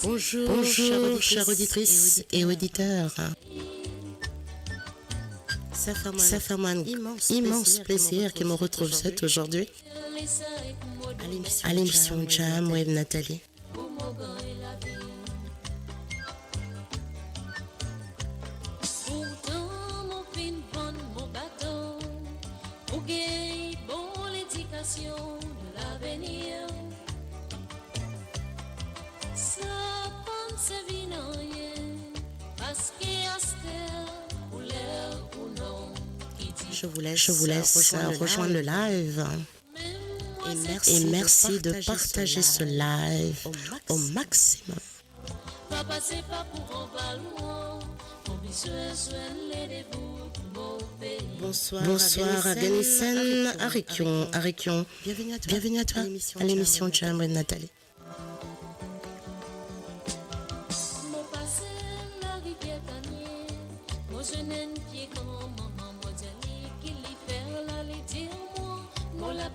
Bonjour, chères auditrices et auditeurs. Ça fait un immense plaisir que me retrouve cette aujourd'hui à l'émission Jam with Nathalie. Je vous laisse rejoindre le live. Et merci de partager ce live au maximum. Bonsoir à Ganisen Arikion. Bienvenue à toi à l'émission Jam with Nathalie.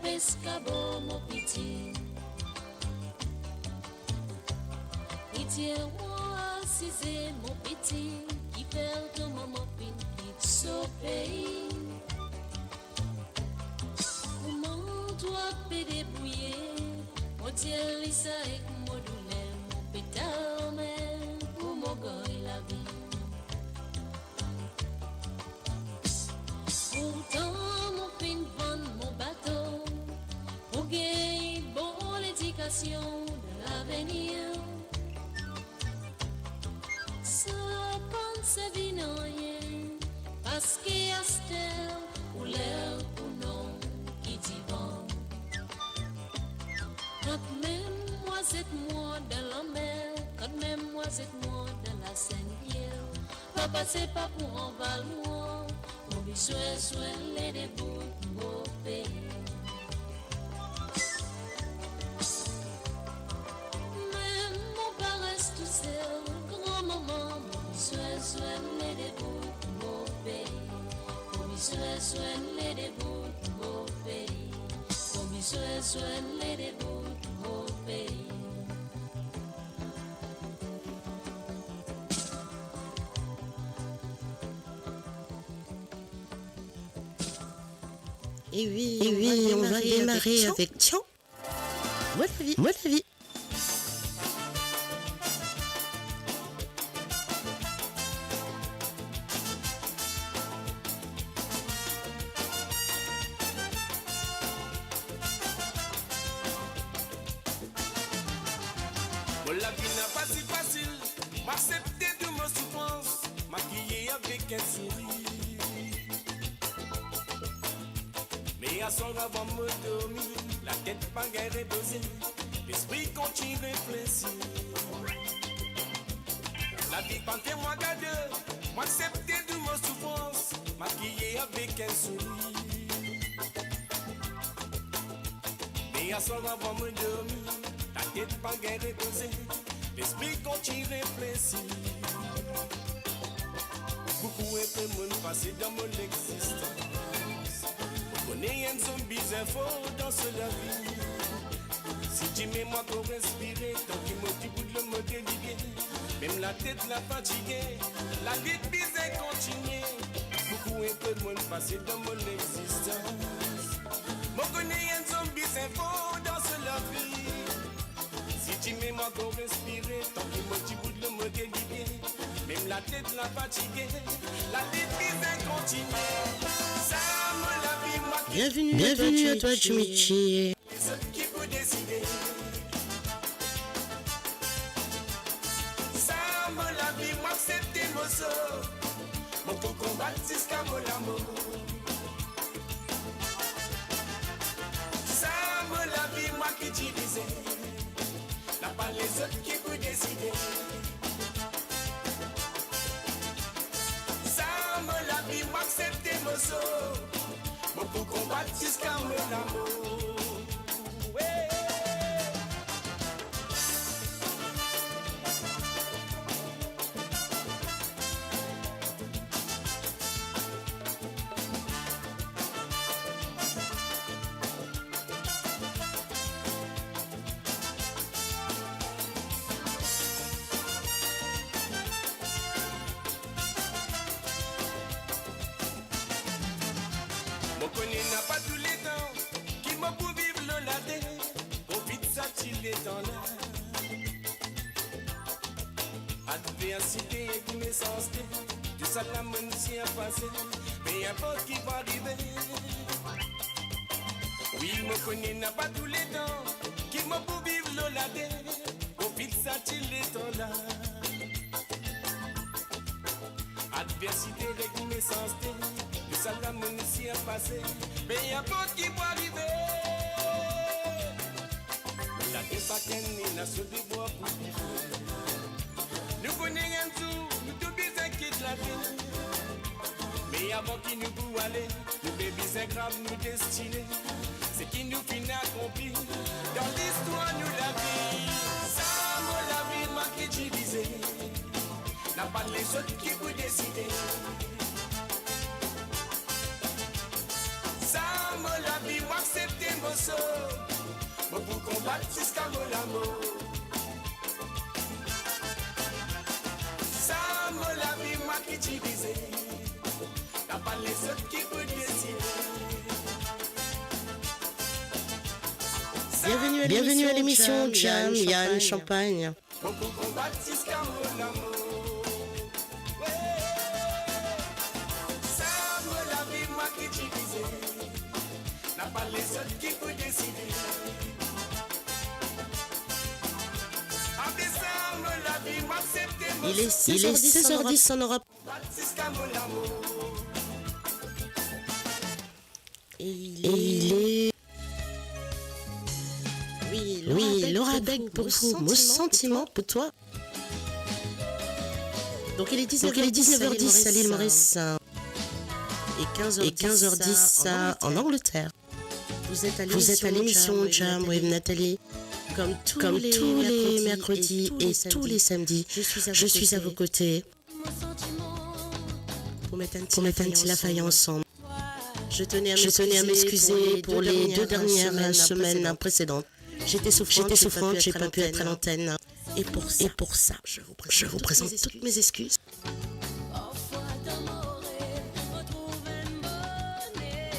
Pescabo mon petit, moi si c'est mon petit qui perd de mon petit so pays. Comment toi peux débrouiller, mon Dieu lisa et mon douleur, mon pétard mais pour mon goy la vie. Pourtant mon fin vendre mon bateau. Bon l'éducation de l'avenir. Ça pense vie non rien, parce qu'il y a stère ou l'air ou non qui dit bon. Quand même moi c'est moi dans la mer, quand même moi c'est moi dans la Saint-Pierre. Papa c'est pas pour en valoir, mon besoin soit les débouts de mon pays. Les débouts de mon pays, les débouts de mon pays, les débouts de mon pays. Et oui, on va démarrer avec Tian. Moi la vie. La vie n'est pas si facile, m'accepter de ma souffrance, maquiller avec un sourire. Mais à son avant me dormir, la tête pas guère reposée, l'esprit continue réfléchir. La vie quand moi garde, m'accepter de ma souffrance, maquiller avec un sourire. Mais à son avant me dormir, la tête pas guère reposée, l'esprit continue réfléchir. Beaucoup est peu monde passé dans mon existence. On connaît un zombie info dans ce la vie. Si tu mets moi pour respirer, tant qu'il me dit bout de me déliguer. Même la tête la fatiguée, la vie bizarre continue. Beaucoup est peu de monde passé dans mon existence. On connaît un zombie info dans ce la vie. Si tu mets moi pour respirer, tant qu'il me dit bout de me déliguer. Même la tête la fatiguée, la tête bizarre continue. Ça me la vie moi qui... Bienvenue à toi Chumichi. Les autres qui peut décider. Ça me la vie moi accepter mon sort. Mon pour combattre jusqu'à mon amour. Ça me la vie moi qui disais. N'a pas les autres qui peut décider. Ça me la vie moi accepter mon sort. Mon pour combattre jusqu'à mon amour. Ouais. mon connaît n'a pas tous les temps, qui m'a pour vivre le laté, profite ça qu'il est dans l'air. Adversité et connaissance, tout ça la monde s'y a passé, mais importe qui va arriver. Oui, mon connaît n'a pas tous les temps, qui m'a pour vivre le laté, profite ça qu'il est dans l'air. Adversité et connaissance, tout ça la monde s'y a passé, mais importe qui va arriver. La défaite n'a sauté bois pour vivre. Nous connaissons tout, nous tous bien quitte la vie. Mais avant qu'il nous pour aller, nous bébés grave nous destinés. C'est qui nous finit accompli dans l'histoire nous la vie. Ça me la vie m'a qui divisé. N'a pas les autres qui vous décider. Ça me la vie m'a accepté mon sort. Mais pour combattre jusqu'à mon amour. La vie m'a qui divisé, t'as pas les autres qui peuvent décider. Bienvenue à l'émission Jam, Yann Champagne. Beaucoup combattent jusqu'à mon amour. Ça me la vie m'a qui divisé, t'as pas les autres qui peuvent décider. Il est 16h10 en Europe. Et il est... Oui, Laura Beck pour vous, mon sentiment pour toi. Donc il est 19h10 à l'île Maurice et 15h10 en Angleterre. Vous êtes à l'émission Jam with Nathalie. Comme tous les mercredis et tous les samedis, je suis à vos côtés pour mettre un petit Lafayette ensemble. Je tenais à m'excuser pour les 2 dernières semaines précédentes. J'étais souffrante, j'ai pas pu être à l'antenne. Et pour ça, je vous présente toutes mes excuses.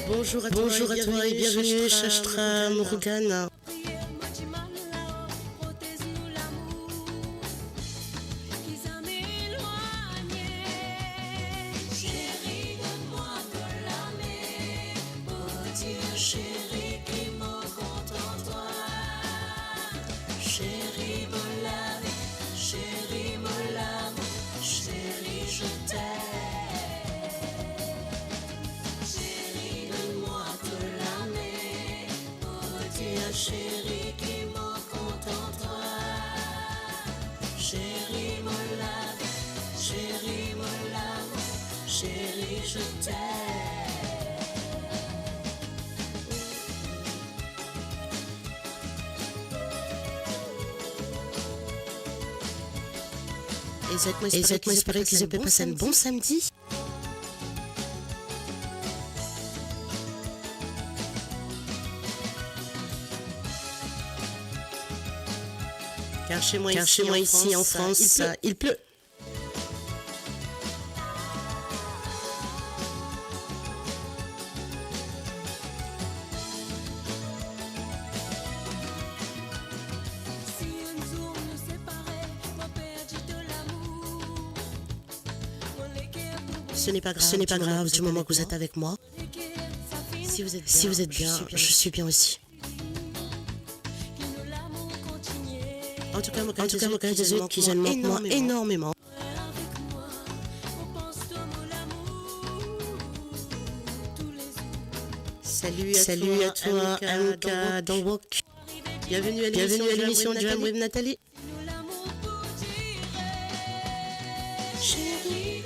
Bonjour à toi et bienvenue Shastra Morgan. Chérie qui m'encontre en toi. Chérie mon lave, chérie je t'aime. Et j'espère que je peux passer un bon samedi. Car chez moi ici en France, il pleut. Ce n'est pas grave du moment que vous êtes avec moi. Si vous êtes bien, je suis bien aussi. En tout cas, mon cas des autres qui j'aime moi énormément. Salut à toi, Anka Danwok. Bienvenue à l'émission Jam with Nathalie. Chérie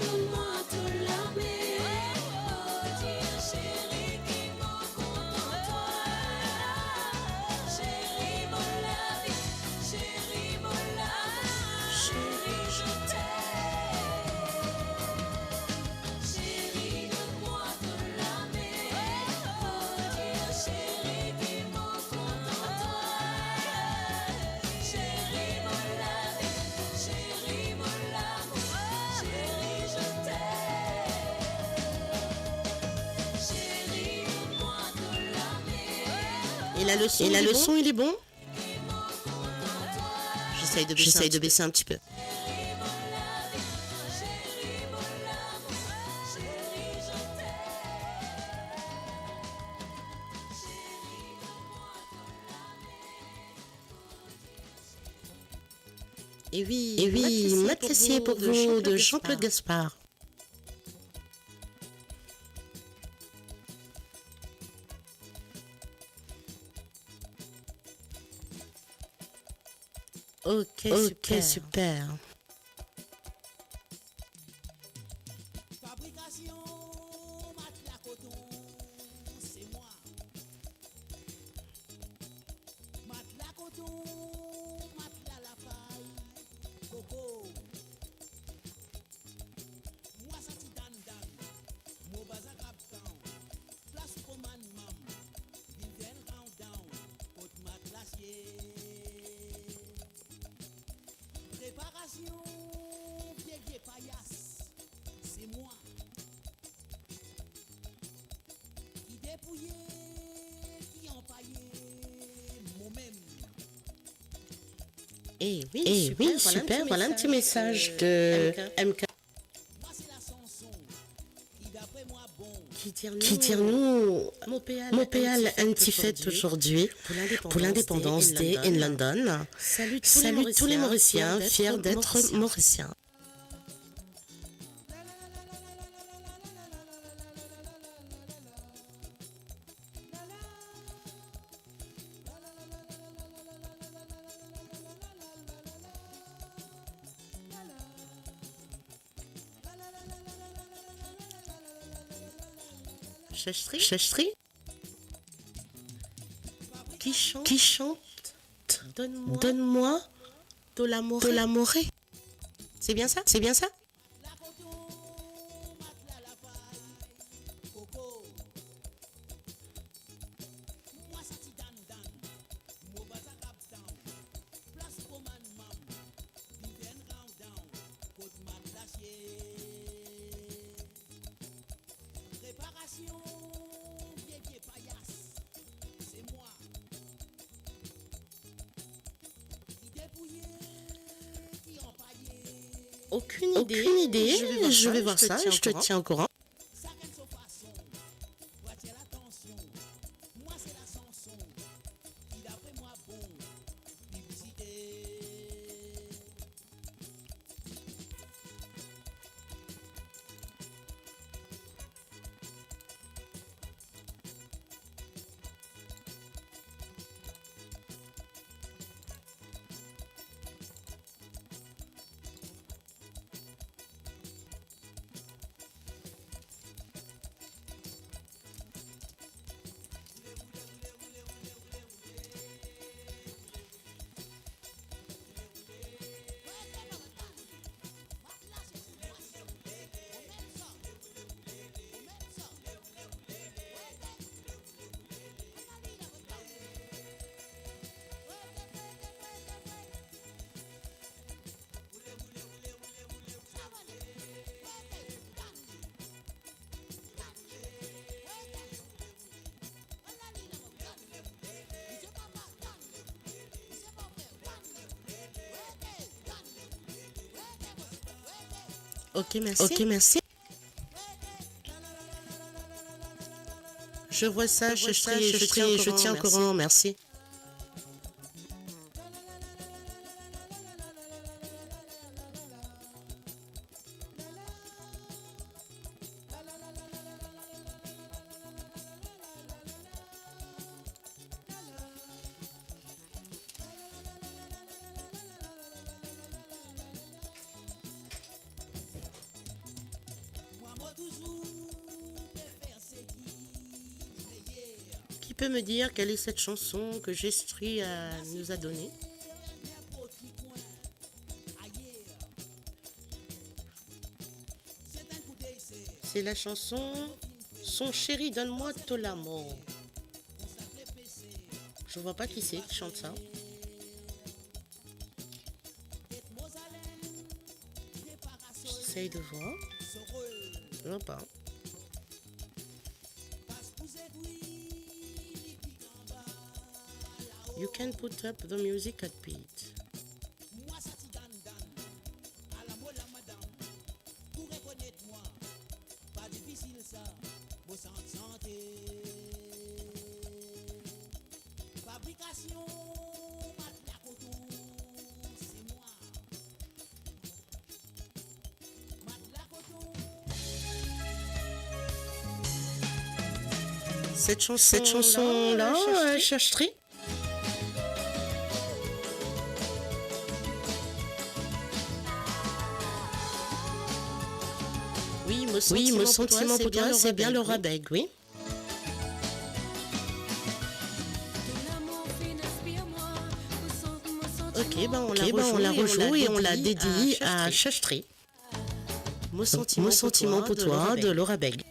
Et la leçon, il est bon. J'essaye de baisser un petit peu. Et oui, Matt Tessier pour vous de Jean-Claude Gaspard. Ok, super. Fabrication matelas coton, c'est moi. Matelas coton, matelas la paille, coco. Moi ça ti dan dan, mo baza cap town. Place command mam, bin round down, côte matelas Préparation, vieille paillasse, c'est moi. Qui dépouillé, qui empaillé, moi-même. Et oui, super, voilà un petit message de MK. Moi c'est la chanson, qui d'après moi bon. Qui tire-nous Montréal anti-fête aujourd'hui pour l'indépendance Day in London. Salut tous les Mauriciens, fiers d'être Mauriciens. Chastri qui chante Donne-moi de l'amour. C'est bien ça? La coton, matelas la paille, coco. Moi ça ti dan dan, mo baza cap down. Place command mam, bin round down, côte matelas Préparation, vieille paillasse, c'est moi. Qui dépouillé, qui empaillé. Aucune idée. Je vais voir ça, je te tiens au courant. Ça gagne son façon, voici l'attention. Moi c'est la chanson, qui d'après moi bon, publicité. Ok, merci. Je vois ça, je tiens au courant, merci. Qui peut me dire quelle est cette chanson que Gestri nous a donnée? C'est la chanson Son chéri, donne-moi tout l'amour. Je vois pas qui c'est qui chante ça. J'essaye de voir. Je vois pas. You can put up the music at beat. Moi, ça t'y gandan, à la molle la madame, pour reconnaître moi, pas difficile ça, moi santé. Fabrication, matelas coton, c'est moi. Matelas coton. Cette chanson-là, Chercherie. Oui, mon sentiment pour toi, c'est bien Laura Beg, oui. Ok, on la rejoue et on la dédie à Chercherie. Mon sentiment pour toi de Laura Beg.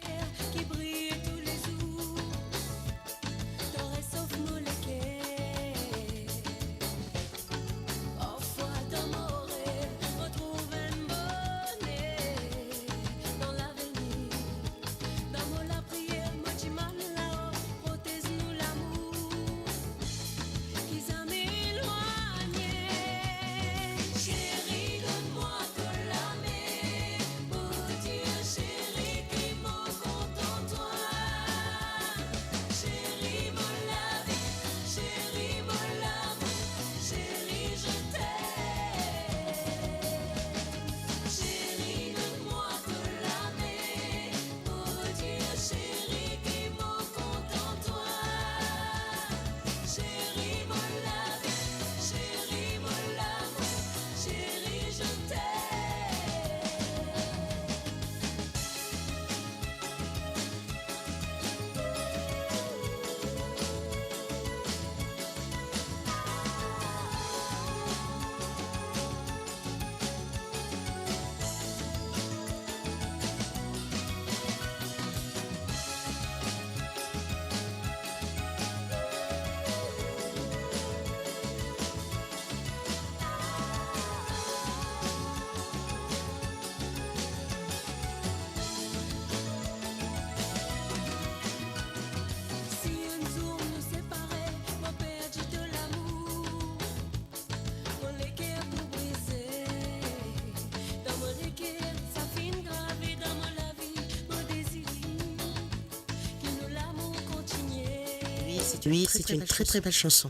Oui, c'est une très très belle chanson.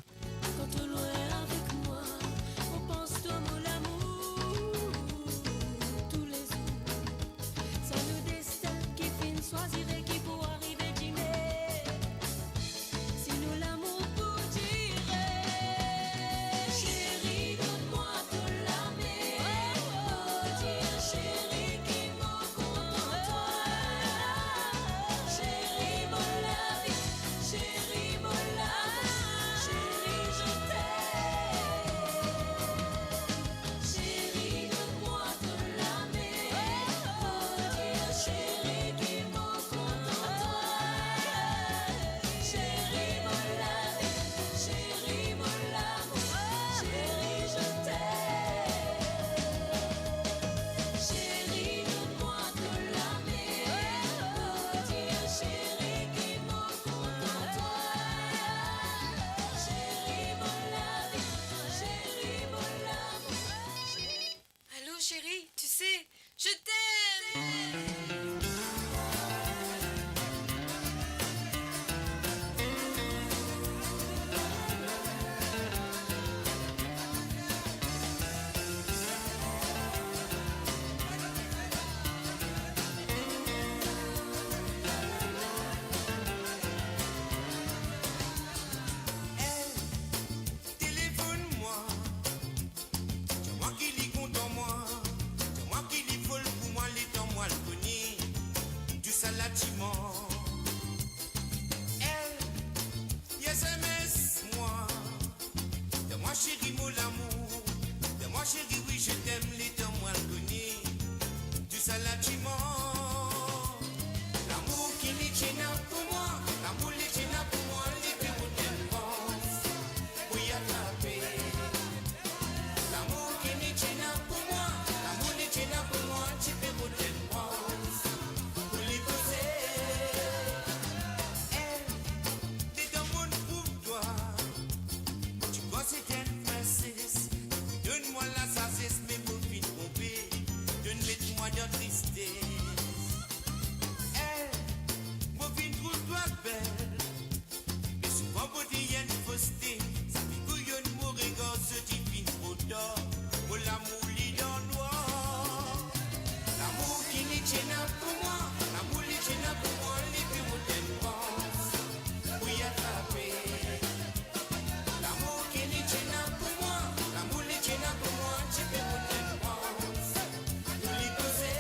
Chérie, tu sais, je t'aime. Chérie, mon amour, de moi chérie, oui je t'aime, les temps moi le connais, du salatiment. L'amour qui les tient pour moi, l'amour les tient pour moi, les plus hautes dépenses, oui attraper. L'amour qui les tient pour moi, l'amour les tient pour moi, les plus hautes dépenses, pour les poser. Des dans mon pour toi. c'est une princesse. Donne-moi la sagesse, mais pour fin tromper. Donne-moi de tristesse. Elle, mon fin trouve-toi belle. Mais souvent, pour dire une fausseté. Ça fait couillonne mon regard, ce type fin trop d'or. Pour l'amour, lit dans le noir. L'amour qui n'est tient pour moi. L'amour qui tient pour moi. Les plus modernes pensent. Oui, attraper. L'amour qui n'est tient pour moi. L'amour qui tient pour moi. Les plus modernes pensent. Nous les poser.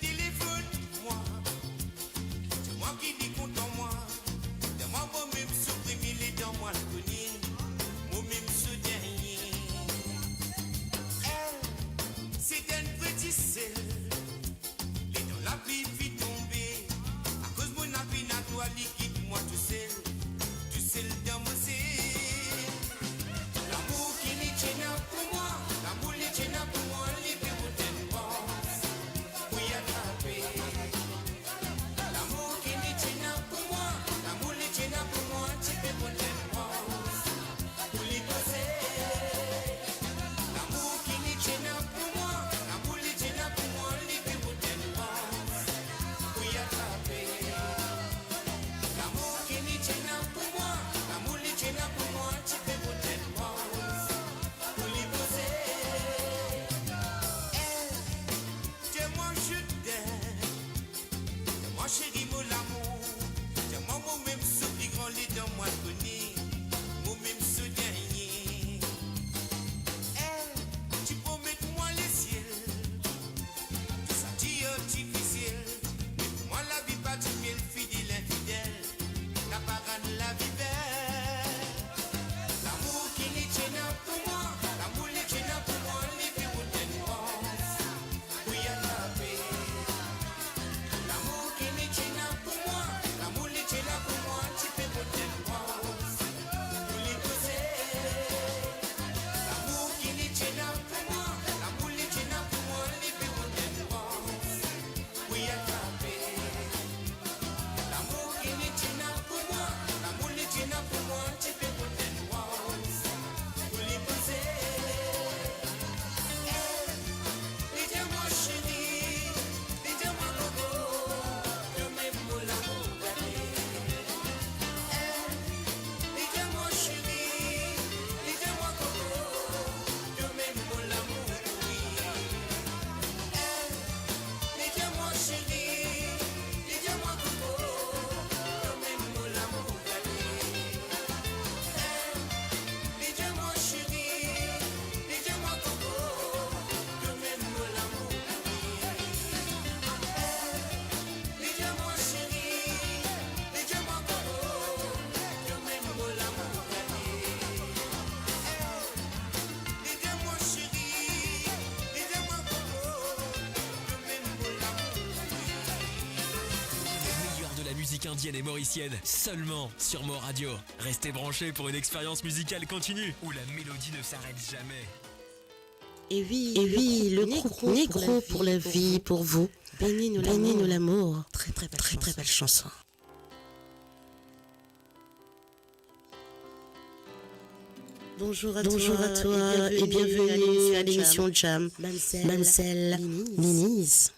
Téléphone-moi, c'est moi qui dis content moi. C'est moi moi-même supprimer les dents moi le connais, moi-même ce dernier. Elle, c'est une petite selle, les dents la vie fit tomber. À cause mon appui n'a toi liquide moi tout seul dans mon ciel. L'amour qui n'est tient pour moi, l'amour qui tient pour moi, les plus modernes pensent. Oui, attraper. L'amour qui n'est tient pour moi, l'amour qui tient pour moi, tu peux moderne pense. Pour les poser. L'amour qui n'est tient pour moi, l'amour qui tient pour moi, les plus modernes pensent. Oui, attraper. L'amour qui n'est tient pour moi, l'amour qui tient pour moi, tu peux moderne pense. Pour les poser. Dis-moi je t'aime, dis-moi chérie mon amour, dis-moi moi-même ce plus grand lit dans moi connais, moi-même ce dernier. Tu promets moi les ciels, tout ça dit artificiel, mais pour moi la vie pas du miel fidèle infidèle, la parade la vie belle. L'amour qui n'est tient pour moi, l'amour qui tient pour moi, les plus modernes pensent. Oui, attraper. L'amour qui n'est tient pour moi, l'amour qui tient pour moi, tu peux moderne pense. Pour les poser. L'amour qui n'est tient pour moi, l'amour qui tient pour moi, les plus modernes pensent. Oui, attraper. L'amour qui n'est tient pour moi, l'amour qui tient pour moi, tu peux moderne pense. Pour les poser. Dis-moi chérie, dis-moi coco, je m'aime pour l'amour gâté. Dis-moi chérie, dis-moi coco, je m'aime pour l'amour oui. Dis-moi chérie, dis-moi coco, je m'aime pour l'amour gâté. Dis-moi chérie, dis-moi coco, je m'aime pour l'amour dis-moi chérie, dis-moi coco, je m'aime pour l'amour dis-moi chérie, dis-moi coco, je m'aime pour l'amour Le meilleur de la musique indienne et mauricienne, seulement sur Mo Radio. Restez branchés pour une expérience musicale continue, où la mélodie ne s'arrête jamais. Et oui, le groupe Négro pour la vie, pour vous. Bénis-nous l'amour. Très belle chanson. Bonjour à toi et bienvenue à l'émission Jam. Mamselle Niniz.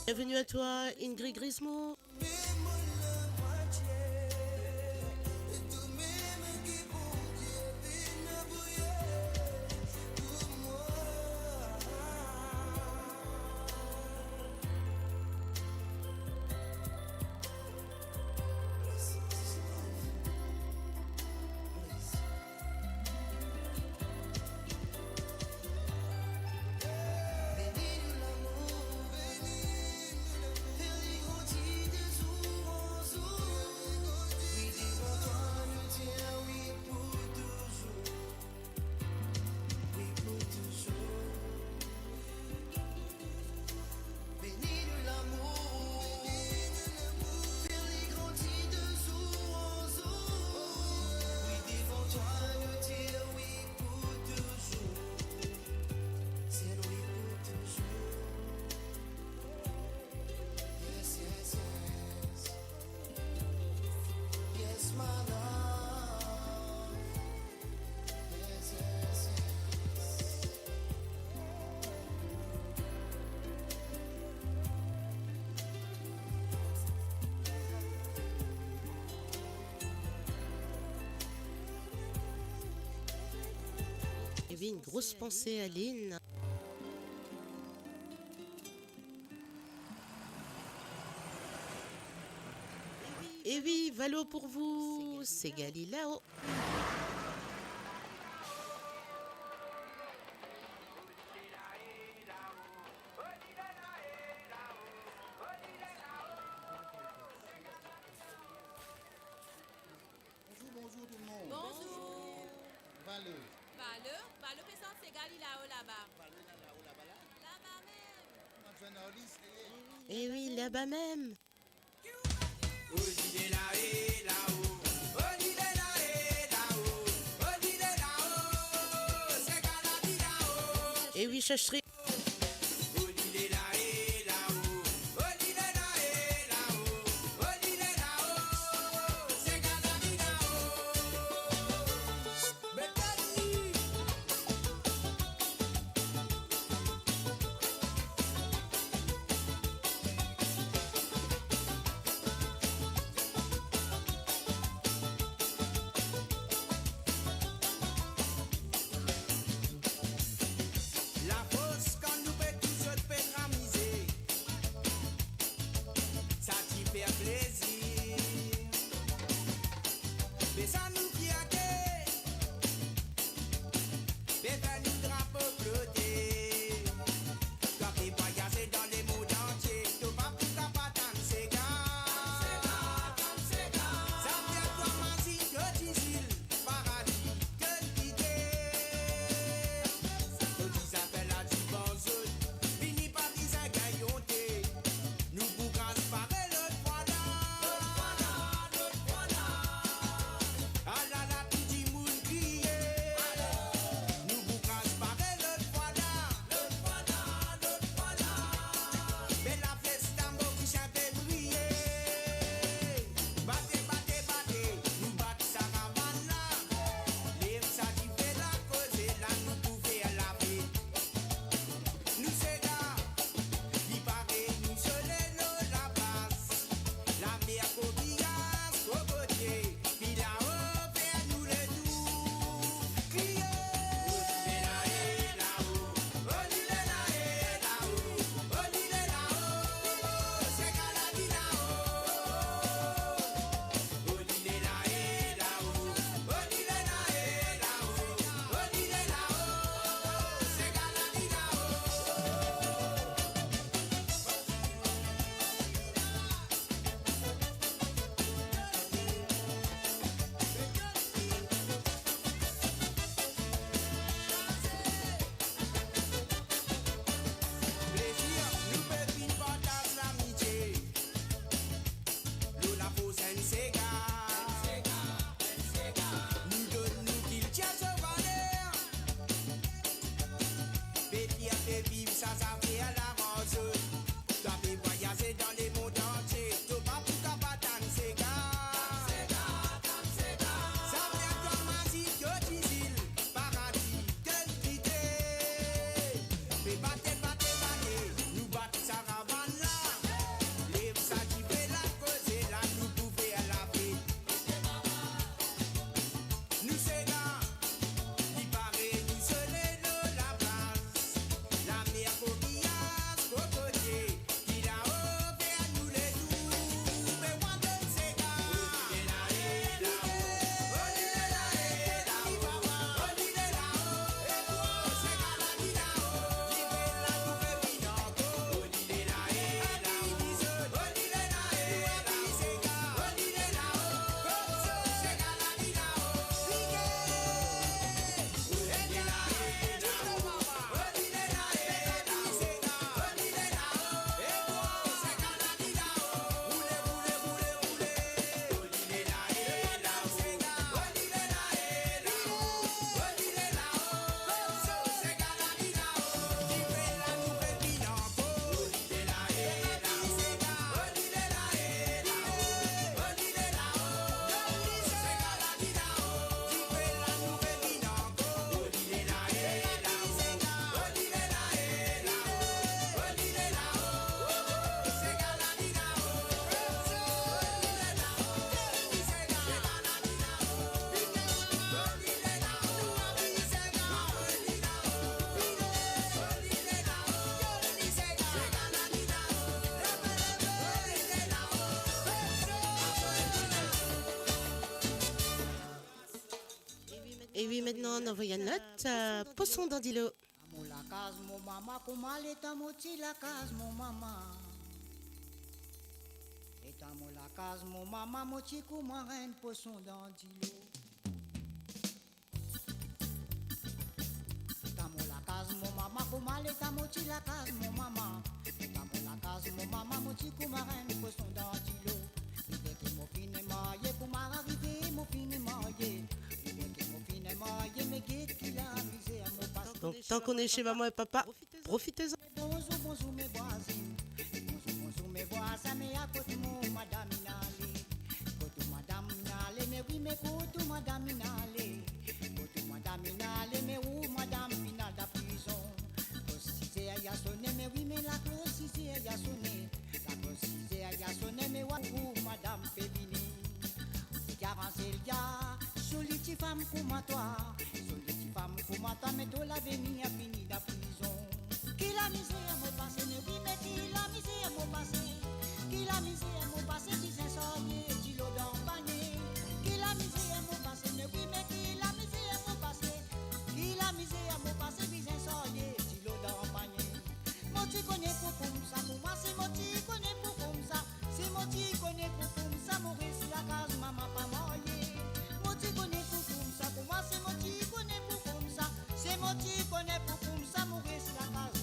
Bienvenue à toi, Ingrid Grismo. Il y avait une grosse pensée à Lynn. Et oui, Valo pour vous, c'est Galilao. Bonjour tout le monde. Bonjour. Valeu. Valeu, pensant c'est Galilao là-bas. Là-bas même. On a besoin d'un liste, Et oui, là-bas même. Et oui, Chachri. La fosse Simon envoie une note. Poisson d'Andilo. Amo la casa mon mama, kumale tamoti la casa mon mama. Etamo la casa mon mama, moti kumaren poisson d'Andilo. Etamo la casa mon mama, kumale tamoti la casa mon mama. Etamo la casa mon mama, moti kumaren poisson d'Andilo. Ide que mo fine maye, kumara rive mo fine maye. Ide que mo fine maye, me guette qui la misère mo passe. Donc, tant qu'on est chez maman et papa, profitez-en. Bonjour, bonjour mes voisines. Bonjour, bonjour mes voisins. Mais à côté mon madame Inale. Côté madame Inale. Mais oui, mais côté madame Inale. Côté madame Inale. Mais où madame Pinal da prison. Closisé a sonné. Mais oui, mais la closisé a sonné. La closisé a sonné. Mais où madame Pévini. Garancelia. Soliti femme comme toi. Soliti femme comme toi. Mais toi la béni a fini da prison. Qui la misère m'a passé, ne oui, mais qui la misère m'a passé. Qui la misère m'a passé, qui s'est sorti, dit l'eau dans le panier. Qui la misère m'a passé, ne oui, mais qui la misère m'a passé. Qui la misère m'a passé, qui s'est sorti, dit l'eau dans le panier. Moi tu connais pour comme ça, pour moi c'est moi tu connais pour comme ça. C'est moi tu connais pour comme ça, mon reste la case, maman pas mariée. Moi tu connais pour comme ça, pour moi c'est moi tu connais pour comme ça. C'est moi tu connais pour comme ça, mon reste la case.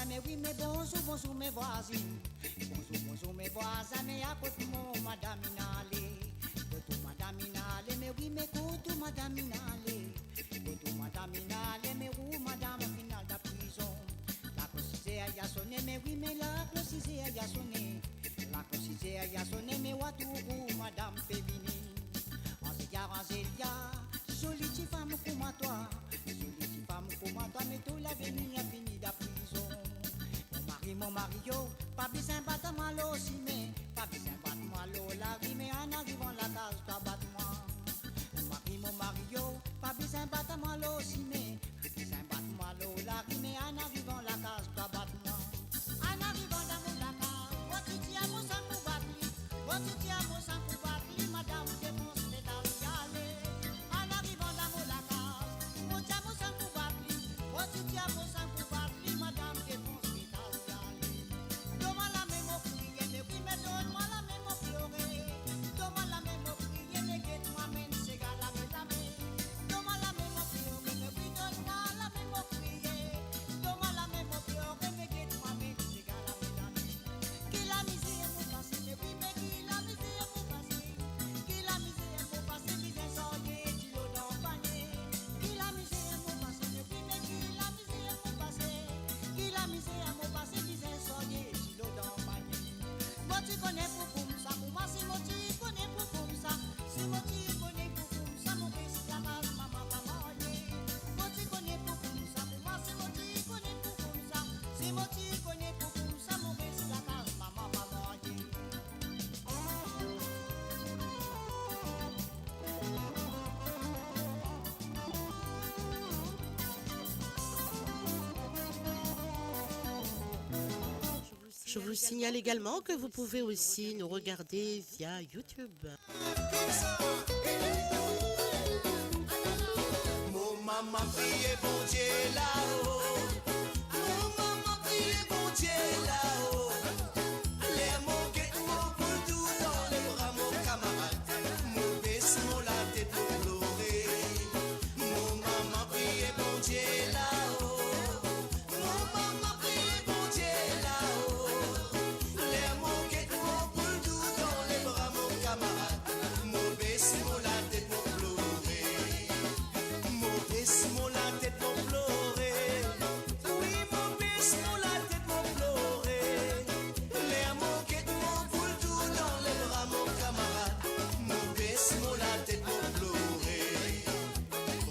Mais oui, mais bonjour, bonjour mes voisines. Bonjour, bonjour mes voisins. Mais à côté mon madame Inale. Côté madame Inale. Mais oui, mais côté madame Inale. Côté madame Inale. Mais où madame Pinal da prison. La closisé a sonné. Mais oui, mais la closisé a sonné. La closisé a sonné. Mais où madame Pévini. On se garancelia. Jolie femme comme toi. Jolie femme comme toi. Mais tout l'avenir a fini da prison. Mon mario, pas besoin de battre malo si mais pas besoin de battre malo la vie mais en arrivant la case tu battre moi. Mon mario, pas besoin de battre malo si mais pas besoin de battre malo la vie mais en arrivant la case tu battre moi. En arrivant dans mon la case, moi tu tiens mon sang pour battre, moi tu tiens mon sang pour battre, madame défonce les dalles y aller. En arrivant dans mon la case, moi tiens mon sang pour battre, moi tu tiens mon sang pour battre, madame défonce. Donne-moi la même prière, mais oui, mais donne-moi la même pleurer. Donne-moi la même prière, mais guette-moi, mais c'est gars la même. Donne-moi la même pleurer, mais oui, donne-moi la même prière. Donne-moi la même pleurer, mais guette-moi, mais c'est gars la même. Qui la misère vous passe, mais oui, mais qui la misère vous passe. Qui la misère vous passe, misère soyez, du l'eau dans le panier. Qui la misère vous passe, mais oui, mais qui la misère vous passe. Qui la misère vous passe, misère soyez. Moi tu connais pour comme ça, pour moi c'est moi tu connais pour comme ça. C'est moi tu connais pour comme ça, mon fils la case, maman pas mariée. Moi tu connais pour comme ça, pour moi c'est moi tu connais pour comme ça. C'est moi tu connais pour comme ça, mon fils la case, maman pas mariée. Je vous signale également que vous pouvez aussi nous regarder via YouTube. Mon maman priez bon Dieu là-haut. Mon maman priez bon Dieu là-haut. Les mots que mon pour tout dans les bras mon camarade. Mon baisse mon la tête pour pleurer. Mon maman priez bon Dieu là-haut. Mon maman priez bon Dieu là-haut. Les mots que mon pour tout dans les bras mon camarade. Mon baisse mon la tête pour pleurer. Mon baisse mon la tête pour pleurer. Oui, mon baisse mon la tête pour pleurer. Les mots que mon pour tout dans les bras mon camarade. Mon baisse mon la tête pour pleurer.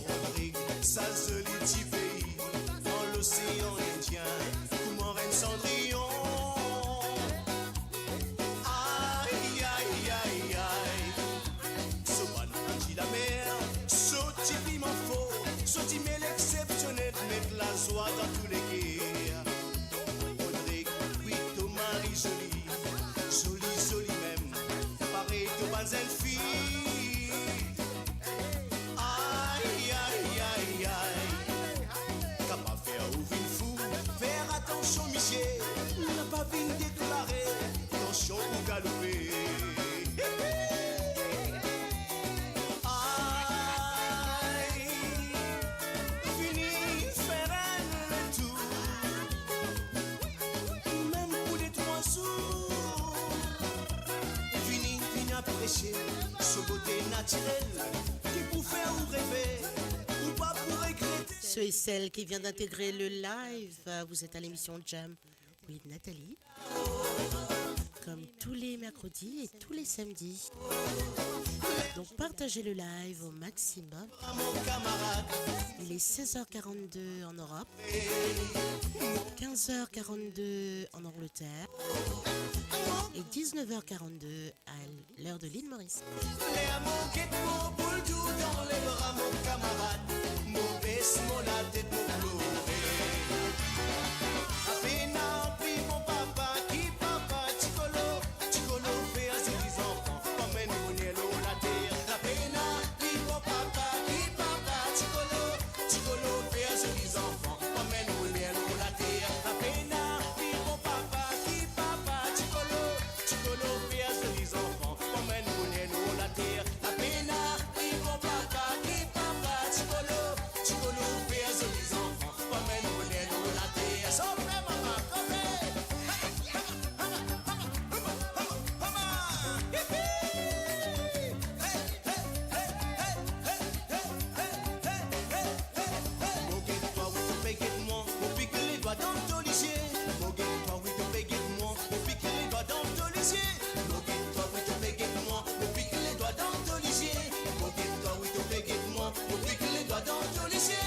Rodrigue, ça se lit pays dans l'océan Indien. Comment reine Cendrillon. Aïe, aïe, aïe, aïe. Someone soir dans tous les quais. Audrey, Quito, Marie jolie, jolie, jolie même, pareil de bonnes filles. Aïe, aïe, aïe, aïe, capable faire ouvrir fou, faire attention, Michel, n'a pas vu déclarer, attention pour galoper. Ce côté naturel qui pour faire ou rêver ou pas pour regretter. Ceux et celles qui viennent d'intégrer le live, vous êtes à l'émission Jam with Nathalie, comme tous les mercredis et tous les samedis. Donc partagez le live au maximum. Il est 16h42 en Europe, 15h42 en Angleterre et 19h42 à l'heure de l'île Maurice. Les amours qui pour boule tout dans les bras, mon camarade. Mauvaise mon la tête pour pleurer. Apena pris mon papa, qui papa, Ticolo, Ticolo fait à ses enfants, comme un monello la terre. Apena pris mon papa, qui papa, Ticolo, Ticolo fait à ses enfants, comme un monello la terre. Apena pris mon papa, qui papa, Ticolo, Ticolo fait à ses enfants, comme un monello la terre. Apena pris mon papa, qui papa, Ticolo, Ticolo fait à ses enfants, comme un monello la terre. So maman, come Moquette-toi, oui, te péguette-moi, on pique les doigts dans ton lycée. Moquette-toi, oui, te péguette-moi, on pique les doigts dans ton lycée. Moquette-toi, oui, te péguette-moi, on pique les doigts dans ton lycée. Moquette-toi, oui, te péguette-moi, on pique les doigts dans ton lycée.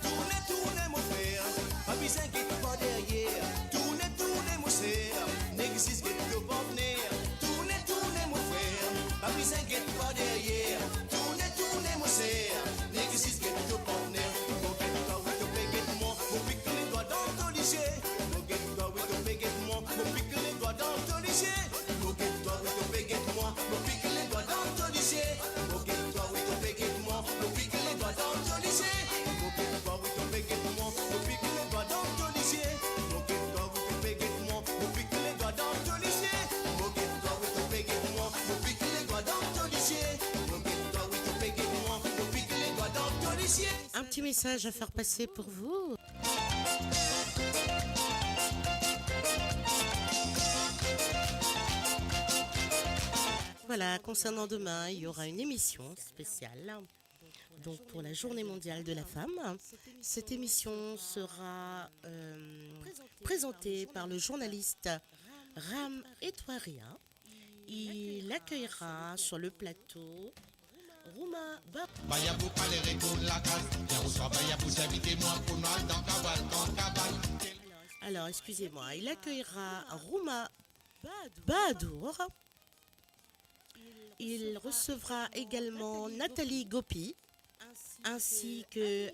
Tournez, tournez, mon frère, pas besoin qu'il te pas derrière. Tournez, tournez, mon frère, n'existe que te pas venir. Tournez, tournez, mon frère, pas besoin qu'il te pas derrière. Tournez, tournez, mon frère, n'existe que te pas venir. Moquette-toi, oui, te péguette-moi, on pique les doigts dans ton lycée. Moquette-toi, oui, te péguette-moi, on pique les doigts dans ton lycée. Moquette-toi, oui, te péguette-moi, on pique les doigts dans ton lycée. Moquette-toi, oui, te péguette-moi, on pique les doigts dans ton lycée. Moquette-toi, oui, te péguette-moi, on pique les doigts dans ton lycée. Moquette-toi, oui, te péguette-moi, on pique les doigts dans ton lycée. Moquette-toi, oui, te péguette-moi, on pique les doigts dans ton lycée. Moquette-toi, oui, te péguette-moi, on pique les doigts dans ton lycée. Un petit message à faire passer pour vous. Voilà, concernant demain, il y aura une émission spéciale. Donc pour la Journée mondiale de la femme, cette émission sera présentée par le journaliste Ram Etouaria. Il accueillera sur le plateau Rouma Ba. Alors, excusez-moi, il accueillera Rouma Bahadour. Il recevra également Nathalie Gopi, ainsi que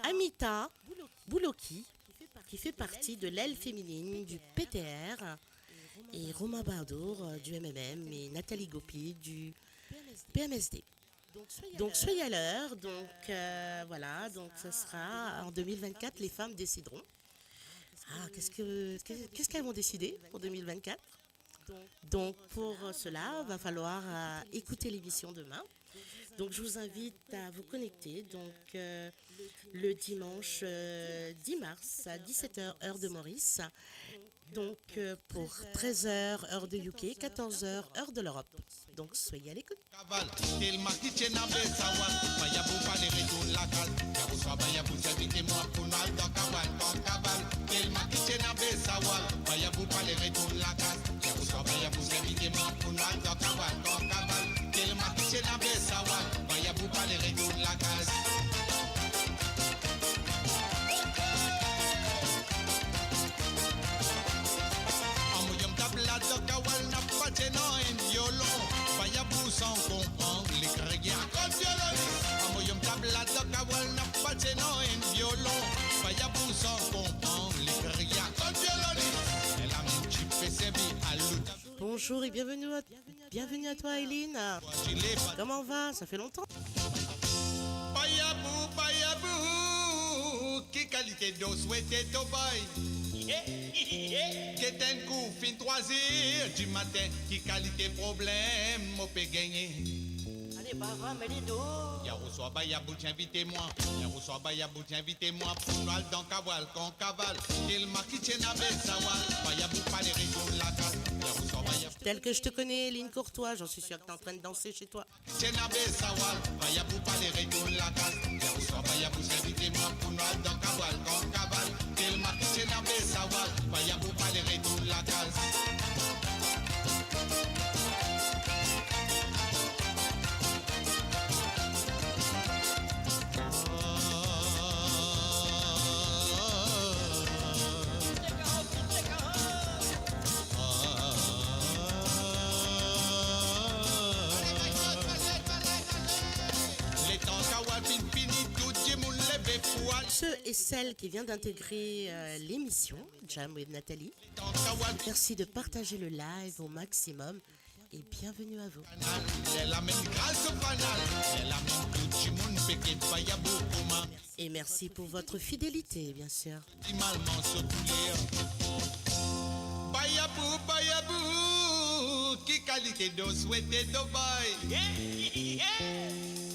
Amita Bouloki, qui fait partie de l'aile féminine du PTR, et Romain Bahadour du MMM et Nathalie Gopi du PMSD. Donc soyez à l'heure. Donc voilà, donc ce sera en 2024, les femmes décideront. Ah, qu'est-ce qu'elles vont décider pour 2024? Donc pour cela, va falloir écouter l'émission demain. Donc je vous invite à vous connecter donc le dimanche 10 mars à 17h heure de Maurice. Donc pour 13h heure de UK, 14h heure de l'Europe. Donc soyez à l'écoute. Sans comprendre les crégues à cause de l'homme. En moyen table la doc à wall n'a pas de non en violon. Bayabou sans comprendre les crias. Quand Dieu le dit, elle a mis chip et servi à l'autre. Bonjour et bienvenue à toi, Eileen. Comment va? Ça fait longtemps. Bayabou, bayabou, qui qualité d'eau souhaitez au boy? Qu'est un coup fin 3 heures du matin, qui qualité problème, m'au peut gagner. Allez, bava, mais les dos. Yaroussois Bayabou, invitez-moi. Yaroussois Bayabou, invitez-moi. Pour nous, dans Kawal, qu'on cavale. Il m'a quitté n'avait sawal. Bayabou, pas les régions la case. Yaroussois Bayabou. Tel que je te connais, Eileen Courtois, j'en suis sûr que t'es en train de danser chez toi. N'avait sawal. Bayabou, pas les régions la case. Yaroussois Bayabou, invitez-moi. Pour nous, dans Kawal, qu'on cavale. Il m'a quitté n'avait sawal. Bayabou, pas les régions la case. Ceux et celles qui viennent d'intégrer l'émission Jam with Nathalie, merci de partager le live au maximum et bienvenue à vous. Et merci pour votre fidélité, bien sûr. Bayabou, bayabou, qui qualité d'eau souhaitez au boy?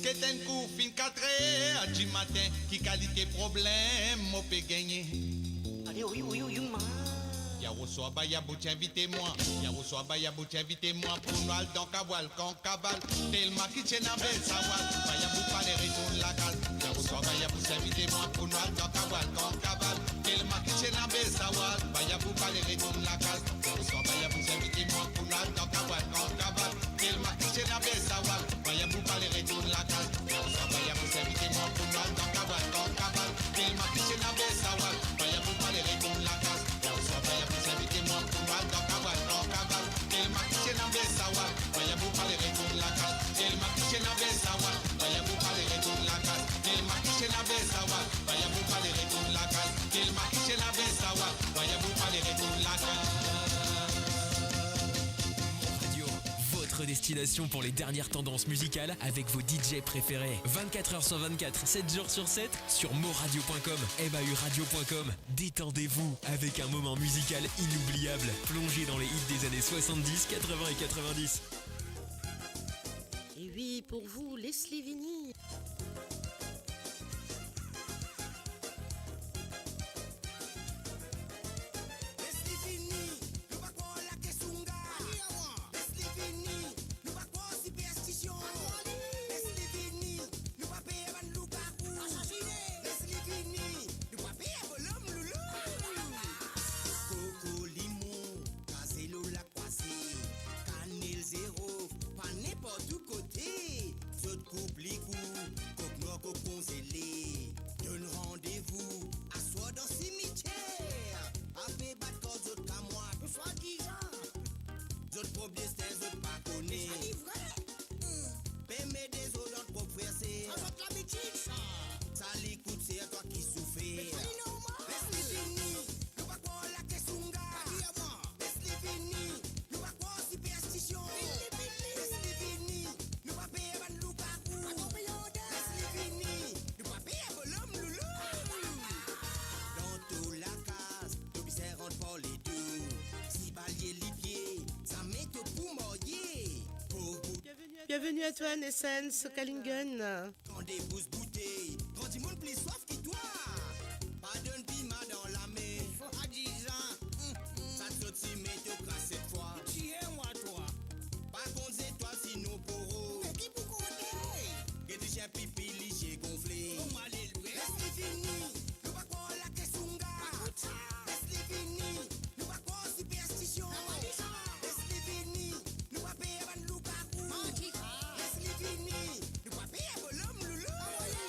Qu'est un coup fin 4 heures du matin, qui qualité problème, m'au peut gagner. Allez, oui, man. Yaroussois Bayabou, invitez-moi. Yaroussois Bayabou, invitez-moi. Pour nous, dans Kawal, qu'on cavale. Tellement qui tient à belle sawal. Bayabou, pas les retours la cale. Yaroussois Bayabou, invitez-moi. Pour nous, dans Kawal, qu'on cavale. Tellement qui tient à belle sawal. Bayabou, pas les retours la cale. Yaroussois Bayabou, invitez-moi. Pour nous, dans Kawal, qu'on cavale. Tellement qui tient à belle sawal. Bayabou, pas les retours la cale. Yaroussois Bayabou, invitez-moi. Pour nous, dans Kawal, qu'on cavale. Tellement qui tient à belle sawal. Bayabou, pas les retours la cale. Invitez-moi pour moi dans Kawal, dans Kawal. Elle m'a touché dans les sawal. Bayabou pas les retours la case. Elle m'a touché dans les sawal. Bayabou pas les retours la case. Elle m'a touché dans les sawal. Bayabou pas les retours la case. Elle m'a touché dans les sawal. Bayabou pas les retours la case. Radio, votre destination pour les dernières tendances musicales avec vos DJ préférés. 24h sur 24, 7 jours sur 7 sur moradio.com, mauradio.com. Détendez-vous avec un moment musical inoubliable, plongé dans les hits des années 70, 80 et 90. Et oui, pour vous, Leslie Vinny. Bienvenue à toi, Nessens, Kalingen. Quand des bouses bouteilles, quand du monde plus soif qui toi. Pas d'un piment dans la main. À 10 ans, ça te saute si mais te crasse cette fois. Tu es moi, toi. Pas contre c'est toi, sinon pour qui pour côté. Que tu chien pipi, liché gonflé. On m'a l'élevé. Laisse-les finir. Nous va quoi la kessunga. Laisse-les finir. Nous va quoi superstition. Laisse-les finir. Nous va payer un loup à coup. Laisse-les finir. Nous va payer un l'homme loulou.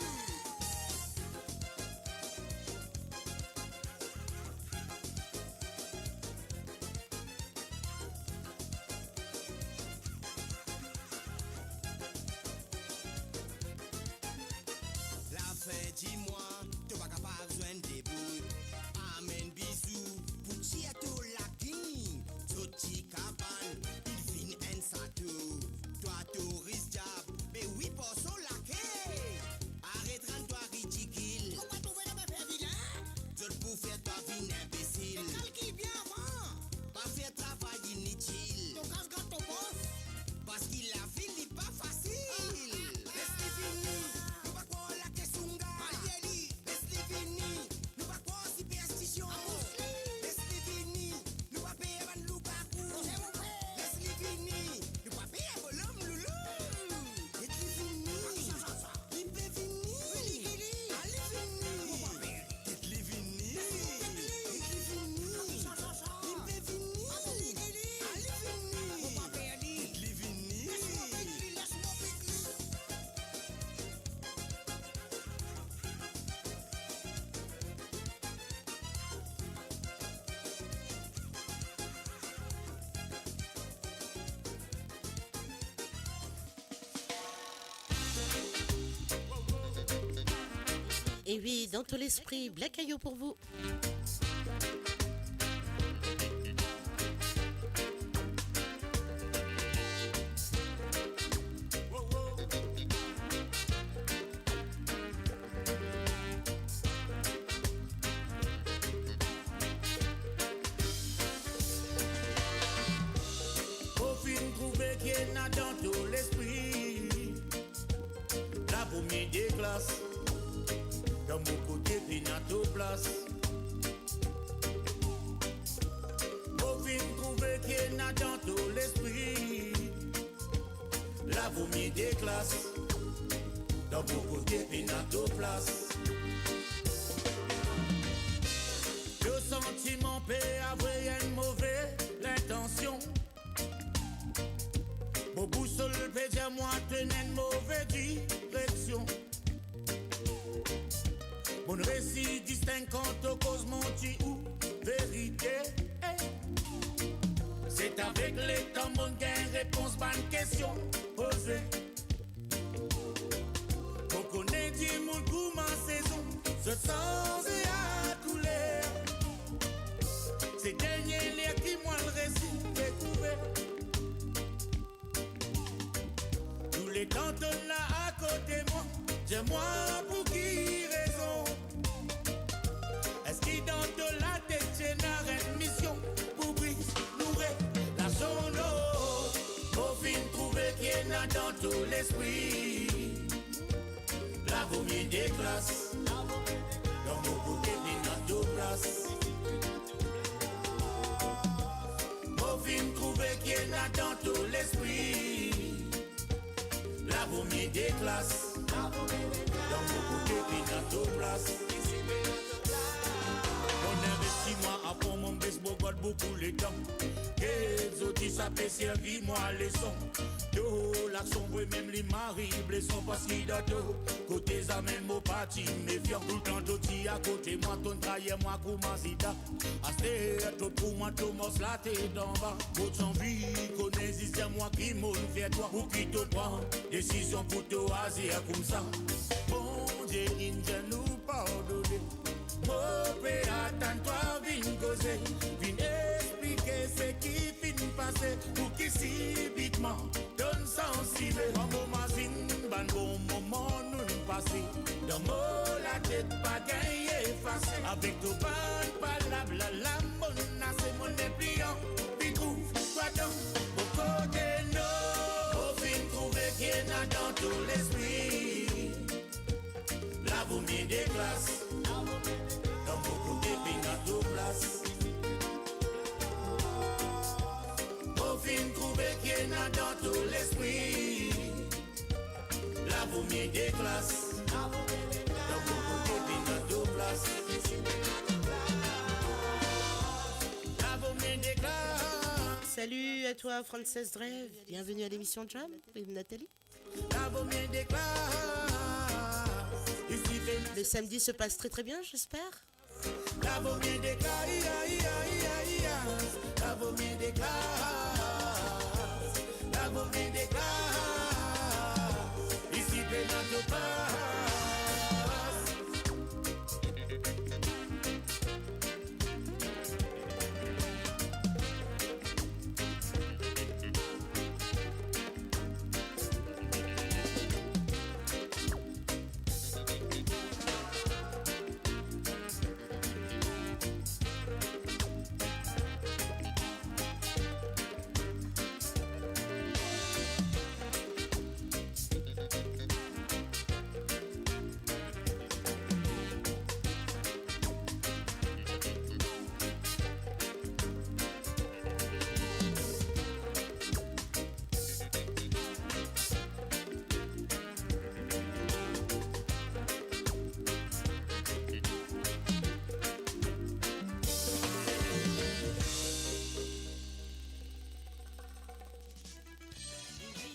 Et oui, dans tout l'esprit, Black Ayo pour vous. Au fin trouver qu'il y en a dans tout l'esprit, la première des classes, dans mon côté, puis dans tout place. Au fin trouver qu'il y en a dans tout l'esprit, la première des classes, dans mon côté, puis dans tout place. Le sentiment paix avait une mauvaise intention. Mon boussole peut dire moi tenir une mauvaise direction. Mon récit distingue quant aux causes menti ou vérité. C'est avec les temps mon gain réponse bonne question posée. On connaît du monde pour ma saison, ce sens et à couleur. C'est dernier l'air qui moi le récit découvert. Tous les cantons là à côté de moi, dis-moi pour qui raison. Est-ce qu'il dans de la tête j'ai une mission pour briser, nourrir la zone? Au fin trouver qu'il y en a dans tout l'esprit, la vomie des classes, dans mon côté dans tout place. Au fin trouver qu'il y en a dans tout l'esprit, la vomie des classes, dans mon côté dans tout place. On investit moi à fond mon baseball God beaucoup les temps. Les autres ça peut servir moi leçon. Yo l'action oui même les maris blessons parce qu'il a tout. Côté ça même au parti méfiant tout le temps d'autres à côté moi ton trahir moi comment sida. Assez tout pour moi tout mos la tête d'en bas. Votre envie connaît c'est moi qui m'en fait toi pour qui te prend décision pour te hasir comme ça. Bon Dieu il nous pardonner. Mopé attends-toi, vin causer, vin expliquer ce qui fin passer, pour qui si bitement donne sensible. Quand mon mazine, ban bon moment nous passer, dans mon la tête pas gagné effacé. Avec tout ban palabre, la mona c'est mon dépliant, puis trouve quoi donc, au côté non, au fin trouver qu'il y en a dans tout l'esprit, la vomie des classes. Dans beaucoup de pays dans tout place. Au fin trouver qu'il y en a dans tout l'esprit, la vomie des classes. Dans beaucoup de pays dans tout place. La vomie des classes. Salut à toi Frances Dreve, bienvenue à l'émission Jam avec Nathalie. La vomie des classes. Le samedi se passe très très bien, j'espère. La vomie des classes, la vomie des classes, la vomie des classes, ici Pénato passe.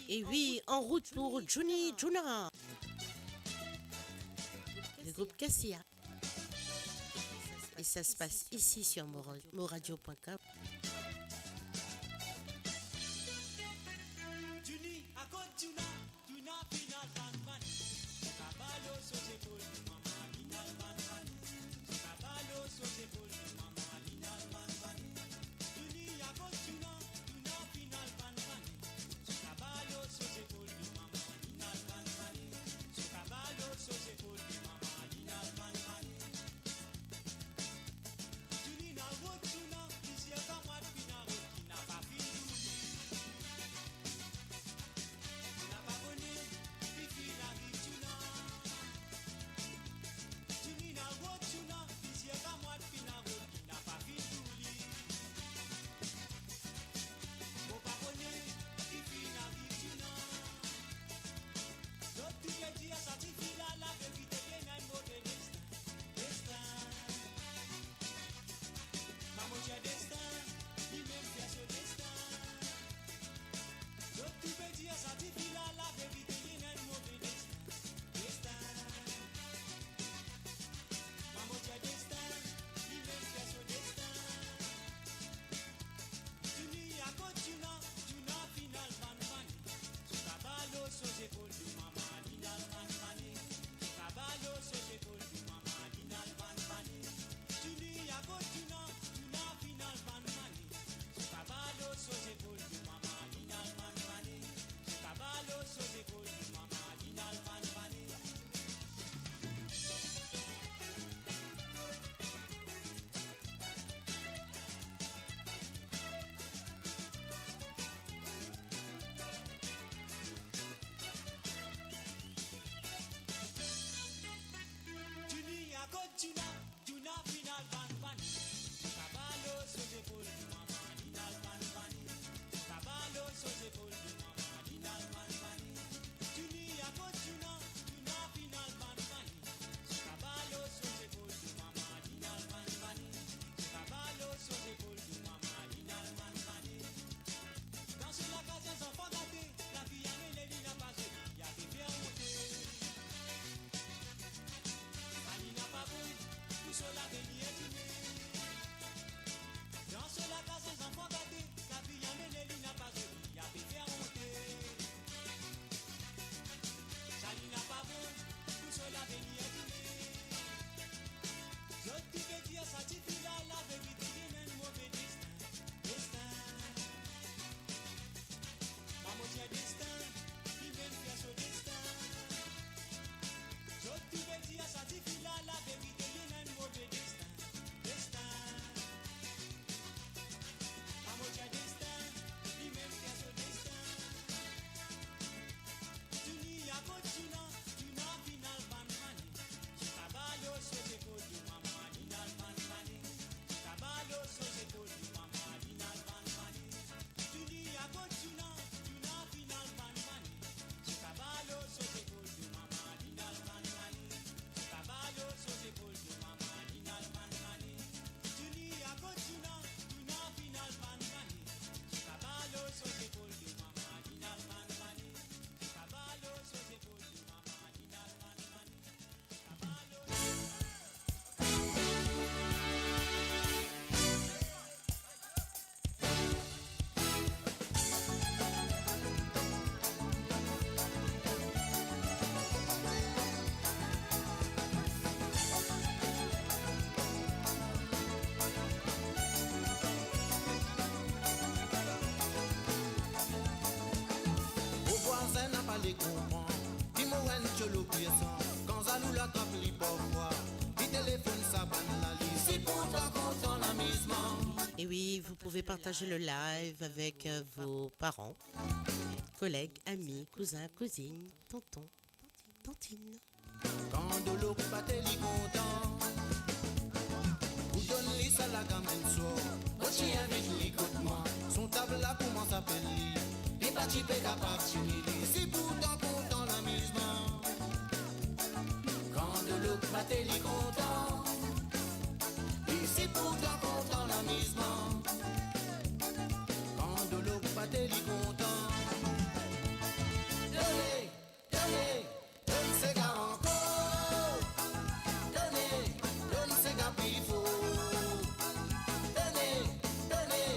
Et oui, en route pour Juni Juna. Le groupe Cassia. Et ça se passe ici sur moradio.com. Et oui, vous pouvez partager le live avec vos parents, collègues, amis, cousins, cousines, tontons, tantines. Quand de l'eau battait les contents, vous donnez les salles à gamin soir. Aussi avec les côtes-moi, son table là comment s'appelle lui? Les petits pégas partis, c'est pourtant content l'amusement. Quand de l'eau battait les contents, et c'est pourtant content l'amusement. Quand de l'eau battait les contents, donnez, donnez, donne ces gars encore. Donnez, donne ces gars puis faut. Donnez, donnez,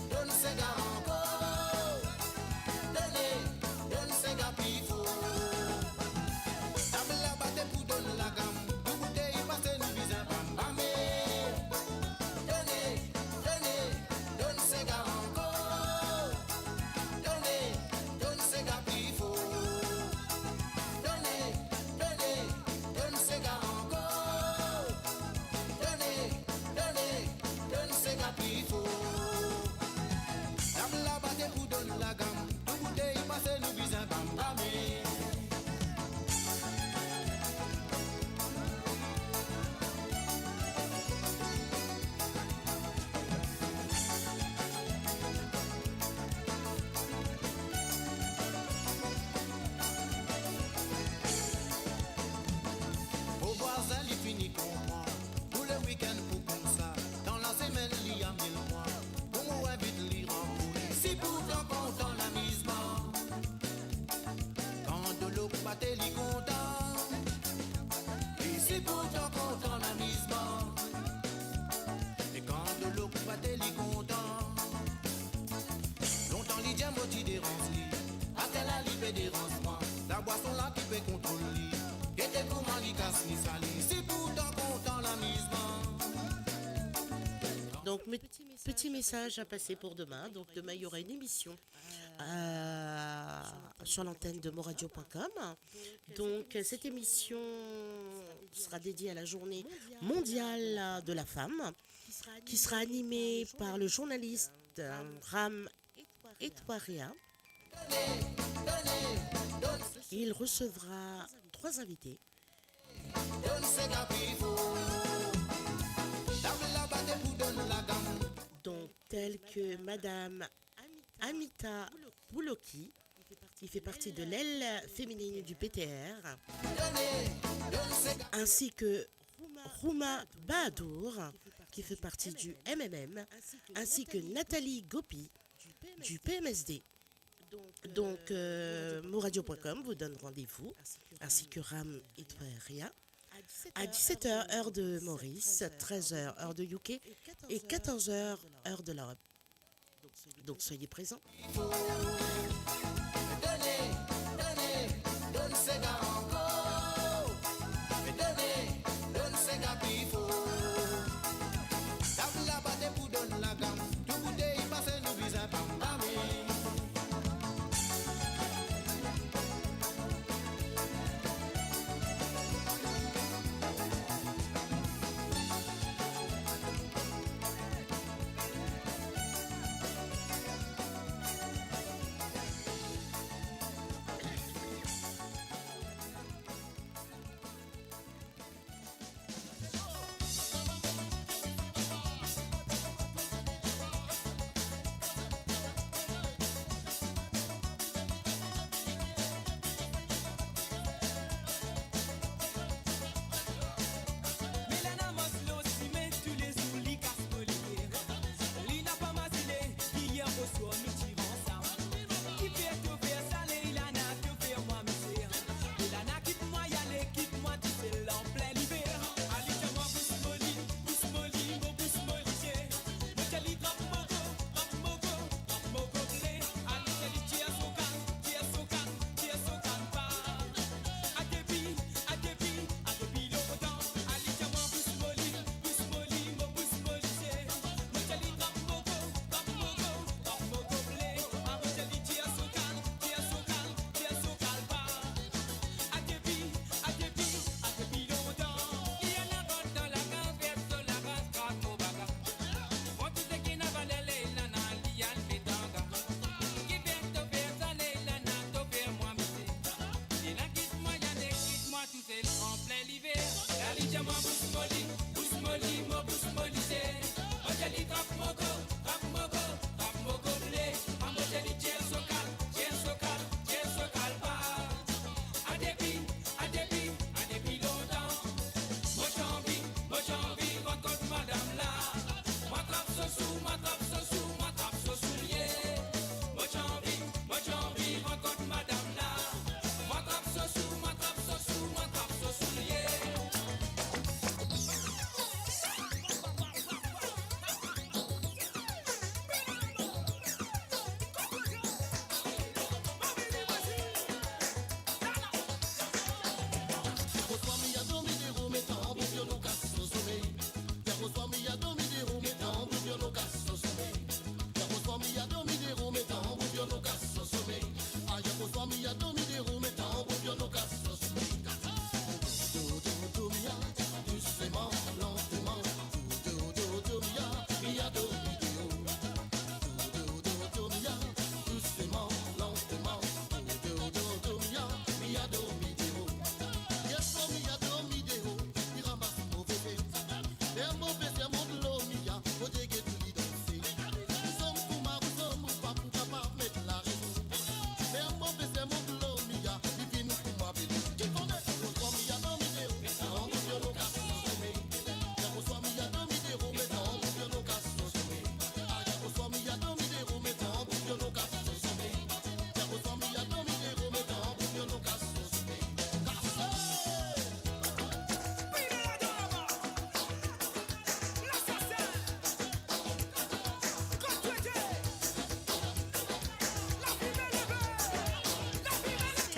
donne ces gars encore. Donnez, donne ces gars puis faut. Table la batte pour donner la gamme. Deux bouteilles passées nous visent un bam bamé. Donnez, donnez, donne ces gars encore. Donnez, donne ces gars puis faut. Donnez, donnez, donne ces gars encore. Donnez, donnez, donne ces gars puis faut. Table la batte pour donner la gamme. Deux bouteilles passées nous visent un bam bamé. Au voisin, il finit comprend. Tous les week-ends pour comme ça. Dans la semaine, il y a 1000 mois. Pour moi, invite l'y rembourser. Si pourtant content l'amusement. Quand de l'eau battait les contents. Et c'est pourtant content l'amusement. Et quand de l'eau battait les contents. Longtemps, les diamants qui dérangent lui. À tel à l'ipé dérange-moi. La boisson là qui peut contrôler. Et t'es comment l'y casse ni sali. C'est pourtant content l'amusement. Donc, petit message à passer pour demain. Donc, demain, il y aura une émission sur l'antenne de moradio.com. Donc, cette émission sera dédiée à la journée mondiale de la femme, qui sera animée par le journaliste Ram Etwaria. Il recevra 3 invités. Donne ces gars puis faut. Table la batte pour donner la gamme. Donc, tels que Madame Amita Bouloki, qui fait partie de l'aile féminine du PTR, Donnez, donne ces gars. ainsi que Rouma Bahadour, qui fait partie du MMM, ainsi que Nathalie Gopi, du PMSD. Donc, moradio.com vous donne rendez-vous, ainsi que Ram Etwaria, à 17h, heure de Maurice, 13h, heure de UK, et 14h, heure de l'Europe. Donc, soyez présents. Donnez, donnez, donne ces gars encore. Donnez, donne ces gars puis faut. Table la batte pour donner la gamme. Tout bouteille passé nous vise un bam bamé.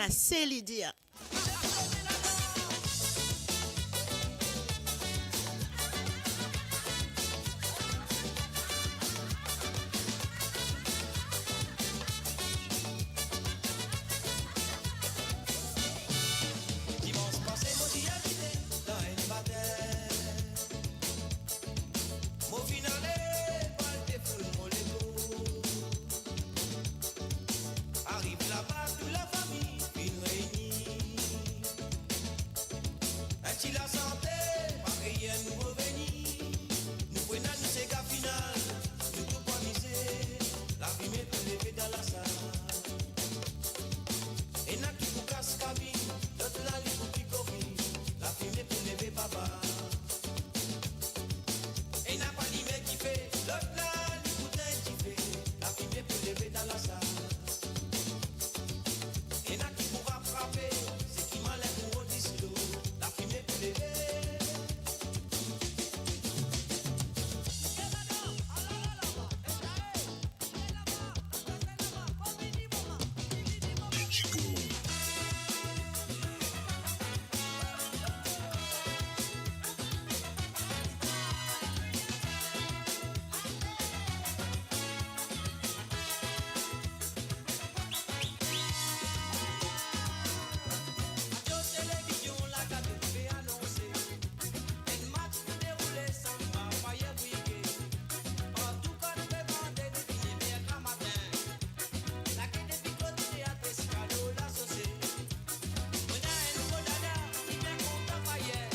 cassé, Lydia. Dimanche passé, moi j'y habité dans un baptême. Mon finale, pas de foule, mon Lego. Arrive là-bas, toute la famille, une réunie. Un petit la santé, pas rien nous revenir. Nous prenons nous ces gars final, nous tout pas miser. La fumée peut lever dans la salle. Et n'a qui vous casse cabine, l'autre là, les coups copine. La fumée peut lever papa. Et n'a pas l'imé qui fait, l'autre là, les coups qui fait. La fumée peut lever dans la salle. Et n'a qui pourra frapper, c'est qui m'enlève pour au disque. La fumée peut lever. Radio télévision, la gare devait annoncer. Un match peut dérouler sans pas faillir briguer. En tout cas, nous devons demander de dîner bien grand matin. La quête est picotée à Pescado, la saucée. On a un nouveau dada qui vient contre Fayer.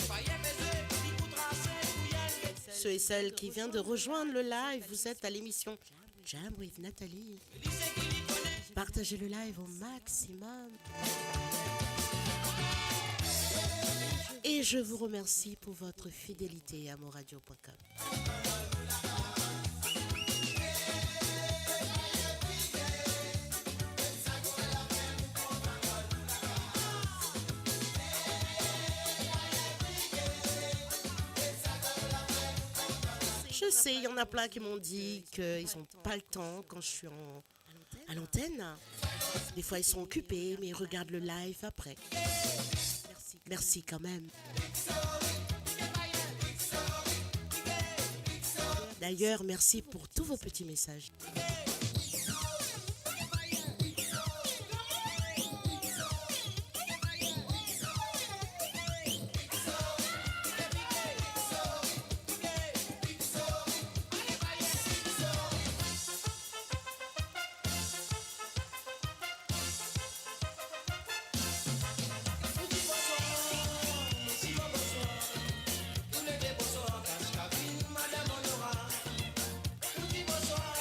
Fayer baiser, il coûte tracé, bouillon. Ceux et celles qui viennent de rejoindre le live, vous êtes à l'émission Jam with Nathalie. Partagez le live au maximum. Et je vous remercie pour votre fidélité à moradio.com. Je sais, il y en a plein qui m'ont dit qu'ils n'ont pas le temps quand je suis à l'antenne. Des fois, ils sont occupés, mais ils regardent le live après. Merci quand même. D'ailleurs, merci pour tous vos petits messages. Madame Honora, vous dites bonsoir.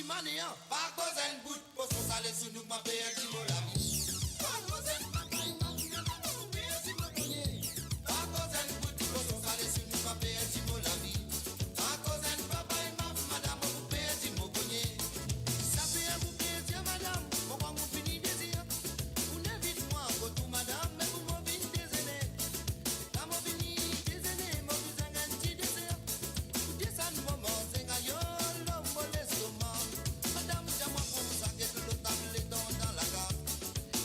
manéant, pas cause un bout, pour son salé sous nous, ma paix, dis-moi la vie. Pas cause un papa, il m'a dit, ma paix, dis-moi cogné. Pas cause un bout, pour son salé sous nous, ma paix, dis-moi la vie. Pas cause un papa, il m'a dit, madame, mon paix, dis-moi cogné. Ça fait un bouquet, tiens, madame, pourquoi mon fini désir? Vous n'invitez moi, pour tout, madame, mais vous m'en venez des aînés. Quand mon fini des aînés, mon cousin, un petit désir. Vous descendez, maman, c'est gaillot, l'homme, mon l'estomac. Madame, tiens-moi pour ça, que le table est dans la gare.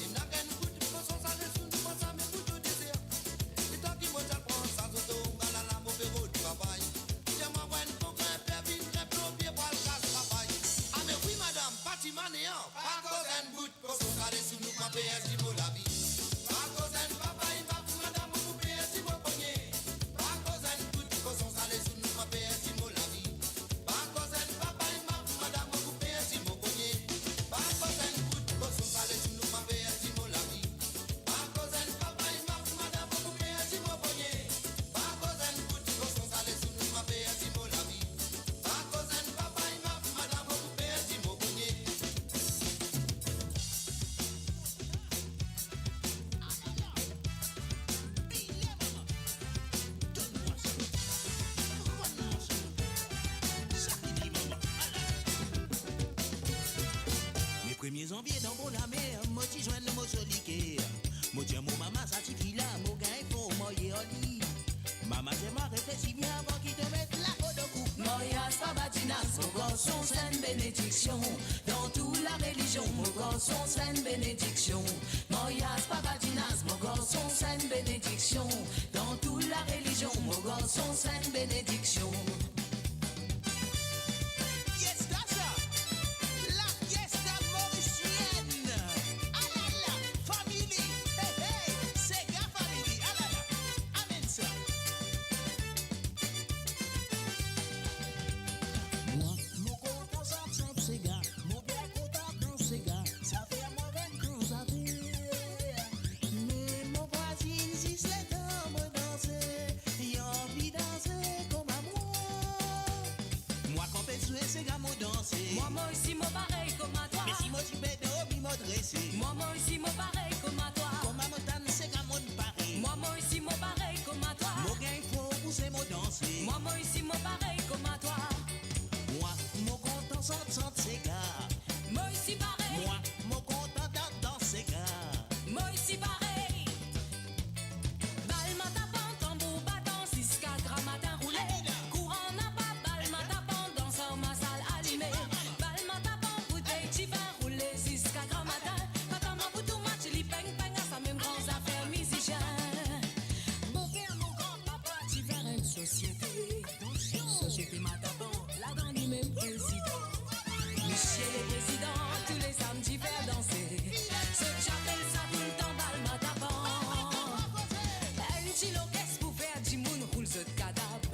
Et n'a qu'un coup de poisson, ça les sous, moi, ça me coûte au désir. Et tant qu'il m'a prend ça, tout au galala, mon bureau du travail. Tiens-moi, ouais, pour qu'un père vive, un plombier, pour le casse travail. Ah, mais oui, madame, parti manéant, pas cause un bout, pour son salé sous nous, ma paix, dis-moi la vie. Pas cause un papa, il m'a dit, madame, mon paix, dis-moi pogné. Pas cause un bout, pour son salé sous nous, ma paix, dis-moi la vie. Pas cause un papa, il m'a dit, madame, mon paix, dis-moi pogné. Pas cause un bout, pour son salé sous nous, ma paix, dis-moi la vie. Pas cause un papa, il m'a dit, madame, mon paix, dis-moi pogné. Pas cause un bout, pour son salé sous nous, ma paix, dis-moi la vie. Pas cause un papa, il m'a dit, madame, mon paix, dis-moi pogné. Mes premiers enviés dans mon amé, moi t'y joins le mot soliqué. Moi tiens mon maman, ça t'y file là, mon gars, il faut moi y aller. Maman, j'ai ma réfléchi bien avant qu'il te mette la peau de coupe. Moyas Babatinas, mon garçon, c'est une bénédiction. Dans toute la religion, mon garçon, c'est une bénédiction. Moyas Babatinas, mon garçon, c'est une bénédiction. Dans toute la religion, mon garçon, c'est une bénédiction. Fiesta ça, la fiesta mauricienne. Ah là là, famille, hey hey, c'est gars famille. Ah là là, amène ça. Moi, mon content ça me c'est gars, mon bien content dans ces gars. Ça fait moi 23 ans. Mais mon voisine si c'est comme danser, il a envie de danser comme à moi. Moi quand je suis ces gars m'ont dansé. Moi aussi, moi pareil comme à toi. Mais si moi tu mets dehors, il m'a dressé. Moi aussi, moi pareil comme à toi. Comme à montagne, c'est gars m'ont paré. Moi aussi, moi pareil comme à toi. Mon gars il faut pousser mon danser. Moi aussi, moi pareil comme à toi. Moi, mon content sans ces gars. Moi aussi pareil. Moi, mon content dans ces gars. Moi aussi pareil. Balma tapant, tambour battant, 6-4 matin roulé. Courant n'a pas, balma tapant, dansant ma salle allumée. Balma tapant, bouteille de vin roulé, 6-4 matin. Patama pour tout match, li peng peng à sa même grande affaire musicien. Mon père, mon grand-papa, tu vers une société. Société ma tapant, là dans le même président. Monsieur le président, tous les samedis faire danser. Ce j'appelle ça tout le temps balle ma tapant. Un petit l'orchestre pour faire du moun roule ce cadavre.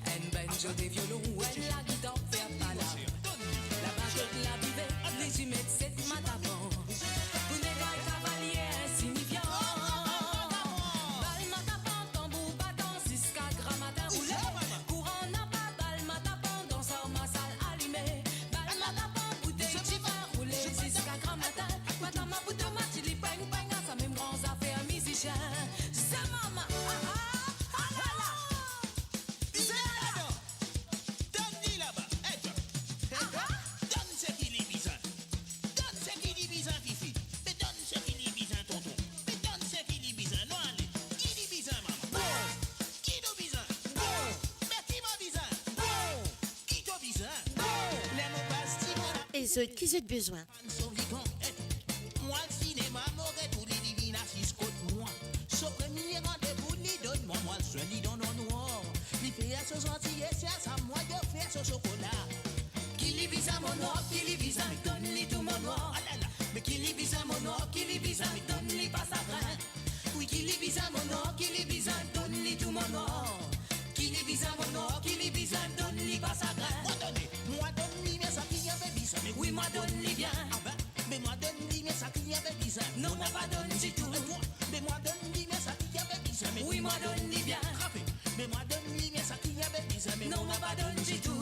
Un banjo des violons, elle la guitare faire palabre. La baguette, la buvette, les humettes, c'est ma tapant. Pour nettoyer cavalier insignifiant. Balle ma tapant, tambour battant, 6-4 matin roulé. Courant n'a pas, balle ma tapant, dansant ma salle allumée. Balle ma tapant, bouteille de vin roulé, 6-4 matin. Madame ma bouteille de match, li peng peng à sa même grand affaire musicien. C'est maman, C'est là-dedans. Donne-lui là-bas. Hey, toi. Donne ce qu'il est bizarre. Donne ce qu'il est bizarre, Fifi. Mais donne ce qu'il est bizarre, tonton. Mais donne ce qu'il est bizarre. Non, allez. Qui est bizarre, maman? Bon. Qui est bizarre? Bon. Mais qui m'a bizarre? Bon. Qui est bizarre? Bon. Les mots passent, Et ceux qui ont besoin. moi, le cinéma, m'aurait tous les divinations contre moi. Ce premier rendez-vous, lui donne-moi, moi, le soin, lui donne en noir. Il fait à ce gentil, et c'est à ça, moi, de faire ce chocolat. qui li visa mon noir, qui li visa, me donne li tout mon noir. Ah là là, Mais qui li visa mon noir, qui li visa, me donne li pas sa grain. Oui, qui li visa mon noir, qui li visa, donne li tout mon noir. Qui li visa mon noir, qui li visa, donne li pas sa grain. moi, donne-lui, mais ça qui y avait bizarre. Mais Oui, moi donne li bien. ah ben, mais moi, donne-lui, mais ça qui y avait bizarre. Non, moi pas donne du tout. Mais moi, donne-lui, mais ça qui y avait bizarre. Mais Oui, moi donne li bien. frappé. Mais moi, donne-lui, mais ça qui y avait bizarre. Mais Non, moi pas donne du tout.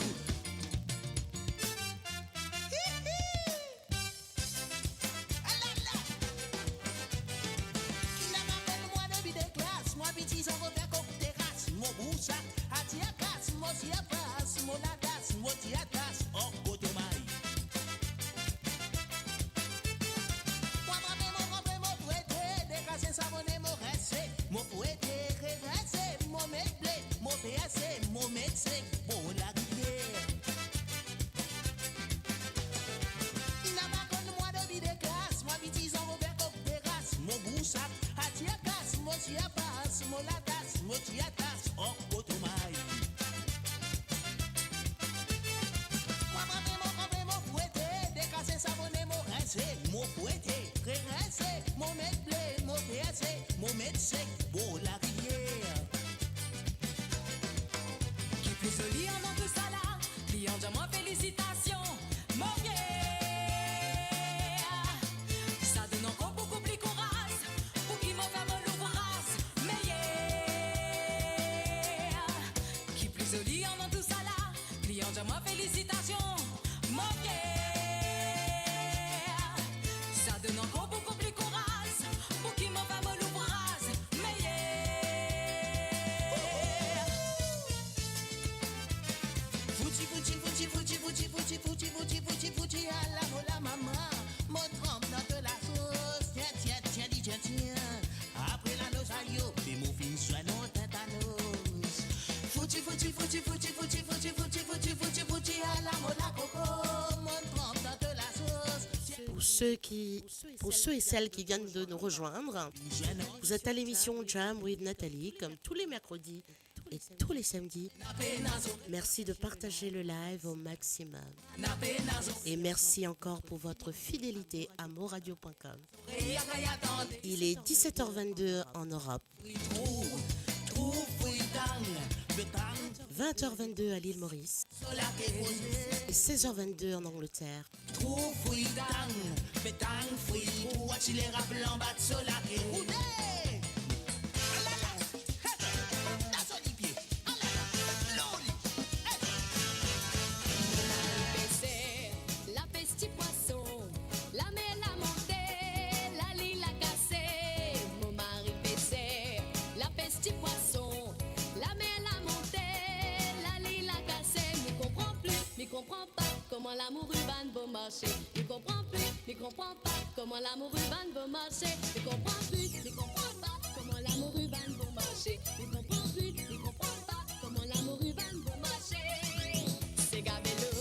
Pour ceux et celles qui viennent de nous rejoindre, vous êtes à l'émission Jam with Nathalie, comme tous les mercredis et tous les samedis. Merci de partager le live au maximum. Et merci encore pour votre fidélité à moradio.com. Il est 17h22 en Europe. 20h22 à l'île Maurice et 16h22 en Angleterre. La peste poisson, la mer l'a montée, la lit l'a cassé. Mon mari baissait, la peste poisson, la mer l'a montée, la lit l'a cassé. M'y comprend pas comment l'amour urbain va marcher. M'y comprend pas comment l'amour urbain va marcher. M'y comprend pas comment l'amour urbain va marcher. M'y comprend pas comment l'amour urbain va marcher. C'est gabello,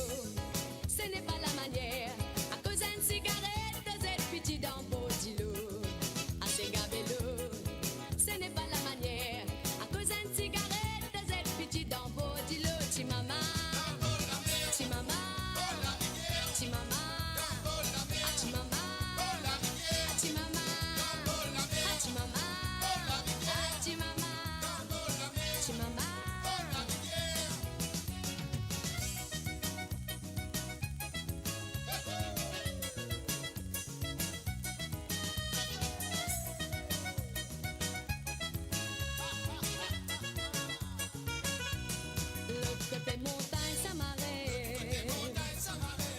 ce n'est pas la manière. À cause d'une cigarette, vous êtes petit dans vos dilos. Ah, c'est gabello, ce n'est pas la manière. À cause d'une cigarette, vous êtes petit dans vos dilos. Timama, timama, timama, ah, timama, ah, timama, ah, timama, ah, timama, timama. L'autre côté montagne, ça m'arrête.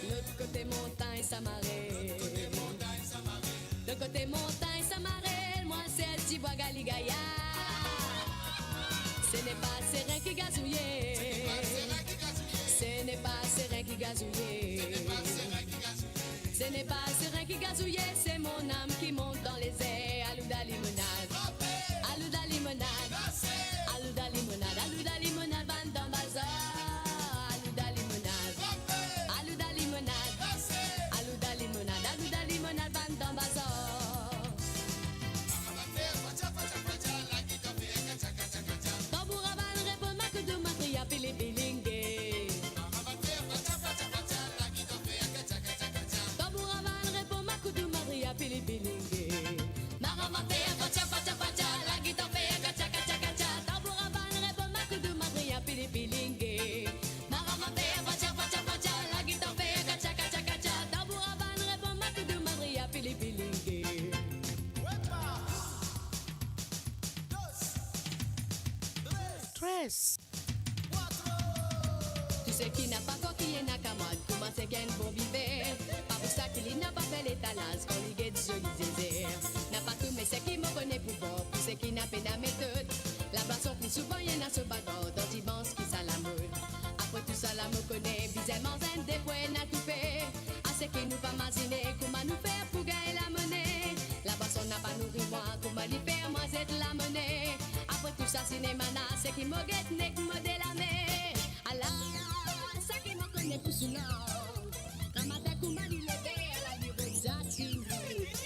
L'autre côté montagne, ça m'arrête. Le côté montagne, ça m'arrête. Moi, c'est un petit bois galigaya. Ce n'est pas serein qui gazouillait. Ce n'est pas serein qui gazouillait. Ce n'est pas serein qui gazouillait. C'est mon âme qui monte dans les airs. Alouda limonade. Alouda limonade. Alouda limonade. Alouda limonade. Van dans bazar. Alouda limonade. Alouda limonade. Alouda limonade. Alouda limonade. Van dans bazar. Tambouraban répond ma que de matria pili pilingue. Tambouraban répond ma que de matria pili pilingue. Maramate pacha pacha pacha la guitare fait gacha gacha gacha. Tambouraban répond ma que de matria pili pilingue. Maramate pacha pacha pacha la guitare fait gacha gacha gacha. Tambouraban répond ma que de matria pili pilingue. Stress. Tu sais qui n'a pas coquillé n'a qu'à moi. Comment c'est qu'un bon vivre. Pas pour ça qu'il n'a pas fait l'étalage. Quand il est joli désert. N'a pas tout mais c'est qui me connaît pour bon. Pour c'est qui n'a pas la méthode. La boisson plus souvent y'en a ce bateau. Dans dimanche qui ça la mode. Après tout ça la me connaît. Bizarrement un des fois n'a tout fait. À ce qui nous pas imaginer. Comment nous faire pour gagner la monnaie. La boisson n'a pas nourri moi. Comment lui faire moi c'est la monnaie. Après tout ça cinéma n'a. C'est qui me guette n'est que me délamé. Allah, ça qui me connaît tout sous l'or. Ramata Koumali levé à la Lirizati.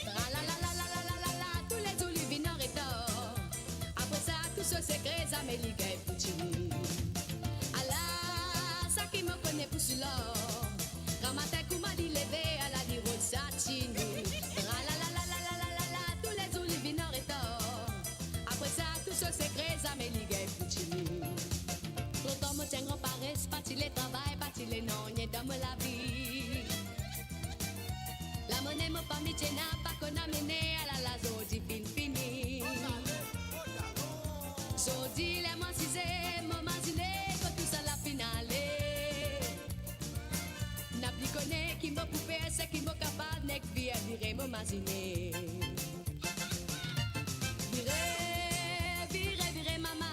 La la la la la la la la, tous les olives nord et d'or. Après ça, tout ce secret, ça me ligue et Poutine. Allah, ça qui me connaît tout sous l'or. Ramata Koumali levé à la Lirizati. La la la la la la la la la, tous les olives nord et d'or. Après ça, tout ce secret, ça me ligue et Poutine. Longtemps me tient grand paresse, pas les travail, pas les non, n'y dans la vie. La monnaie me pas mis n'a pas qu'on a mené à la zodi fin fini. Zodi les mansisé, maman ziné, que tout ça la finale. N'a plus connaît qui me poupée, c'est qui me capable, n'est que vie à virer maman ziné. Virez, virez, virez maman.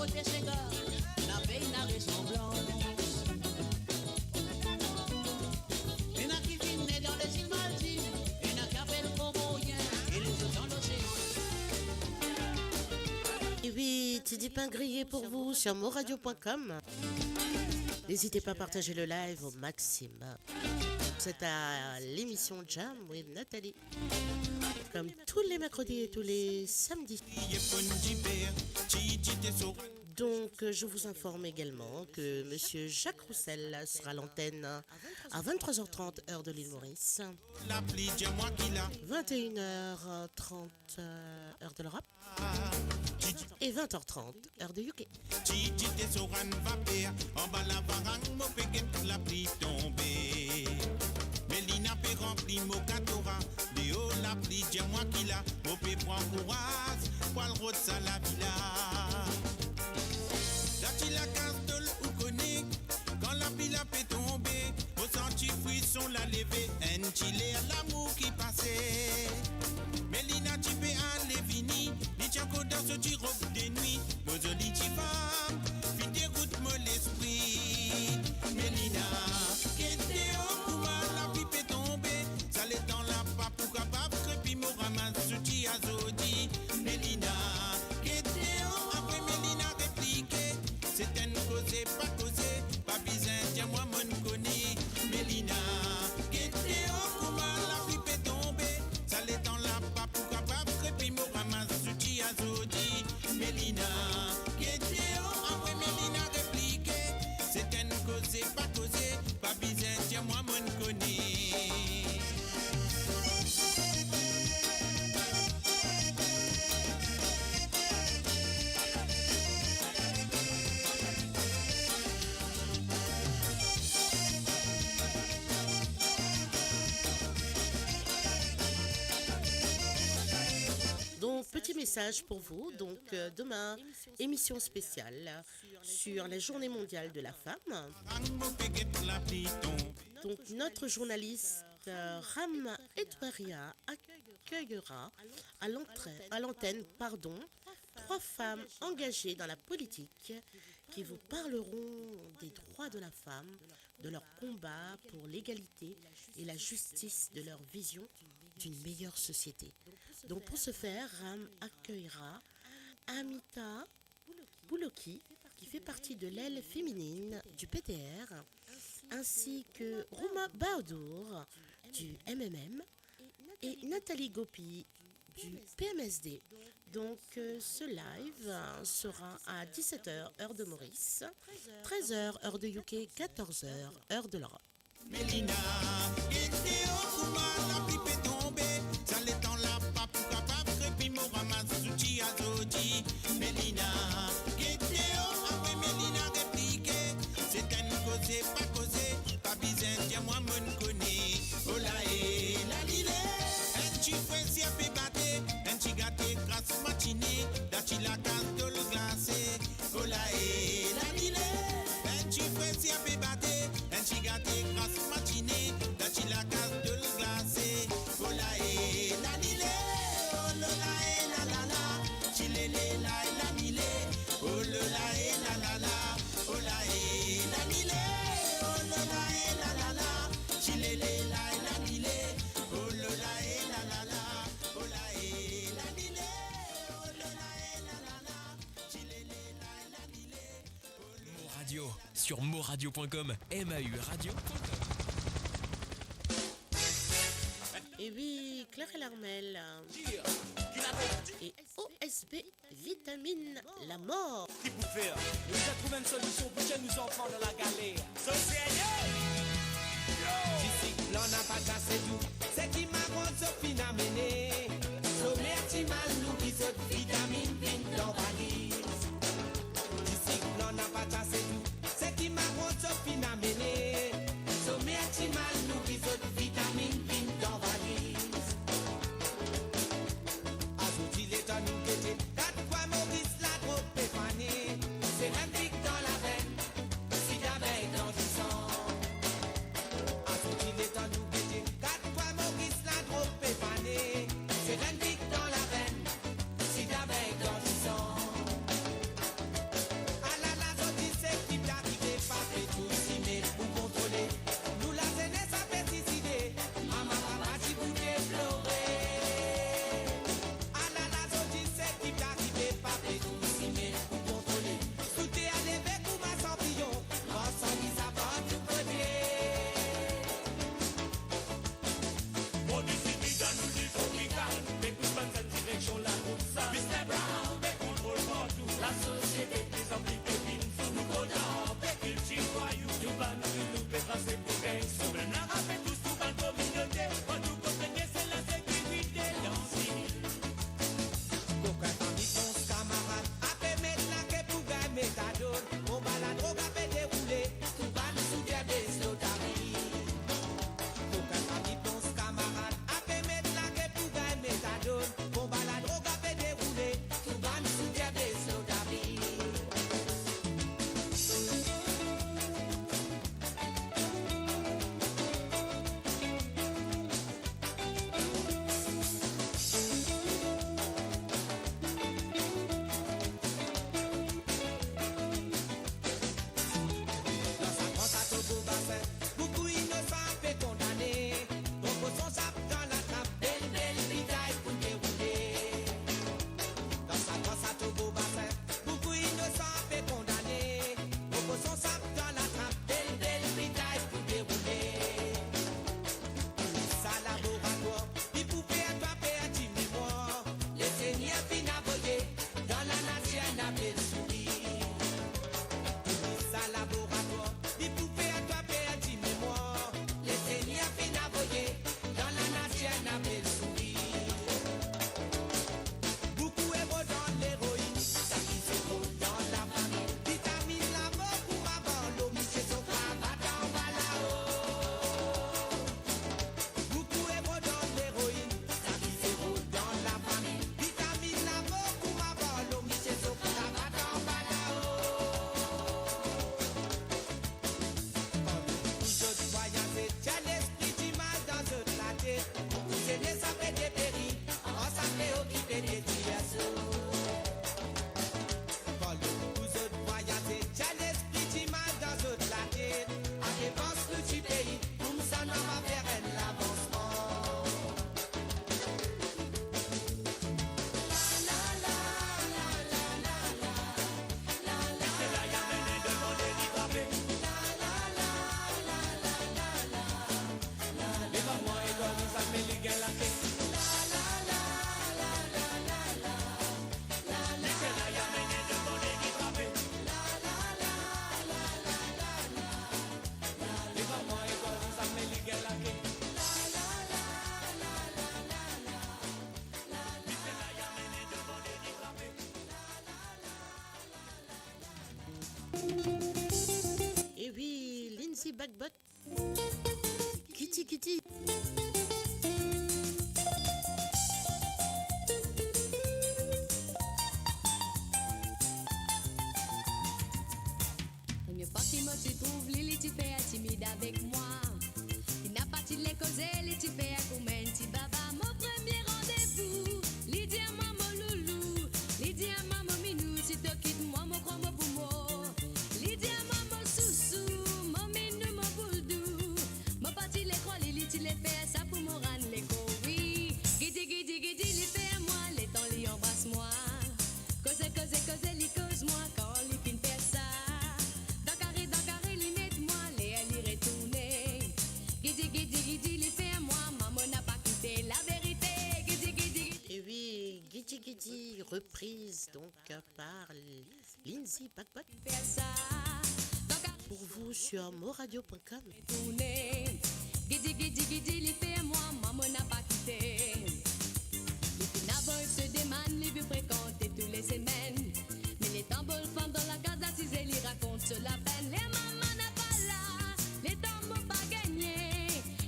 côté Senghor, la veille n'a ressemblance. Il y en a qui viennent dans les îles Maldives, il y en a qui appellent Comorien, et les autres dans l'océan. Et oui, Tidi Pain grillé pour vous sur moradio.com. N'hésitez pas à partager le live au maximum. C'est à l'émission Jam with Nathalie. Comme tous les mercredis et tous les samedis. Donc, je vous informe également que Monsieur Jacques Roussel sera à l'antenne à 23h30 heure de l'île Maurice, 21h30 heure de l'Europe et 20h30 heure de UK. Mélina peut remplir mon catora, Léo la pli, dis-moi qui l'a, mon peut prendre courage, poil route à la villa. Dati la castole ou connaît, quand la pile a peut tomber, au senti frisson la lever, un chilé à l'amour qui passait. Mélina tu peux aller fini, ni tchako dans ce petit robe de nuit, nos jolies femmes, fin déroute moi l'esprit. Mélina, qu'est-ce que la vie peut tomber, ça l'est dans la pape pour capable, crépi me ramasse ce petit azodi. Mélina, qu'est-ce que après Mélina répliqué, c'est une cause pas causée, pas besoin de moi mon connais. Mélina, qu'est-ce que la vie peut tomber, ça l'est dans la pape pour capable, crépi me ramasse ce petit azodi. Mélina, qu'est-ce que après Mélina répliqué, c'est une cause pas causée, pas besoin de moi mon connais. Donc, petit message pour vous. Donc, demain, émission spéciale sur la journée mondiale de la femme. Donc, notre journaliste Ram Edouaria accueillera à l'antenne, trois femmes engagées dans la politique qui vous parleront des droits de la femme, de leur combat pour l'égalité et la justice, de leur vision d'une meilleure société. Donc pour ce faire, Ram accueillera Amita Bouloki, qui fait partie de l'aile féminine du PTR, ainsi que Rouma Baodour du MMM et Nathalie Gopi du PMSD. Donc ce live sera à 17h heure de Maurice, 13h heure de UK, 14h heure de l'Europe. Mélina, la vie peut tomber, ça l'est dans la pape pour capable, crépi me ramasse ce petit azodi. Mélina, après Mélina répliqué, c'est une cause pas causée, pas besoin de moi mon connais. Oh là et la lile, un petit frère si a fait battre, un petit gâté grâce matinée, dati la carte de le glacé. Oh là et la lile, un petit frère si a fait battre, un petit gâté grâce matinée, dati la carte de le glacé. Oh là et la lile, oh là et la la la, chilele la et la lile, oh là et la la la, oh là et la lile, oh là et la la la, chilele la et la lile, oh là et la la la, oh là et la lile, oh là et la la la, chilele la et la lile. Mo Radio sur moradio.com, MAU-radio.com. Et oui, Claire et l'Armel et OSB Vitamine La Mort. Qui pour faire? Nous avons trouvé une solution pour que nous enfants dans la galère. D'ici, l'on n'a pas cassé tout. C'est qui m'a rendu Sophie n'a mené. Sommet, tu m'as nous qui se vitamine vite dans valise. D'ici, l'on n'a pas cassé tout. C'est qui m'a rendu Sophie n'a mené. Sommet, tu m'as nous qui se vitamine vite dans valise. Ajouti l'état nous guetter. 4 fois Maurice la trop pépané. C'est un pic dans la veine. Si d'abeille dans du sang. Ajouti l'état nous guetter. 4 fois Maurice la trop pépané. C'est un pic dans la veine. Si d'abeille dans du sang. Backbot. Kitty Kitty. Une partie, moi, tu trouves, Lily, tu fais timide avec moi. Il n'a pas les causé, les tu fais comme un petit baba. Mon premier rendez-vous, Lydie à moi, mon loulou. Lydie à moi, mon minou, si tu quittes moi, mon croix, mon poumon. Lydie à moi, mon soussou, mon minou, mon bouldou. Mon parti, les croix, Lily, tu les fais ça pour me rendre les oui. Guidi, guidi, guidi, les fais à moi, les temps, les embrasse-moi. Cause, les cause-moi quand les filles fait ça. Dans carré, les net-moi, les elle y retourner. Guidi, guidi, guidi, les fais à moi, maman n'a pas quitté la vérité. Guidi, guidi, guidi. Et oui, Giddy Giddy, reprise donc par Lindsay Backbot. Faire ça. Dans carré, Pour vous sur moradio.com. retourner. Guidi, guidi, guidi, les fais à moi, maman n'a pas quitté. Les filles se démandent, les vues fréquenter tous les semaines. Mais les tambours femmes dans la case assise, ils racontent sur la peine. Les mamans n'a pas là, les tambours pas gagné.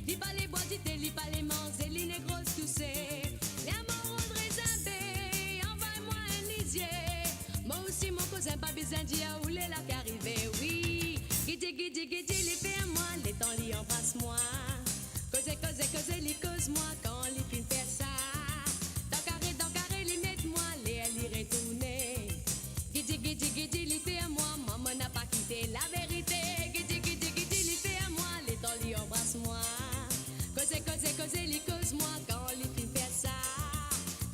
Ils pas les bois d'ité, ils pas les manger, les négros toussés. Les amoureux réservés, envoie-moi un lisier. Moi aussi, mon cousin, pas besoin d'y où les là qui arrivé, oui. Guidi, guidi, guidi, les fais à moi, les temps, les embrasse-moi. Cause, les cause-moi quand les filles fait ça. Dans carré, les mette-moi, les elle y retourner. Guidi, guidi, guidi, les fais à moi, maman n'a pas quitté la vérité. Guidi, guidi, guidi, les fais à moi, les temps, les embrasse-moi. Cause, les cause-moi quand les filles fait ça.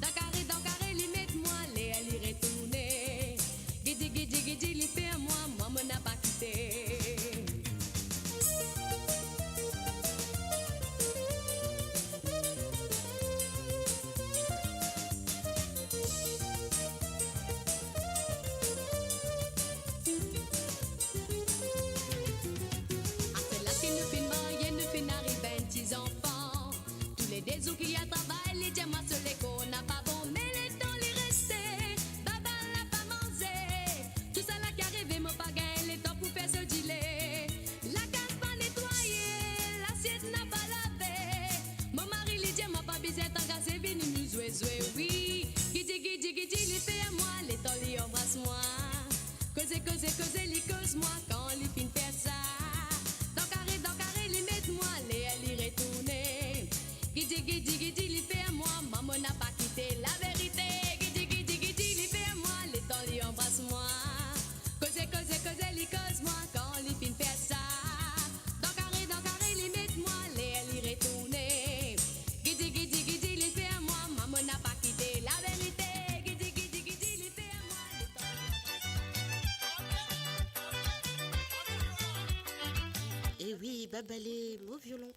Dans carré, les mette-moi, les elle y retourner. Guidi, guidi, guidi, les fais à moi, maman n'a pas quitté. Après la qui nous fin marier, nous fin arriver un petit enfant. Tous les désous qui a travail, les diamants sur les qu'on n'a pas bon, mais les temps les restés. Baba l'a pas mangé. Tout ça là qui arrive, mon pas gagné, les temps pour faire ce gilet. La case pas nettoyée, l'assiette n'a pas lavé. Mon mari, les diamants pas besoin d'engager, venu nous jouer, oui. Guidi, guidi, guidi, les fait à moi, les temps les embrasse-moi. Cause, les cause-moi quand les filles fait ça. Dans carré, les mette-moi, les elle y retourner. Guidi, guidi, guidi, les fait à moi, maman n'a pas quitté la vérité. Guidi, guidi, guidi, les fait à moi, les temps les embrasse-moi. Cause, les cause-moi quand les filles fait ça. Dans carré, les mette-moi, les elle y retourner. Guidi, guidi, guidi, les fait à moi, maman n'a pas quitté la vérité. Guidi, guidi, guidi, les fait à moi, les temps. Et oui, Babalé, mon violon.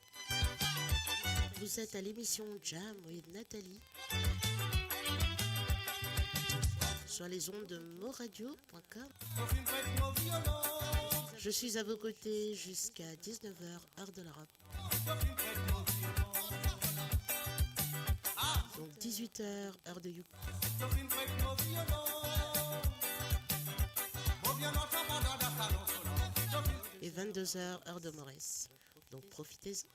Vous êtes à l'émission Jam with Nathalie. Sur les ondes de moradio.com. Je suis à vos côtés jusqu'à 19h, heure de l'Europe. Donc 18h, heure de UK. Et 22h, heure de Maurice. Donc profitez-en.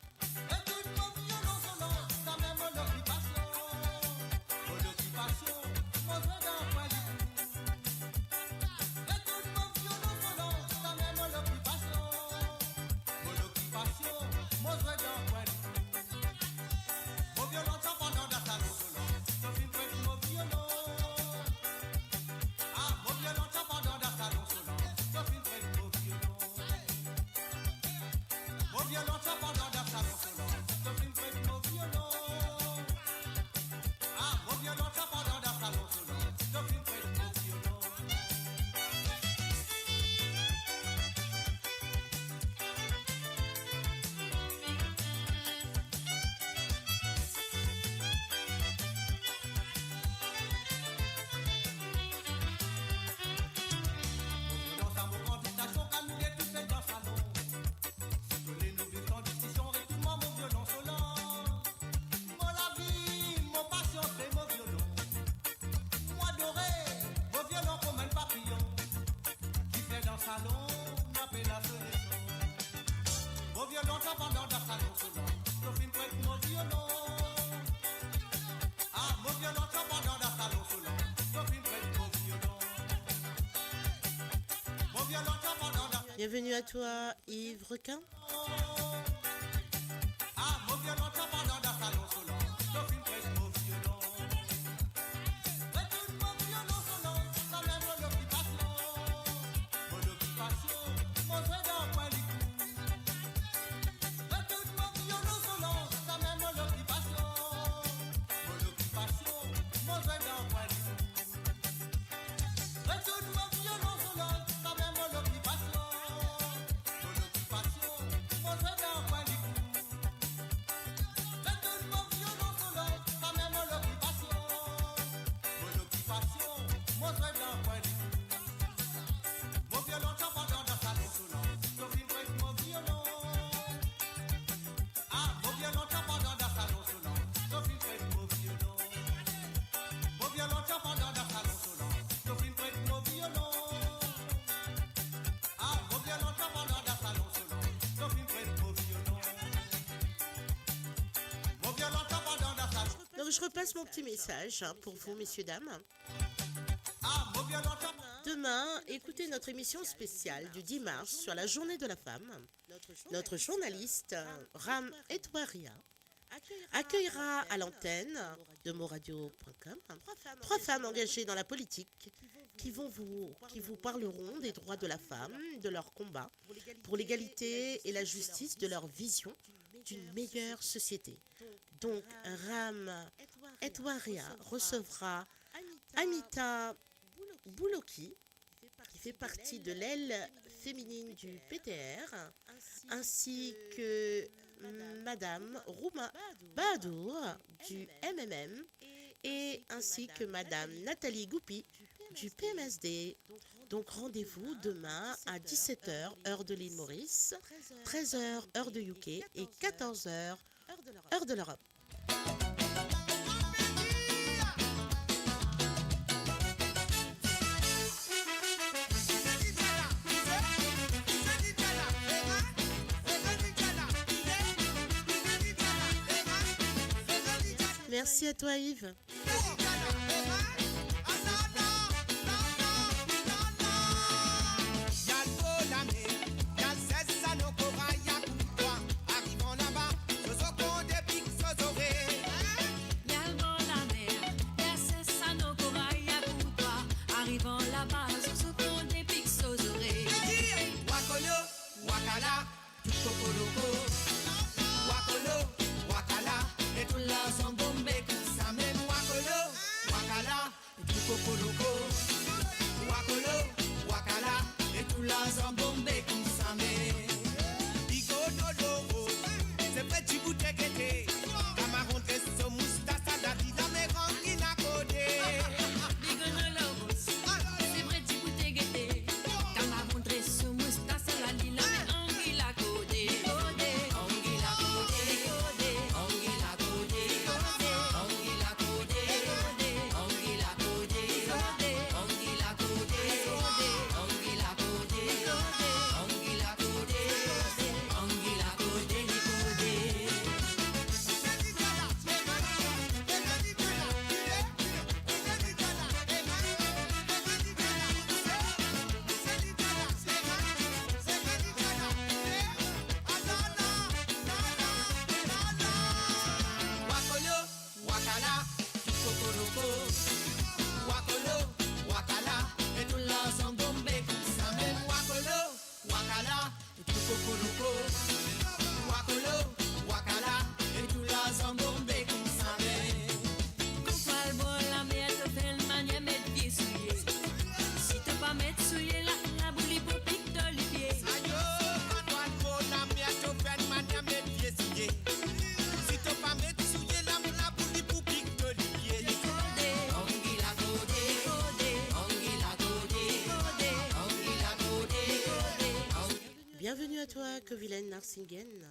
Mon violon pendant dans salon sonore, Sophie prête mon violon. Ah, mon violon pendant dans salon sonore, Sophie prête mon violon. Mon violon pendant dans. Bienvenue à toi, Yves Requin. Ah, mon violon pendant dans salon sonore, Sophie prête mon violon. Retourne mon violon sonore, ça même mon occupation. Mon occupation, mon jouet dans point du cou. Retourne mon violon sonore, ça même mon occupation. Mon occupation, mon jouet dans point du cou. Retourne mon violon sonore, ça même mon occupation. Mon occupation, mon jouet dans point du cou. Retourne mon violon sonore, ça même mon occupation. Mon occupation, mon jouet dans point du cou. Mon violon pendant dans salon sonore, Sophie prête mon violon. Ah, mon violon pendant dans salon sonore, Sophie prête mon violon. Mon violon pendant dans salon sonore, Sophie prête mon violon. Ah, mon violon pendant dans salon sonore, Sophie prête mon violon. Mon violon pendant dans salon. Donc je repasse mon petit message pour vous, messieurs, dames. Ah, mon violon Demain, écoutez notre émission spéciale du 10 mars sur la journée de la femme. Notre journaliste, Ram Etouaria, accueillera à l'antenne de moradio.com 3 femmes engagées dans la politique qui vous parleront des droits de la femme, de leur combat pour l'égalité et la justice, de leur vision d'une meilleure société. Donc, Ram Etouaria recevra Anita Bouloki, qui fait partie de l'aile féminine du PTR, ainsi que Madame Rouma Bahadour du MMM, et ainsi que Madame Nathalie Goupi du PMSD. Donc rendez-vous demain à 17h, heure de l'île Maurice, 13h, heure de UK, et 14h, heure de l'Europe. Merci à toi, Yves. Bienvenue à toi, Kovilen Narsingen.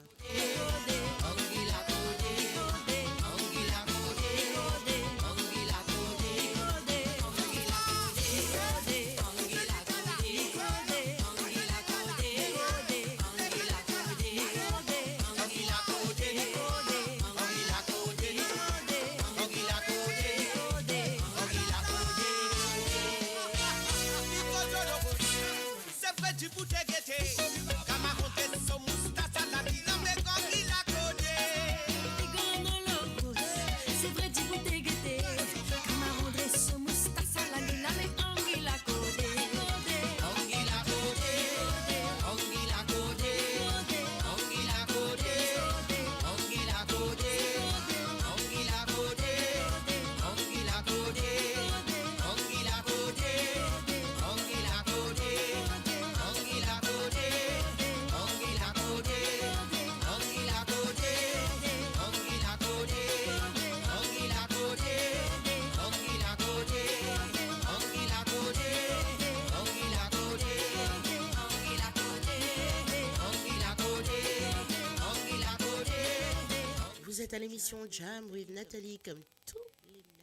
Vous êtes à l'émission Jam with Nathalie comme tous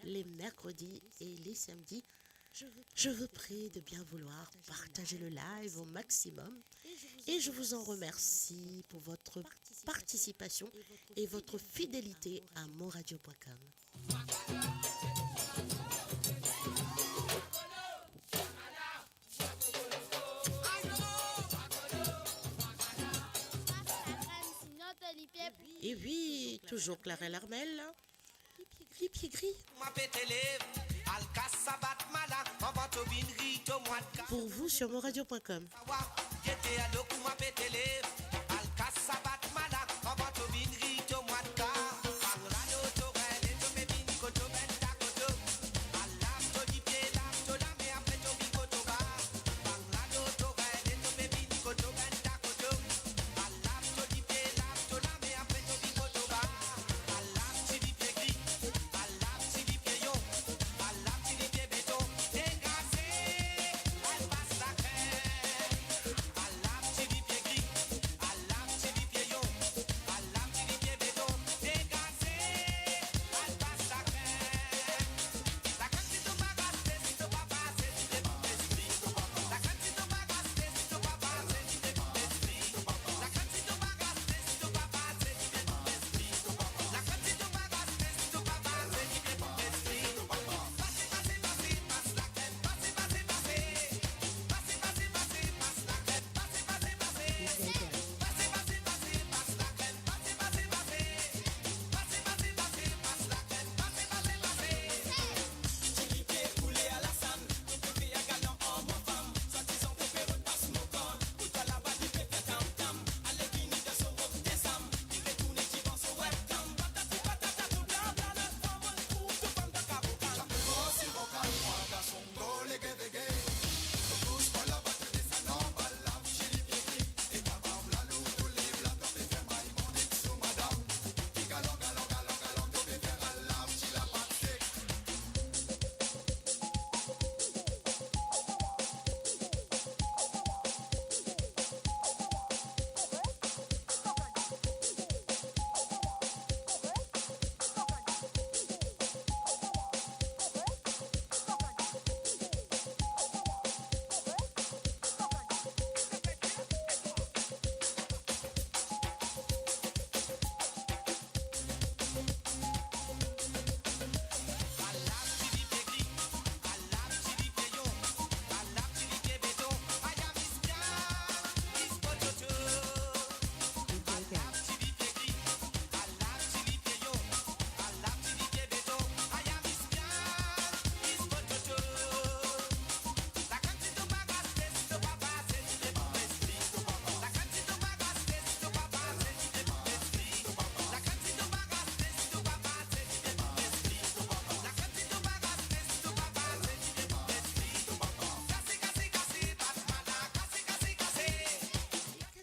les mercredis et les samedis. Je vous prie de bien vouloir partager le live au maximum et je vous en remercie pour votre participation et votre fidélité à moradio.com. Et oui, toujours Clara Larmel, les pieds gris. Pour vous sur moradio.com.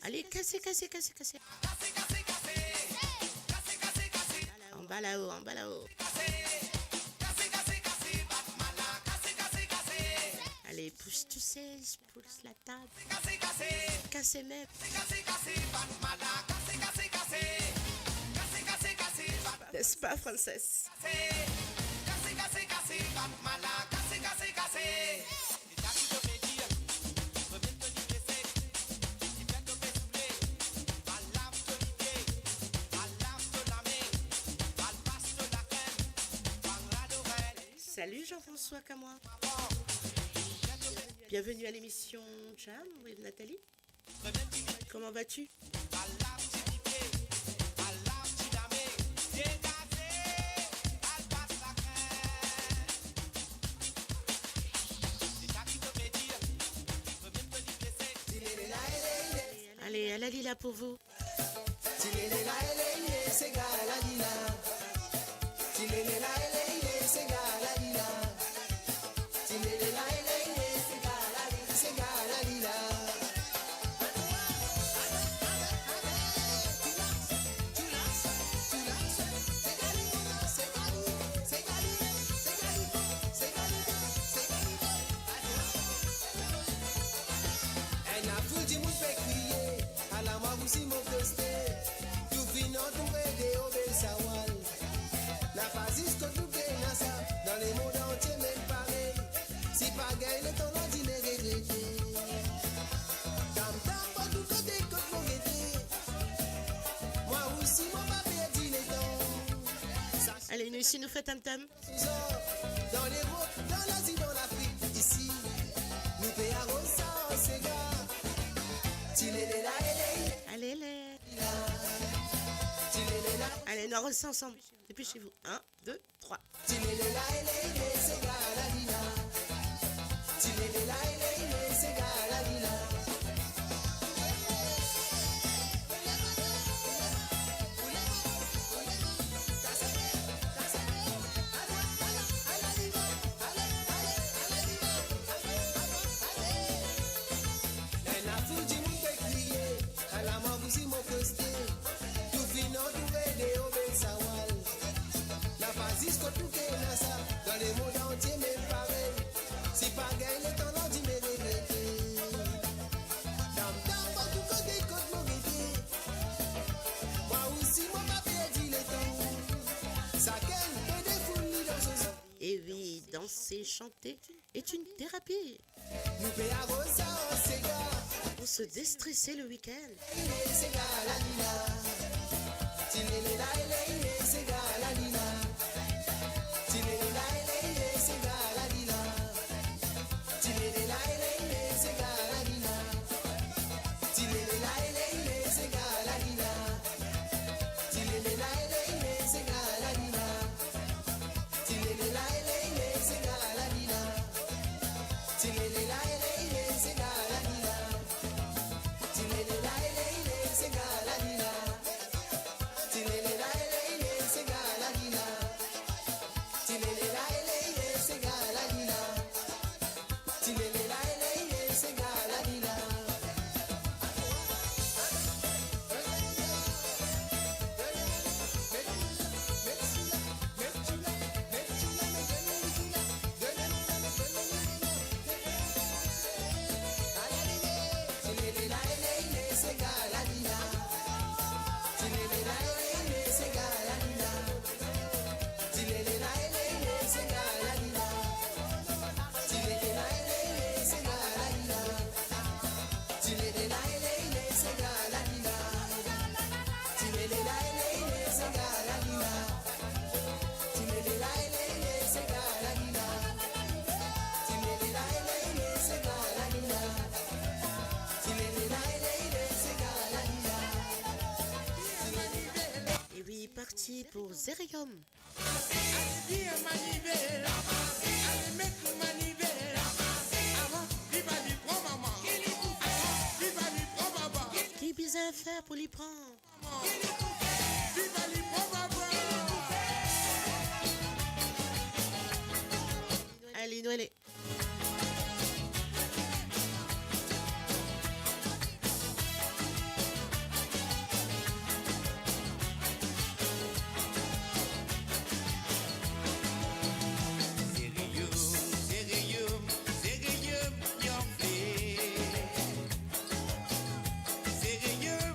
Allez, cassez. En bas là-haut. Allez, pousse, tu sais, pousse la table. Cassez même. N'est-ce pas, Frances? Salut Jean-François Camois. Bienvenue à l'émission Jam with Nathalie. comment vas-tu? Allez, à la Lila pour vous. Allez, nous ici, nous fait tam tam. Dans les mots, dans l'Asie, dans l'Afrique, ici, nous payons ça, c'est gars. Allez, allez, nous restons ensemble. Dépêchez-vous. 1, 2, 3. Dans les mondes entiers, même pareil. Si pas gagné, le temps l'on dit, mais regretter. Dam, dam, pas tout côté, côte mon bébé. Moi aussi, mon papier dit le temps. Ça gagne, peu de foule dans ce son. Et oui, danser, chanter est une thérapie. Nous payons ça, c'est gars. Pour se déstresser le week-end. C'est gars, la lila. C'est gars, la lila. Parti pour Zerium. Qui bizarre faire pour l'y prendre? Allez, nous allez. Sérieux,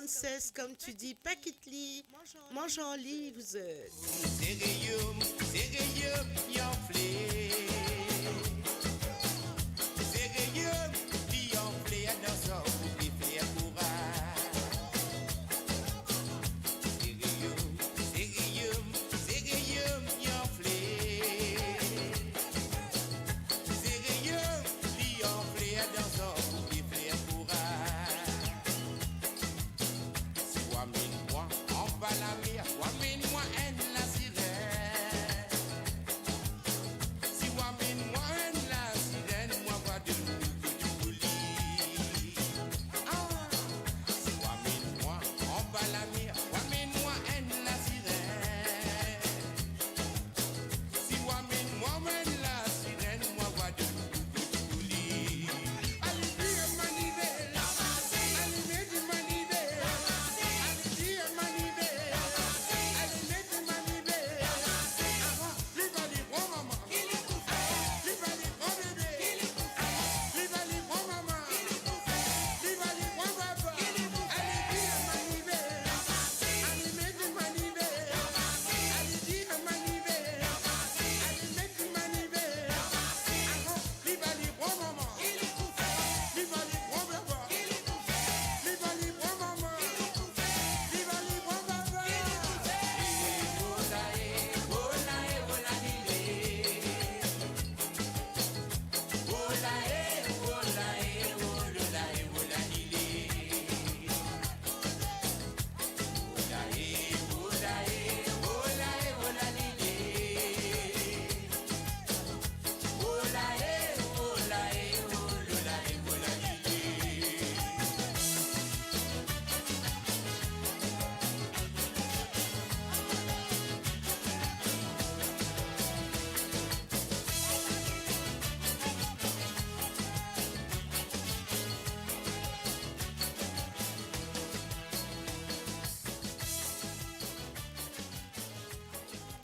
Ramsès, comme tu dis, Pakitli, mange en lit, vous êtes.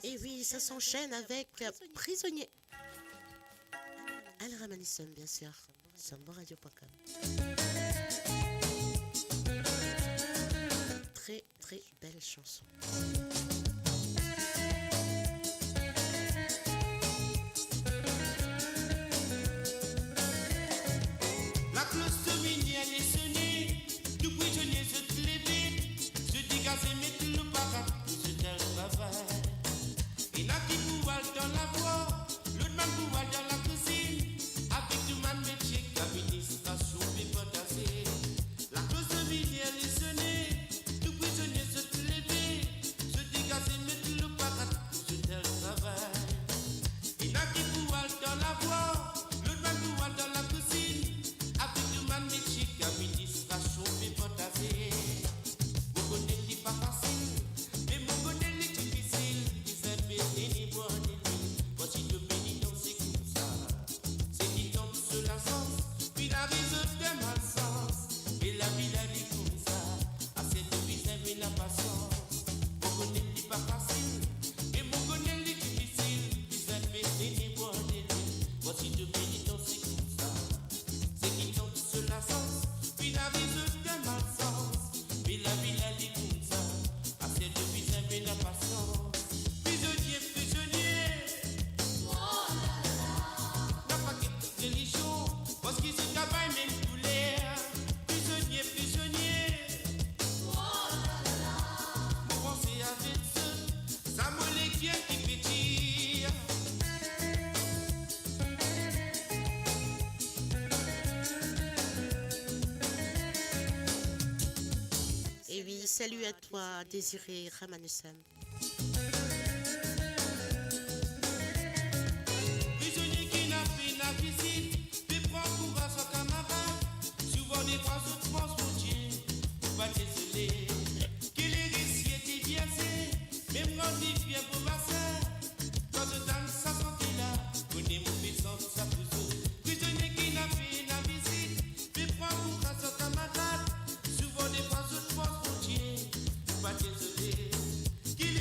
Et oui, ça s'enchaîne avec Prisonnier. Al Ramanisson, bien sûr, sur moradio.com. Très, très belle chanson. La cloche de minuit elle est sonnée, tout prisonnier se lever, se dégager, mettre le parat, se tel travail. Il y en a qui pouvoir dans la voie, l'autre man pouvoir dans la cuisine, avec tout man métier, l'administration peut potasser. La cloche de minuit elle est sonnée, tout prisonnier se lever, se dégager, mettre le parat, se tel travail. Il y en a qui pouvoir dans la voie, l'autre man pouvoir dans la cuisine, avec tout man métier, l'administration peut potasser. Vous connaissez pas facile, mais vous connaissez difficile. Ni bon ni nuit, voici le pénitent, c'est comme ça. C'est qui tombe sur la sens, puis la réseau de malsens. Et la vie la vie comme ça, à cette vie mais la patience. Vous connaissez pas facile, et vous connaissez difficile. Ni bon ni nuit, voici le pénitent, c'est comme ça. C'est qui tombe sur la sens, puis la réseau de malsens. Et la vie la vie comme ça, à cette vie mais la patience. Prisonnier, prisonnier, oh là là, n'a pas qu'être religion, parce qu'il se travaille même couleur. Prisonnier, prisonnier, oh là là, vous pensez avec ça me les qui pétille. Et oui, salut à toi, Désiré Ramanussem. Prisonnier qui n'a fait la visite, te prend pour à son camarade. Souvent des fois autres pensent mon Dieu, pas désolé. Que les récits étaient biaisés, même quand il vient pour ma sœur. Quand je donne sa santé là, connais mon puissant, sa puissance. Prisonnier qui n'a fait la visite, te prend pour à son camarade. Souvent des fois autres pensent mon Dieu, pas désolé. Qu'il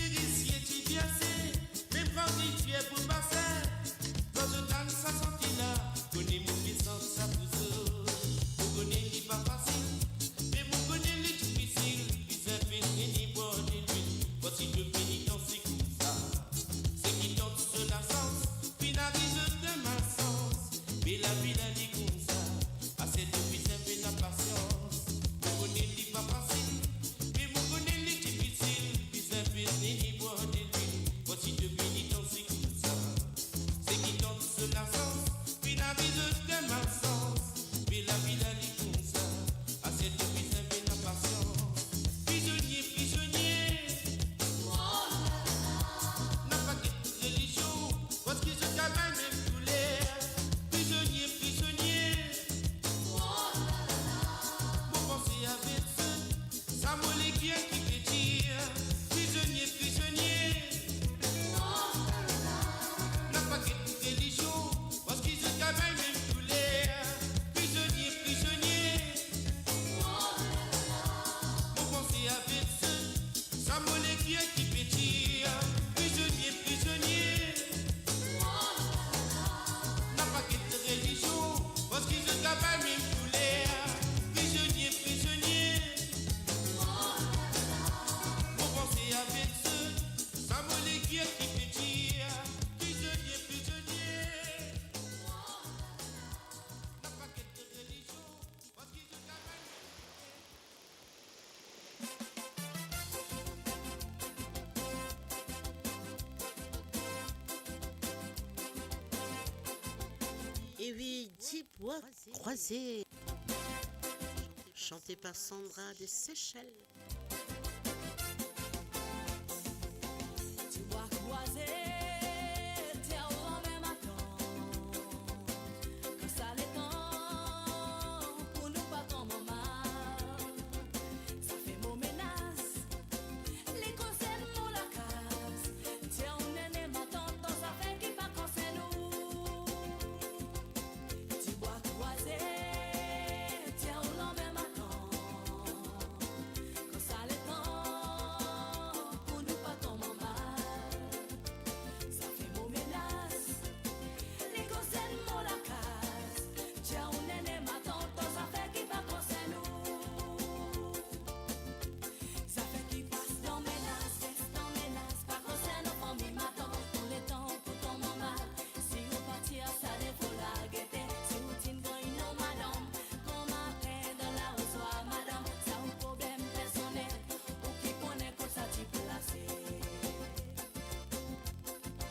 Les bois croisés. Chanté par Sandra des Seychelles. Tu vois croiser terre au même matin, que ça les temps pour nous pas tomber mal. Ça fait mon menace, les conseils mon la casse. Tiens on est matin dans sa fait qui pas conseil nous. Tu vois croiser terre au même matin, que ça les temps pour nous pas tomber mal. Ça fait mon menace, les conseils mon la casse. Tiens on est matin dans sa fait qui pas conseil nous. Ça fait qui passe dans menace, reste dans menace, pas conseil nos familles m'attend. Tous les temps pour tomber mal. Si on partir ça les faut la guetter. Si on tient quand une non madame, qu'on m'appelle dans la reçoit madame. Ça un problème personnel, ou qui connaît comme ça tu placé.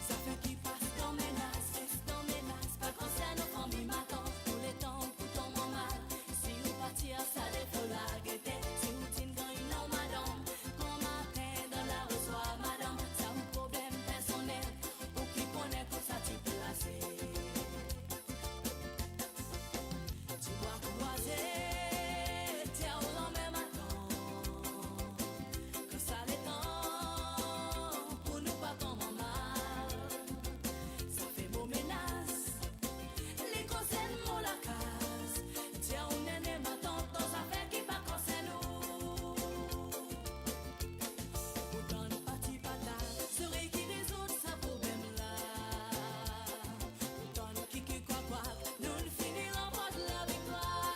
Ça fait qui passe dans menace, reste dans menace, pas conseil nos familles m'attend. Tous les temps pour tomber mal. Si on partir ça les faut la guetter. Si on tient quand une non madame, qu'on m'appelle dans la reçoit madame. Ça un problème personnel, ou qui connaît comme ça tu placé. Tu vois croiser terre au même matin, que ça les temps pour nous pas tomber mal. Ça fait mon menace, les conseils mon la casse. Tiens on est matin dans sa fait qui pas conseil nous. Ou donne parti patate, serait qui résout sa problème là. Ou donne qui quoi, nous ne finirons pas de la victoire.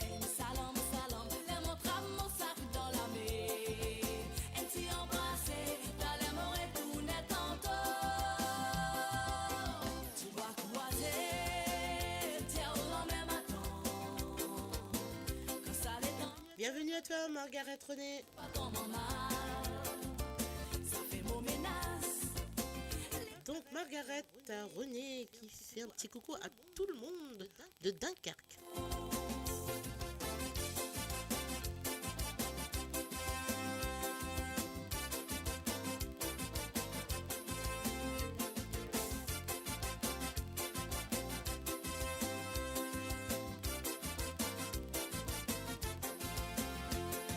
Un salam, salam, les montres mon sac dans la mer. Un petit embrassé, dans les mots et tout n'est tantôt. Tu vois croiser, terre au même matin, que ça les temps. Bienvenue à toi, Margaret René. Pas tomber mal, ça fait mon menace. Donc, Margaret René qui fait un petit coucou à tout le monde de Dunkerque.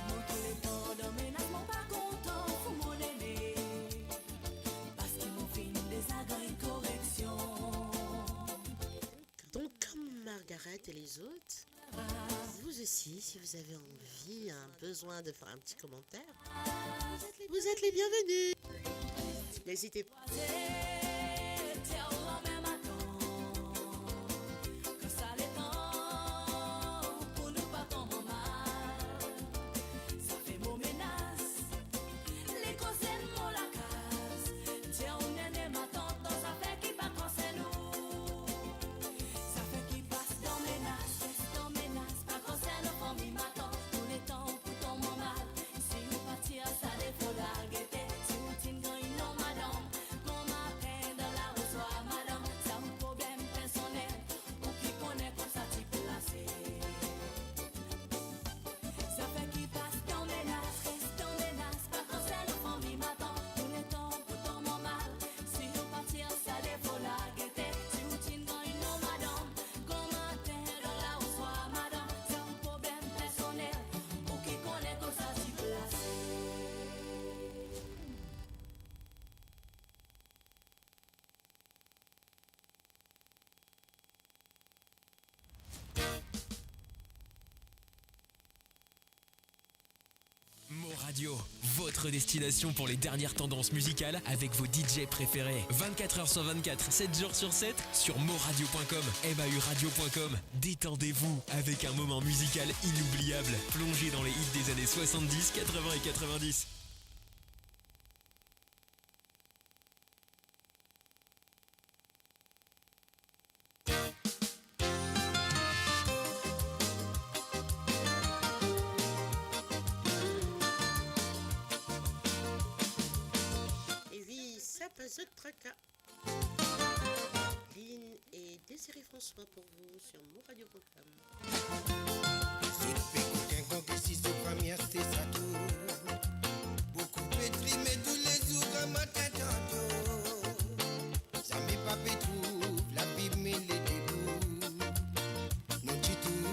Mon téléphone de menace, mon pas content, faut mon aîné. Parce qu'ils m'ont fait des agrès de correction. Donc, comme Margaret et les autres, vous aussi, si vous avez envie, un besoin de faire un petit commentaire, vous êtes les bienvenus. N'hésitez pas. Terre au même matin, que ça les temps pour nous pas tomber mal. Ça fait mon menace, les conseils mon la casse. Tiens on est matin dans sa fait qui pas conseil nous. Ça fait qui passe dans menace, reste dans menace, pas conseil nos familles m'attend. Tous les temps pour tomber mal. Si on partir ça les faut la guetter. Si on tient quand une non madame, qu'on m'appelle dans la reçoit madame. Ça un problème personnel, ou qui connaît comme ça tu placé. Ça fait qui passe dans menace, reste dans menace, pas conseil nos familles m'attend. Tous les temps pour tomber mal. Si on partir ça les faut la guetter. Si on tient quand une non madame, qu'on m'appelle dans la reçoit madame. Ça un problème personnel, ou qui connaît comme ça tu placé. Mo Radio, votre destination pour les dernières tendances musicales avec vos DJ préférés. 24h sur 24, 7 jours sur 7 sur moradio.com, mauradio.com. Détendez-vous avec un moment musical inoubliable. Plongez dans les hits des années 70, 80 et 90. Et oui, ça passe de tracas. Lynn et Désiré François pour vous sur moradio.com. Beaucoup pétri, mais tous les jours comme un tantôt. Jamais pas pétrou, la Bible mais les débouts. Non du tout.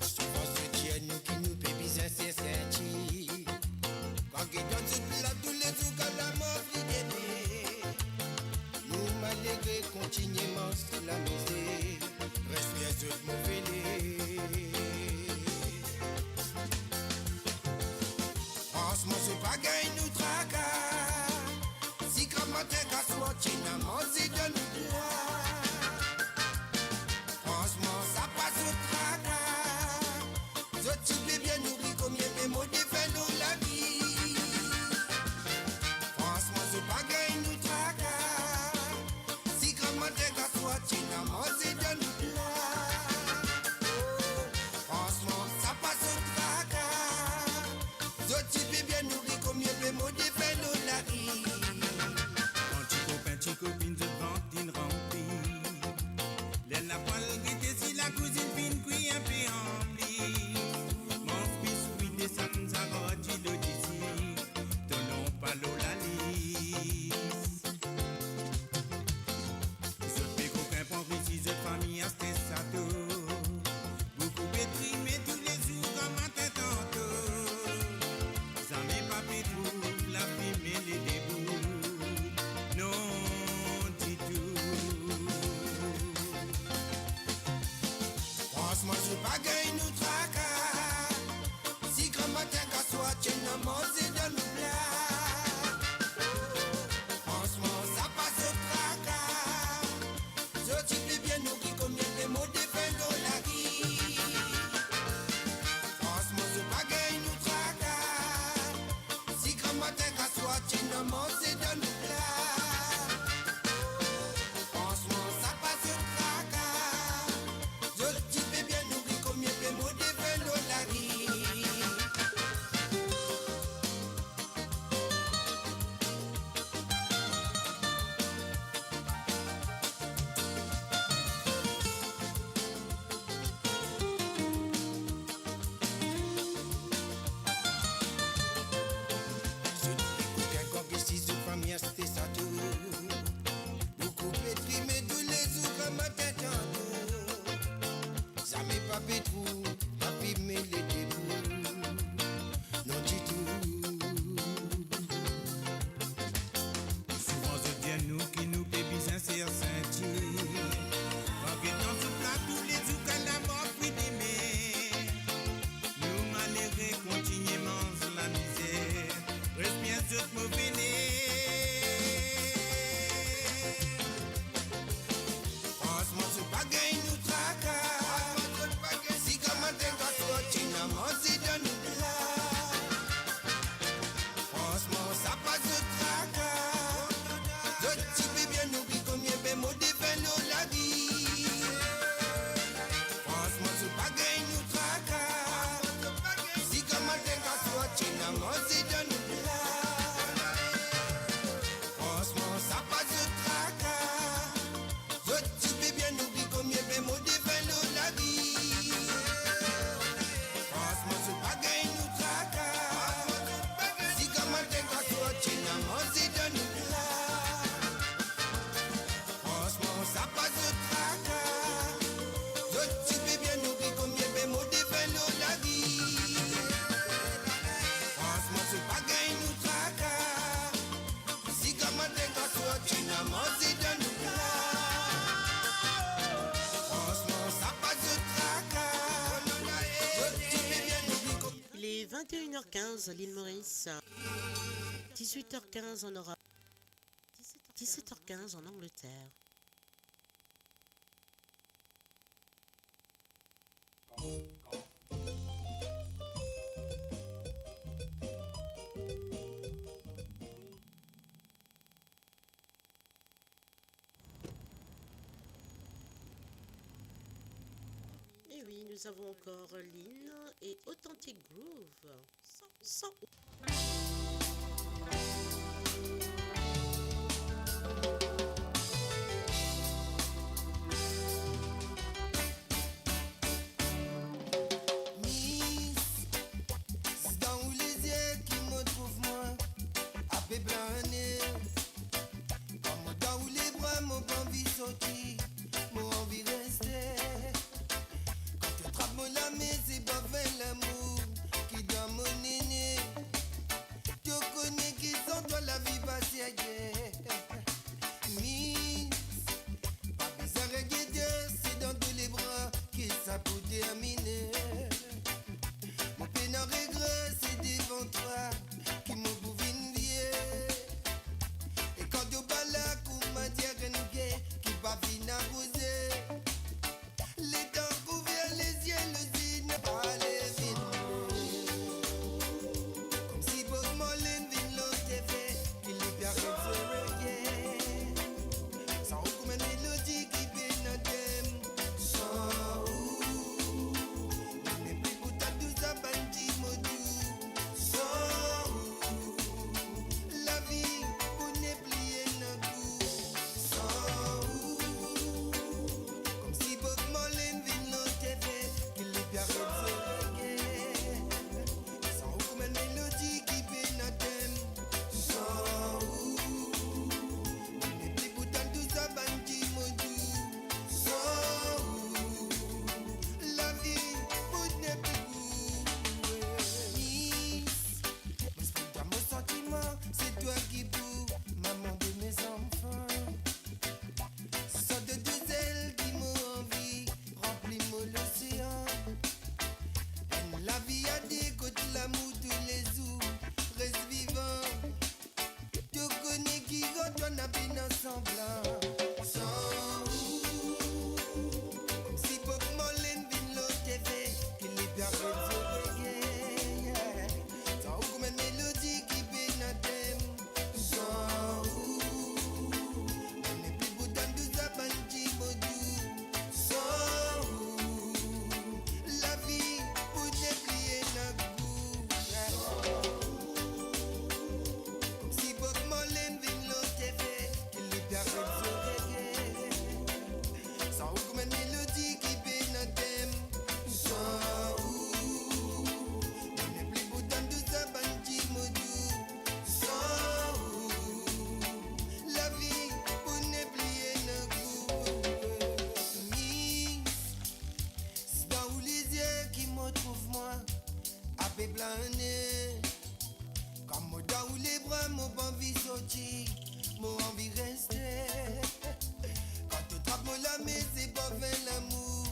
Souvent c'est Dieu nous qui nous fait bizarre, c'est senti. Quand il donne ce plat tous les jours comme la mort d'aimer. Nous malgré continuellement sur la misère. Respire sur le mauvais lait. Franchement, c'est pas gagne nous tracas. Si comme un tel qu'à soit, tu n'as mangé de nous droits. Franchement, ça passe au tracas. Je t'y bien nourri comme il y a des mots défaits dans la vie. Franchement, c'est pas gagne nous tracas. Si comme un tel qu'à soit, tu n'as mangé de nous droits. Franchement, ça passe au tracas. Je t'y bien nourri comme il y a des mots défaits dans la vie. Petit copine de ventine remplie. L'aile la poêle guettée si la cousine fine cuit un peu remplie. Mon biscuit des sacs à rôti de d'ici. Ton nom pas l'eau la lisse. Je fais qu'aucun pont ici, je famille à ce sato. Beaucoup pétri, mais tous les jours comme un tête tantôt. Jamais pas pétrou, la vie mais les débouts. Non, du tout. Franchement, c'est pas gagne nous tracas. Si comme un tel qu'à soit, tu n'as mangé de nous plats. Franchement, ça passe au tracas. Je t'y bien nourri comme il y a des mots défaits dans la vie. Franchement, c'est pas gagne nous tracas. Si comme un tel qu'à soit, tu n'as mangé de nous plats. Franchement, ça passe au tracas. Je t'y bien nourri comme il y a des mots défaits dans la vie. Je n'écoute qu'un corps ici, ce famille, c'était ça tout. Beaucoup pétri, mais tous les jours comme un tête tantôt. Jamais pas pétrou, la Bible mais les débouts. Non du tout. Souvent je dis à nous qui nous bébés sincères sentir. Quand que dans ce plat tous les jours qu'à la mort puis d'aimer. Nous malheureux continuellement sur la misère. Respire sur le mauvais nez. Franchement, c'est pas gagne nous tracas. Si comme un tel qu'à toi, tu n'as mangé de nous plats. Franchement, ça passe au tracas. Je t'y bien nourri comme il y a des mots défaits dans la vie. Franchement, c'est pas gagne nous tracas. Si comme un tel qu'à toi, tu n'as mangé de nous plats. Franchement, ça passe au tracas. Je t'y bien nourri comme il y a des mots défaits dans la vie. Franchement, c'est pas gagne nous tracas. Si comme un tel qu'à toi, tu n'as mangé de nous plats. Franchement, ça passe au tracas. Je t'y bien nourri comme il y a des mots défaits dans la vie. Franchement, c'est pas gagne nous tracas. Si comme un tel qu'à toi, tu n'as mangé de nous plats. Franchement, ça passe au tracas. Je t'y bien nourri comme Il est 21h15 à l'île Maurice. 18h15 en Europe. 17h15 en Angleterre. Et oui, nous avons encore Lynn et Authentic Groove. Sans. fait planer. Comme moi dans les bras, mon pas envie sortir, mon envie rester. Quand tu trappes mon lamé, c'est pas fait l'amour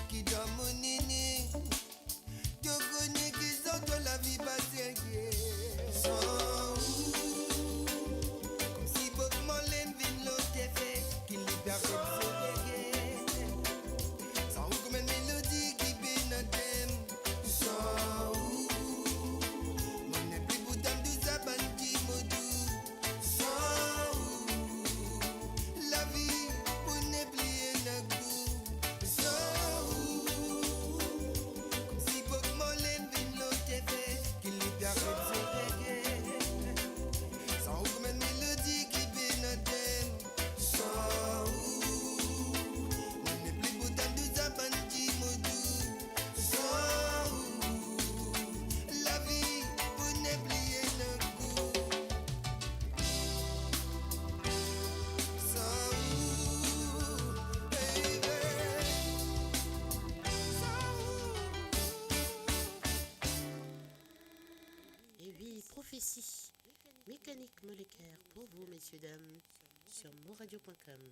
qui donne mon néné. Tu connais qui sont de la vie passée. Sans comme si Bob Marley vient l'autre fait, qu'il libère de se reggae. Sans comme une mélodie qui vient à thème. Sans mon n'est plus bouton de sa bandit modou. Sans la vie, on n'est plus un goût. Sans comme si Bob Marley vient l'autre fait, qu'il libère de se reggae. Sans comme une mélodie qui vient à thème. Sans mon n'est plus bouton de sa bandit modou. Sans la vie, on n'est plus un goût. Sans baby. Et oui, prophétie. Mécanique moléculaire pour vous, messieurs, dames, sur moradio.com.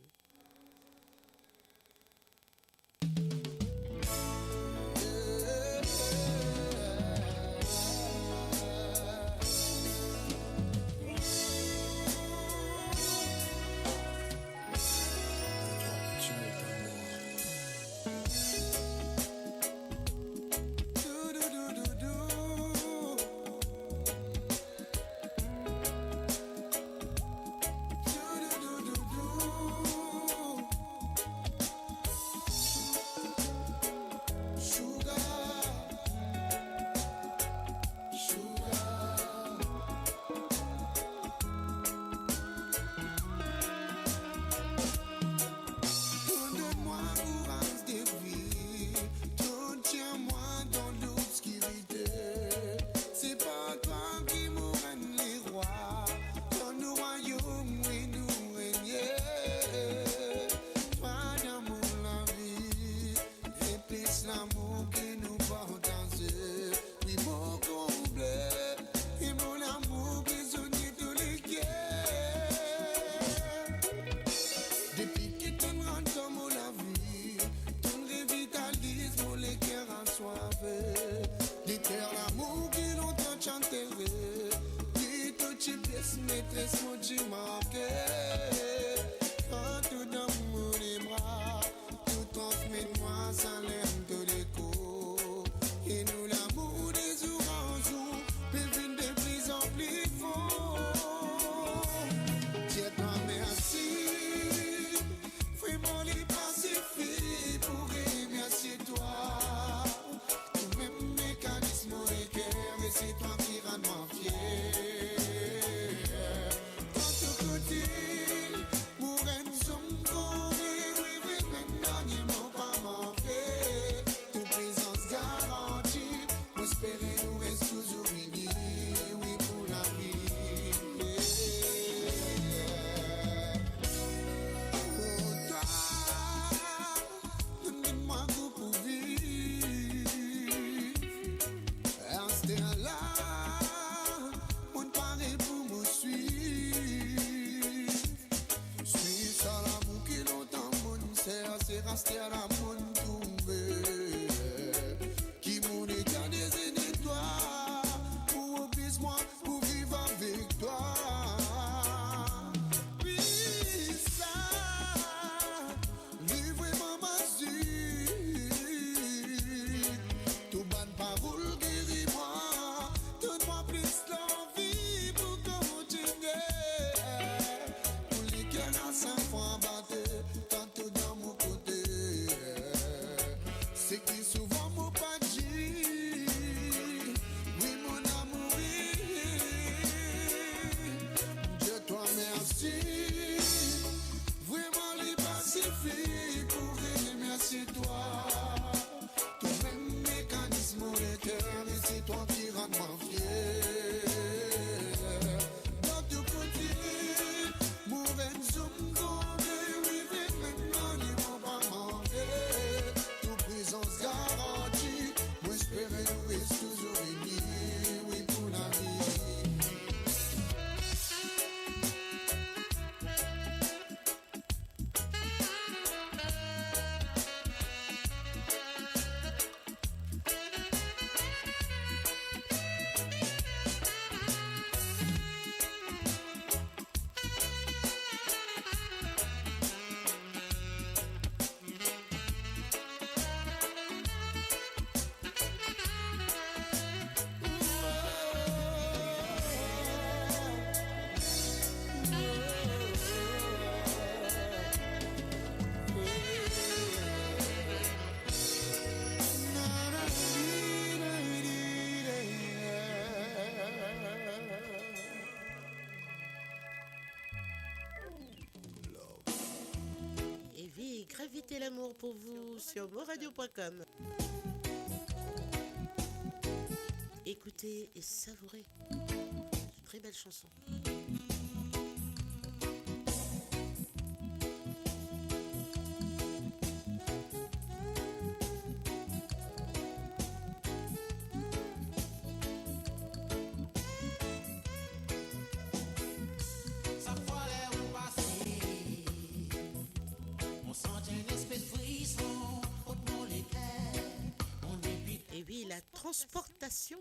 Donne-moi courage de vie, tiens-moi dans l'obscurité. C'est pas toi qui nous règne les rois, dans nos royaumes, oui, nous régner. Toi d'amour la vie, et plus l'amour que nous partageons. Oui, mon complet, et mon amour prisonnier de l'équerre. Depuis que ton rentre mon la vie, ton revitalise mon les cœurs assoiffés. Les terres l'amour qui longtemps chanteré, qui touche pièce maîtresse mon Dieu marqué. Quand tout dans mon bras, tout transmet-moi sans l'aime de l'écho. Et nous l'amour des jours en jour, devine de plus en plus fort. Dieu-toi merci. Fais-moi les pacifier pour remercier toi. Tout même mécanisme au cœur, et c'est toi qui rends moi fier. Quand tout côté, pour un somme coré, oui, oui, maintenant ils m'ont pas manqué. Toute présence garantie, espérer nous reste toujours unis, oui, pour la vie. Donne-moi goût pour vivre. Rester là, on paraît pour me suivre. Suis ça l'amour qui longtemps mon sert, c'est rester à la mon tombée. Qui m'ont regardé de toi, pour obéir-moi, pour vivre avec toi. Oui, ça, livrez-moi ma suite. Tout bonne parole guéris-moi, donne-moi plus l'envie pour continuer. Pour les cœurs à 5 fois battus, tant tout dans mon côté. mettez l'amour pour vous sur moradio.com. Écoutez et savourez. Très belle chanson. Et oui, la transportation.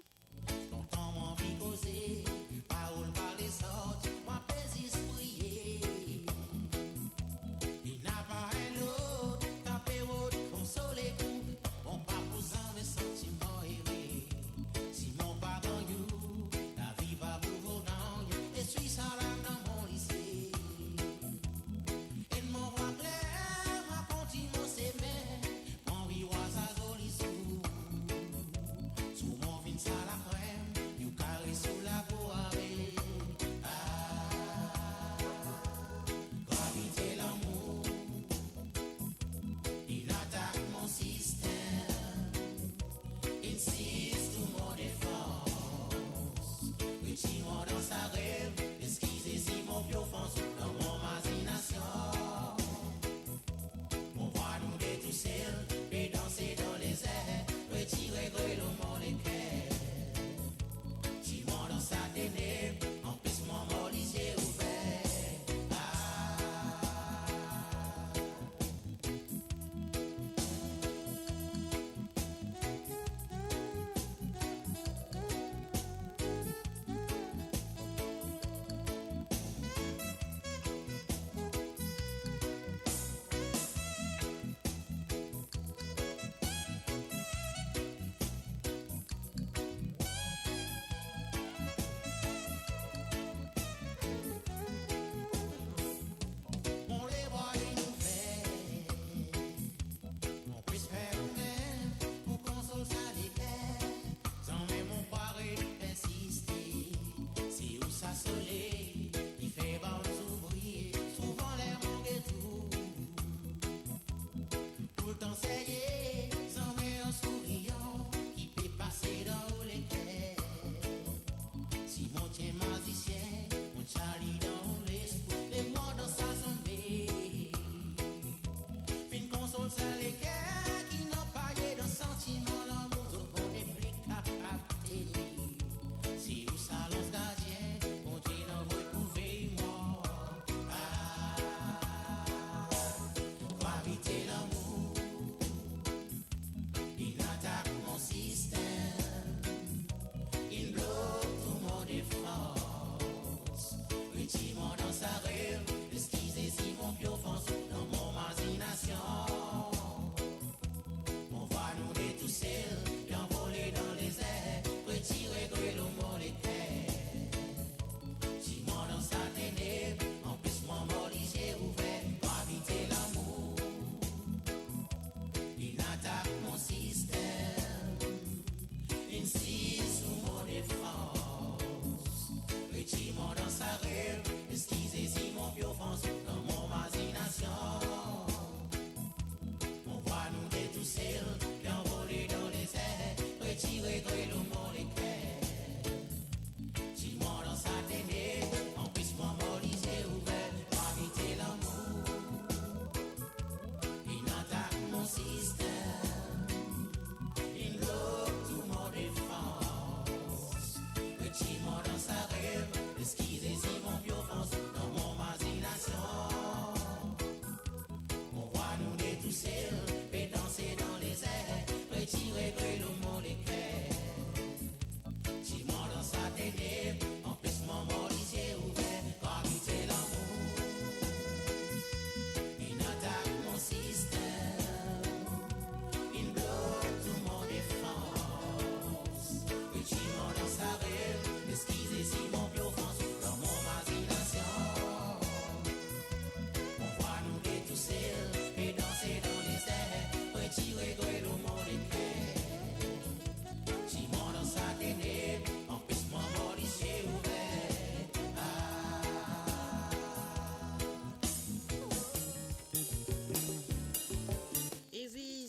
Dans sa rêve, esquisez si mon pied offense dans mon imagination.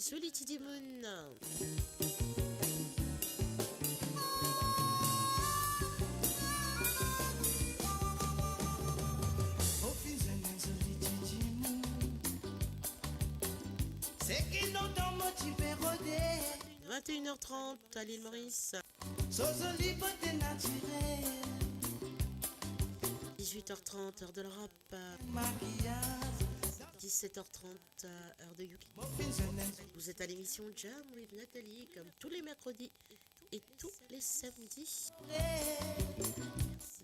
Solitude Moon. C'est qui n'entend motiver rodé 21h30 à l'île Maurice. Sozo liberté naturelle 18h30 heure de l'Europe. Maquillage 17h30 heure de UK. Vous êtes à l'émission Jam with Nathalie comme tous les mercredis et tous les samedis.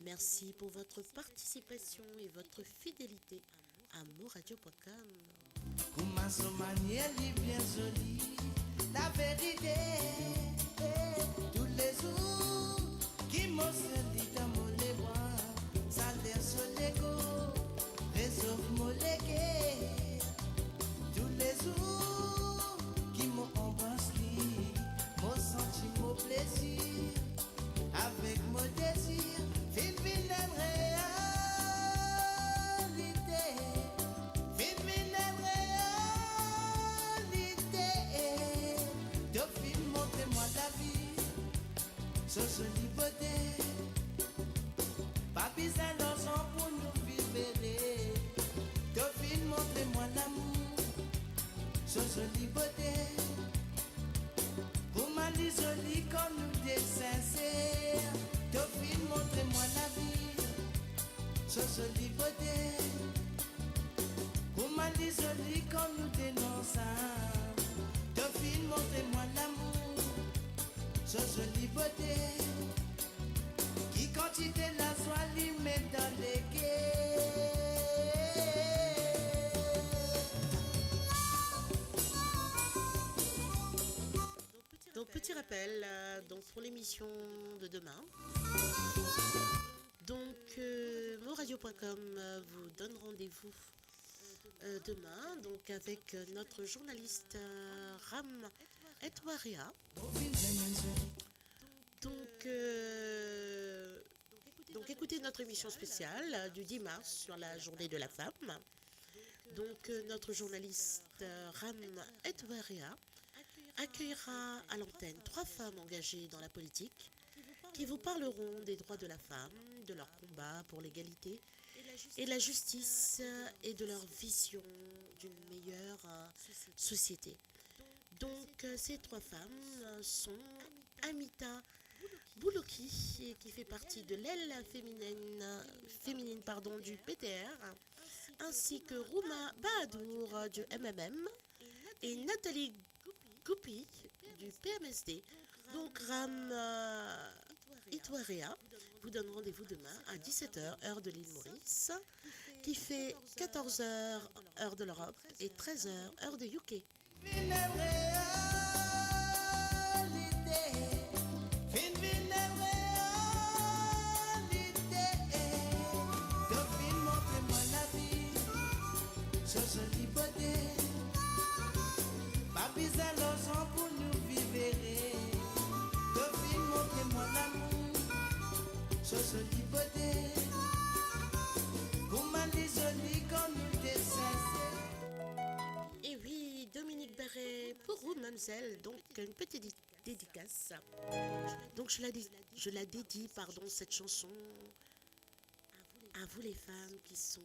Merci pour votre participation et votre fidélité à moradio.com. Comment son manière est bien jolie. La vérité tous les jours qui m'ont servi dans mon lébois. Ça l'air sur l'égo réserve mon légué. Tous les jours qui m'ont embrassé. Mon senti mon plaisir avec mon désir. Fin vilaine réalité. Fin vilaine réalité. Dauphine, montrez-moi la vie. Sur ce liberté. Pas besoin d'argent pour nous vivre. Dauphine, montrez-moi l'amour. Sur ce liberté. Pour ma jolie comme nous des sincères. Dauphine, montrez-moi la vie. Sur ce liberté. Pour ma jolie comme nous dénonçons. Dauphine, montrez-moi l'amour. Sur ce liberté. Qui quantité la soie lui met dans les quais. Donc petit rappel donc pour l'émission de demain. Donc moradio.com vous donne rendez-vous demain donc avec notre journaliste Ram Etwaria. Donc écoutez notre émission spéciale du 10 mars sur la journée de la femme. Donc notre journaliste Ram Etwaria accueillera à l'antenne 3 femmes engagées dans la politique qui vous parleront des droits de la femme, de leur combat pour l'égalité et la justice et de leur vision d'une meilleure société. Donc ces 3 femmes sont Amita Boulouki qui fait partie de l'aile féminine du PTR, ainsi que Rouma Bahadour du MMM et Nathalie Goupi du PMSD. Donc Ram Itouarea vous donne rendez-vous demain à 17h heure de l'île Maurice, qui fait 14h heure de l'Europe et 13h heure de UK. Pour nous vivre, Dauphine, montrez-moi l'amour, sur ce liberté, pour ma jolie comme nous des sincères. Et oui, Dominique Barret pour vous, mademoiselle, donc une petite dédicace. Donc je la dédie, cette chanson à vous les femmes qui sont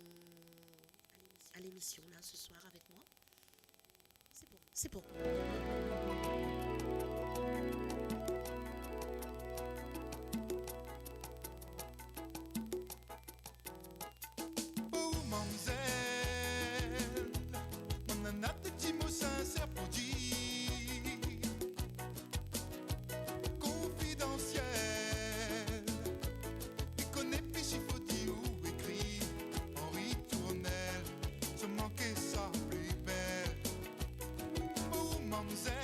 à l'émission là ce soir avec moi. C'est bon. Oh, mademoiselle, on en a des petits mots sincères pour dire. Confidentiel, tu connais plus s'il faut dire ou écrit. Henri Tournel, se manquer ça plus belle. Oh, mademoiselle.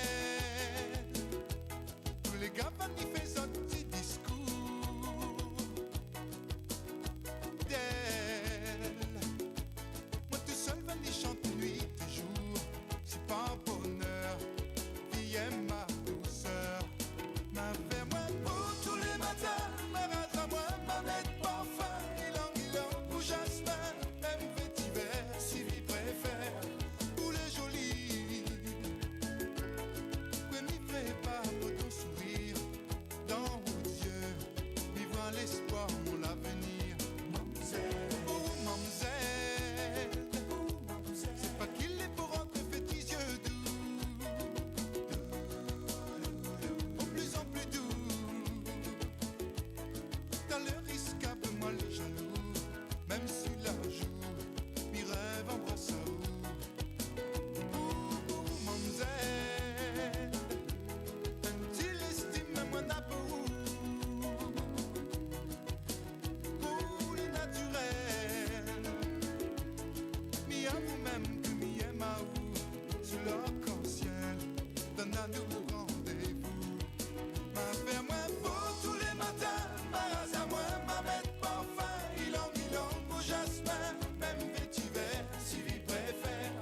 l'espoir, mon l'avenir. Oh mamzelle, c'est pas qu'il est pour rendre petits yeux doux, en plus doux. T'as le risque un peu moi les jaloux, même si la joue, mes rêves embrassent à où. Oh mamzelle, tu l'estimes moins d'abou. Pour le naturel, mi à vous-même que mi aime à vous, sous l'arc-en-ciel, donne à nous rendez-vous. Ma faire moins beau tous les matins, ma race à moi, ma bête parfum, ilang, beau jasmin, même vétiver, si lui préfère,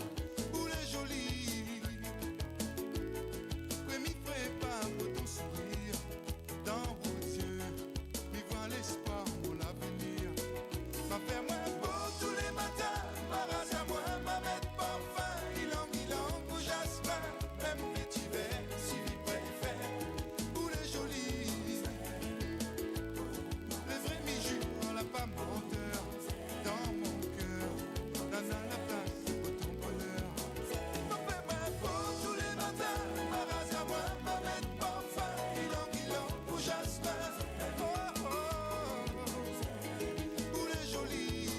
ou les jolis. Oui, m'y ferait pas pour ton sourire, dans vos yeux, m'y voit l'espoir pour l'avenir. Ma faire moins beau tous les matins, ma race à moi, ma bête parfum, ilang, beau jasmin, même vétiver, si lui préfère, ou les jolis. Le vrai m'y jure, la pas menteur, dans mon cœur, dans la place pour ton bonheur. Ma faire moins beau tous les matins, ma race à moi, ma bête parfum, ilang, beau jasmin, oh, ou les jolis.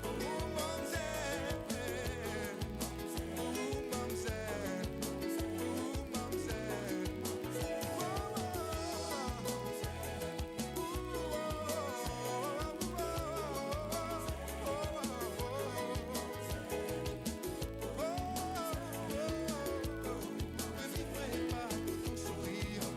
Oh mamzelle, oh mamzelle, oh mamzelle, ne vivrai pas ton sourire.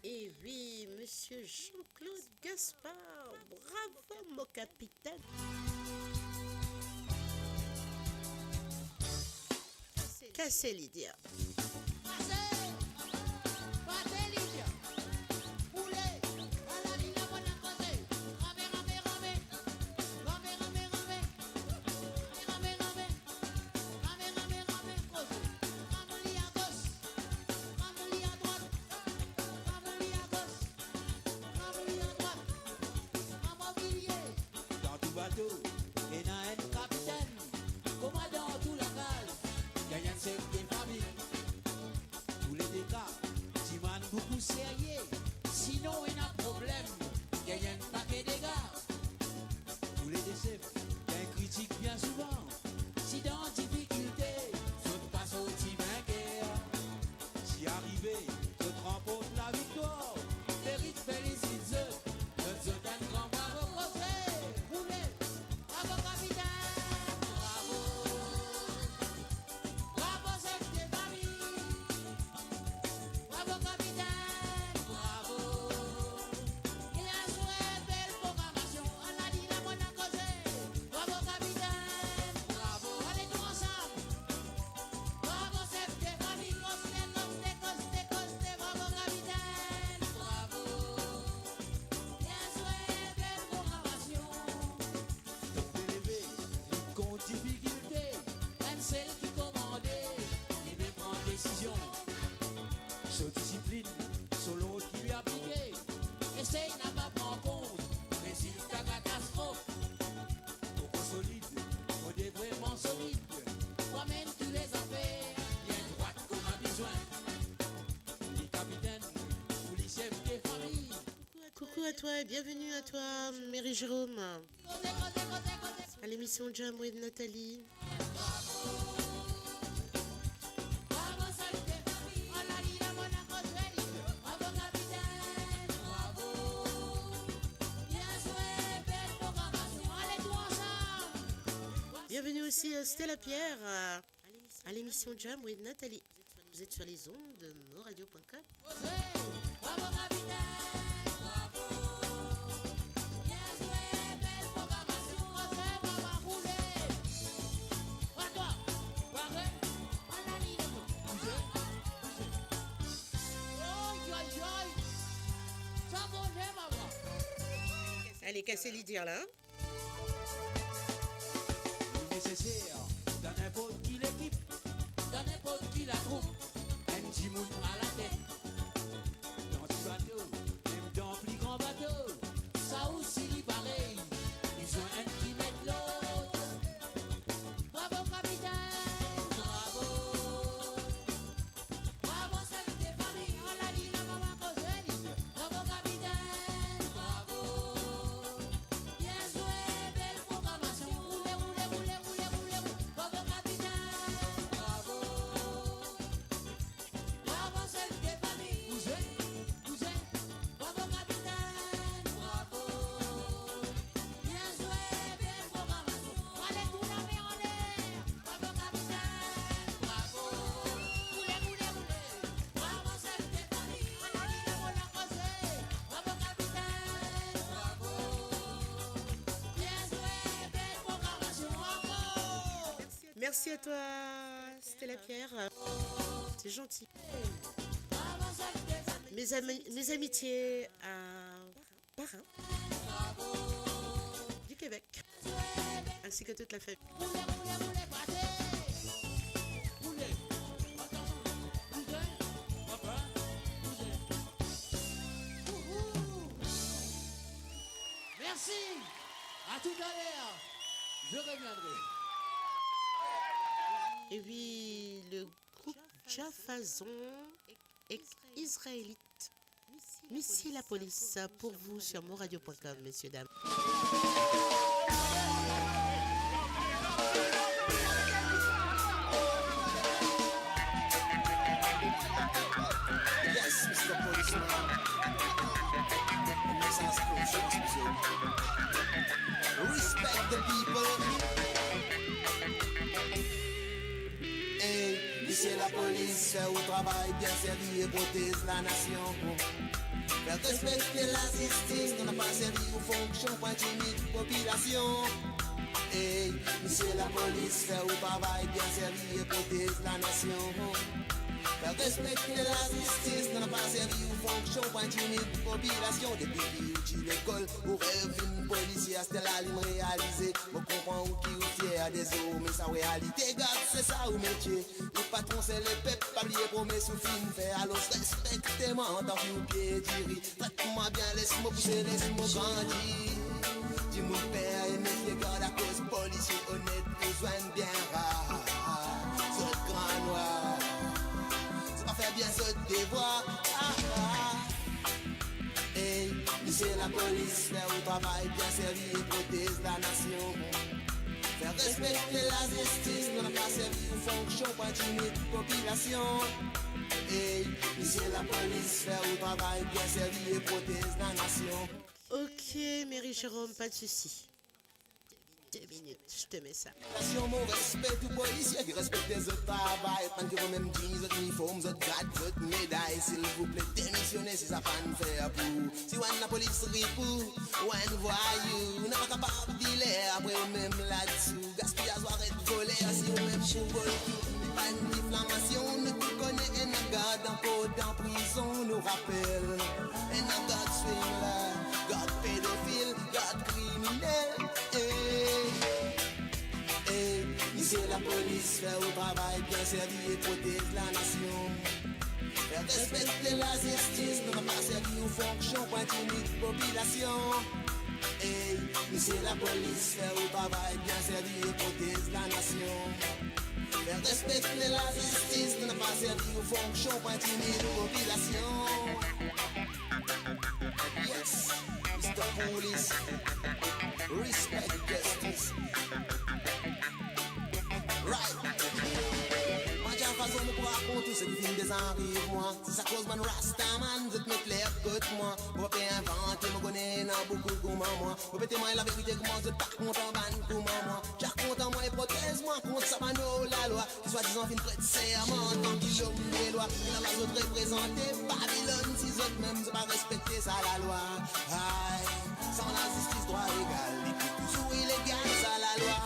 Et oui, monsieur Jean-Claude Gaspard, bravo mon capitaine. Cassez Lydia. Dans tout bateau, il y a un capitaine, commandant tout la cale, gagnant de des familles. Tous les dégâts, tu m'as beaucoup sérieux, sinon il y a un problème, gagnant un paquet de dégâts. Tous les décès, un critique bien souvent, si dans difficulté, saute pas sorti vainqueur. Si arrivé, te remporte la victoire, mérite félicite notre zone grand bravo côté, roulez, bravo capitaine, bravo, bravo chef de famille, bravo capitaine, bravo, il a joué belle programmation, on a dit la bonne à causer, bravo capitaine, bravo, allez nous ensemble, bravo chef de famille, costez, bravo capitaine, bravo. Bien joué, belle programmation. Élevé, contre difficulté, même celle qui commandait, il veut prendre décision. Sur discipline, sur l'autre qui lui appliqué. Essaye n'a pas prendre compte, résultat catastrophe. Trop solide, on est vraiment solide. Toi-même tu les affaires, bien droite comme a besoin. Les capitaines, ou les chefs des familles. Coucou à toi et bienvenue à toi, Mary Jérôme, à l'émission Jam with Nathalie. Bravo, salut des familles. On a dit la bonne à causer. Bravo, capitaine. Bravo. Bien joué, belle programmation. Allez, tout ensemble. Bienvenue aussi à Stella Pierre, à l'émission Jam with Nathalie. Vous êtes sur les ondes de moradio.com. Bravo, capitaine. Bravo. Bien joué, belle programmation. On va rouler. À toi. Bravo. On a dit le mot. Ça va, maman. Allez, cassez Lydia là. Nécessaire dans n'importe qui l'équipe, dans n'importe qui la troupe, un petit monde à la tête. Merci à toi, Stella Pierre. C'est gentil. Mes amitiés à Parrain du Québec, ainsi que toute la famille. Merci. À tout à l'heure. Je reviendrai. Et oui, le groupe Jafazon est israélite. Missile la police pour vous sur moradio.com, messieurs, dames. Yes, Mr. Policeman. Message crucial. Respect the people. Hey, c'est la police, fait au travail bien servi et protège la nation. Faire respecter la justice, on n'a pas servi aux fonctions, pas timide population. Hey, c'est la police, fait au travail bien servi et protège la nation. Faire respecter la justice, on n'a pas servi aux fonctions, pas timide population. Depuis qu'il l'école, au rêve une policière, c'était la ligne réalisée. On comprend où qui est fier des eaux, mais sa réalité, garde, c'est ça au métier. Le patron, c'est le peuple, pas lié promesse ou film fait. Alors respectez-moi en tant que pied d'iri. Traite-moi bien, laisse-moi pousser, laisse-moi grandir. Dis mon père et mes filles, garde à cause, policier honnête, besoin bien rare. Ce grand noir, c'est pas faire bien ce devoir. Hey, c'est la police, faire au travail bien servi et protège la nation. Faire respecter la justice, on n'a pas servi aux fonctions, pas timide population. Hey, c'est la police, faire au travail bien servi et protège la nation. Ok, Mary Jérôme, pas de soucis. 2 minutes, je te mets ça. Mon respect du policier qui respecte les autres travail. Pas que vous-même jeans, votre uniforme, votre grade, votre médaille. S'il vous plaît, démissionnez si ça pas nous faire pour. Si on a la police ripou, on voyou. On n'a pas capable de dealer, après on même là-dessous. Gaspillage, arrête de voler, si on même pour voler tout. Pas une diffamation, ne te connaît un garde en code en prison, nous rappelle. Un garde swing là, garde pédophile, garde criminel. C'est la police, fait au travail bien servi et protège la nation. Faire respecter la justice, ne pas servi aux fonctions, point timide population. Hey, c'est la police, fait au travail bien servi et protège la nation. Faire respecter la justice, ne pas servi aux fonctions, point timide population. Yes, Mr. Police, respect justice. Right. Moi j'ai façon de raconter ce qui des arrive moi. C'est ça cause man Rastaman, je te mets clair que moi. Moi pas inventer, me connais dans beaucoup de goût moi. Moi péter moi la vérité comment je pas content ban comment moi. J'ai content moi et protège moi contre ça mano la loi. Qui soit disant fin prête serment tant qu'il homme des lois. Et là les autres représentés Babylone si autres même c'est pas respecter ça la loi. Aïe, sans la justice droit égal, et puis toujours illégal ça la loi.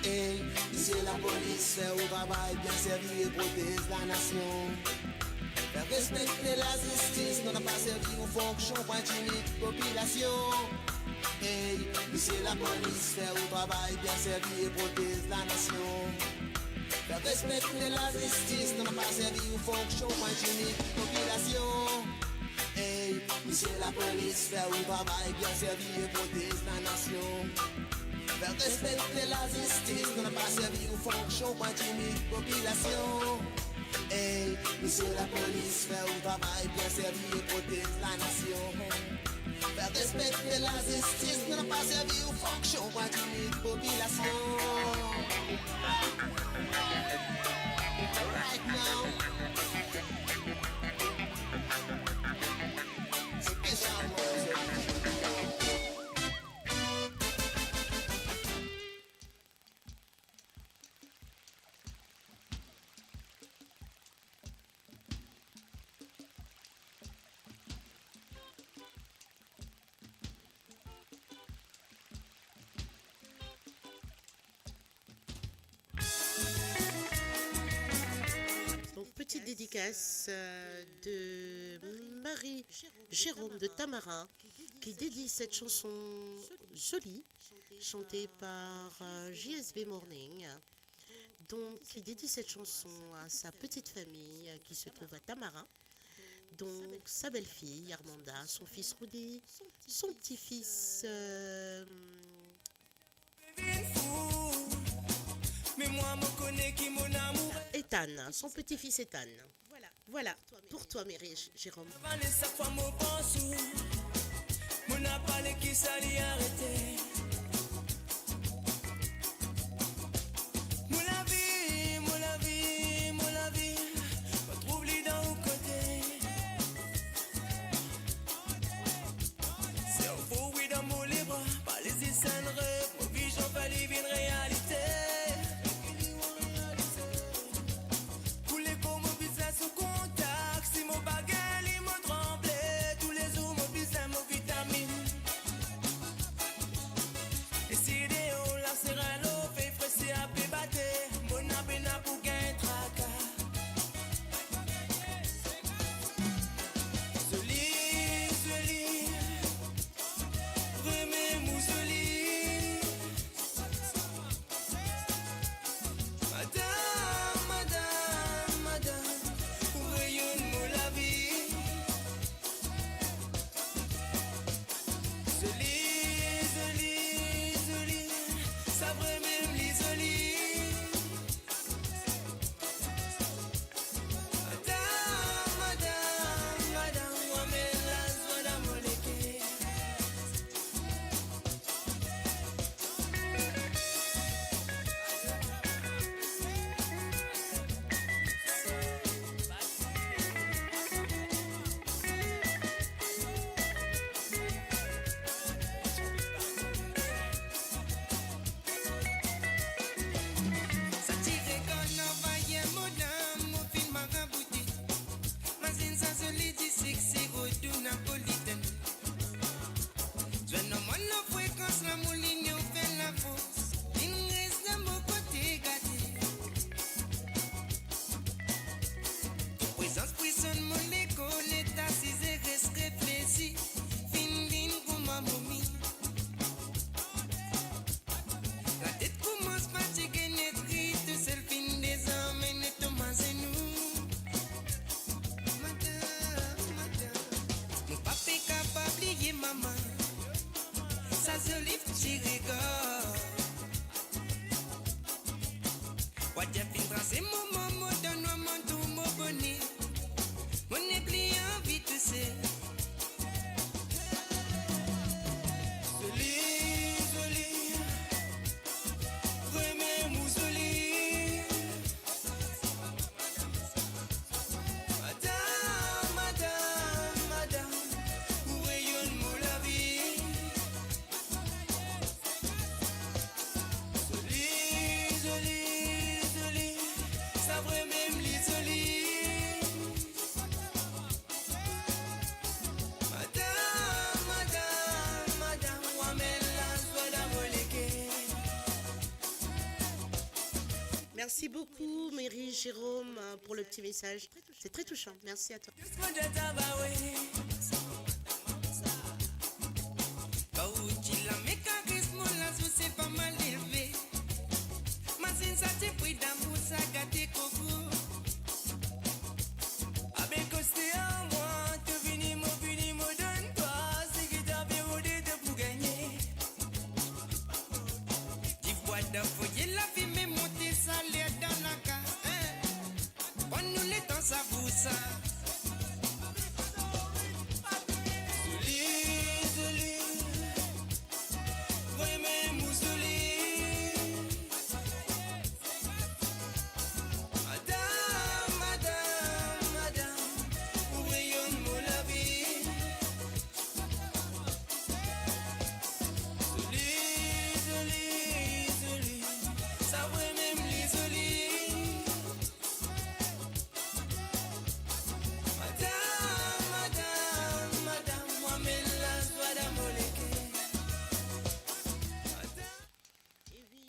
Hey, c'est la police, fait au travail bien servi et protège la nation. Faire respecter la justice, n'en a pas servi aux fonctions, point timide population. Hey, c'est la police, fait au travail bien servi et protège la nation. Faire respecter la justice, n'en a pas servi aux fonctions, point timide population. Hey, c'est la police, fait au travail bien servi et protège la nation. Faire respecter la justice, on n'a pas servi aux fonctions, pas timide population. Hey, c'est la police, fait au travail bien servi et protège la nation. Faire respecter la justice, on n'a pas servi aux fonctions, pas timide population. Right now, special music. petite dédicace de Marie Jérôme de Tamarin qui dédie cette chanson jolie chantée par JSB Morning. Donc, qui dédie cette chanson à sa petite famille qui se trouve à Tamarin. Donc, sa belle-fille Armanda, son fils Rudy, son petit-fils Ethan, son petit-fils Ethan. Voilà, pour toi, Mary Jérôme. Merci beaucoup, Mary Jérôme, pour le petit message. C'est très touchant. Merci à toi.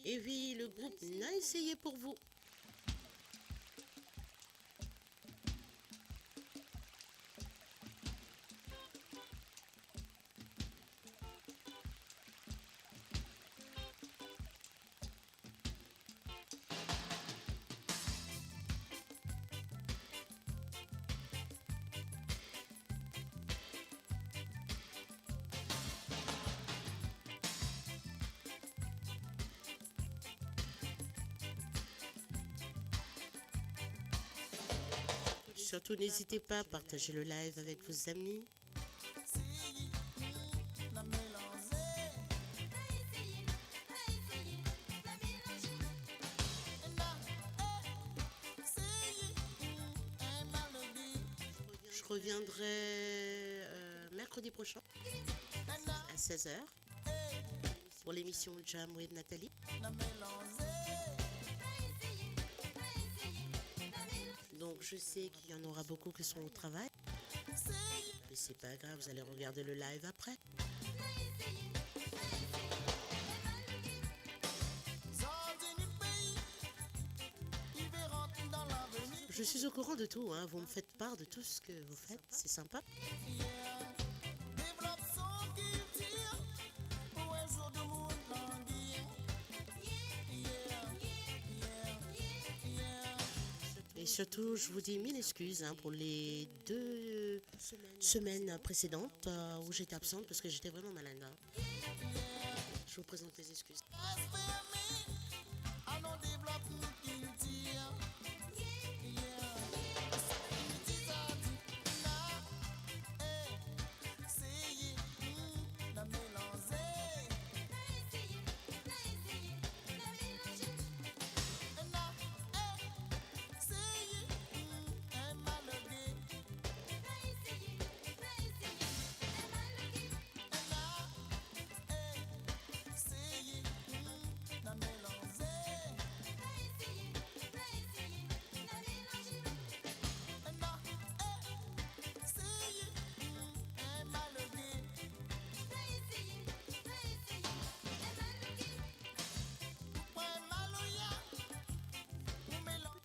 Et oui, le groupe n'a essayé pour vous. surtout, n'hésitez pas à partager le live avec vos amis. Je reviendrai mercredi prochain à 16h pour l'émission Jam with Nathalie. Donc je sais qu'il y en aura beaucoup qui sont au travail. Mais c'est pas grave, vous allez regarder le live après. Je suis au courant de tout, hein. Vous me faites part de tout ce que vous faites, c'est sympa. Et surtout, je vous dis mille excuses pour les 2 semaines précédentes où j'étais absente parce que j'étais vraiment malade. Je vous présente mes excuses.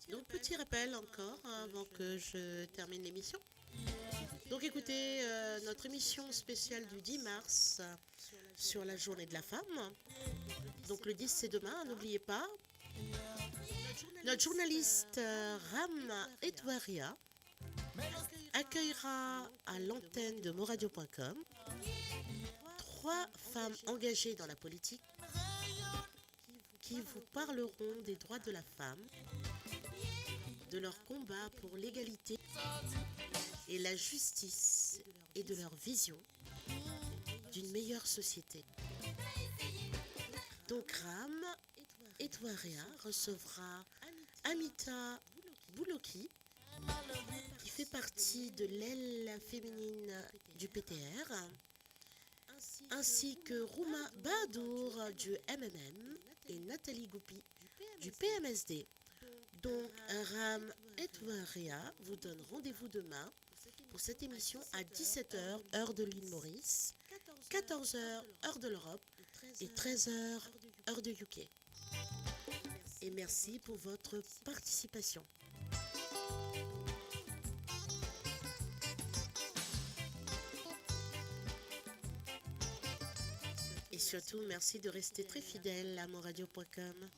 Donc petit rappel encore avant que je termine l'émission. Donc écoutez, notre émission spéciale du 10 mars sur la journée de la femme. Donc le 10 c'est demain, n'oubliez pas. Notre journaliste Ram Edouaria accueillera à l'antenne de moradio.com 3 femmes engagées dans la politique qui vous parleront des droits de la femme, de leur combat pour l'égalité et la justice et de leur vision d'une meilleure société. Donc Ram Edouaria recevra Amita Bouloki qui fait partie de l'aile féminine du PTR, ainsi que Rouma Bahadour du MMM et Nathalie Goupi du PMSD. Donc Ram Edouaria vous donne rendez-vous demain pour cette émission à 17h, heure de l'île Maurice, 14h, heure de l'Europe et 13h, heure de UK. Et merci pour votre participation. Et surtout, merci de rester très fidèle à monradio.com.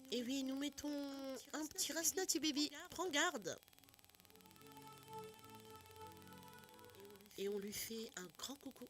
Et oui, nous mettons un petit Rasnati baby. Prends garde. Et on lui fait un grand coucou.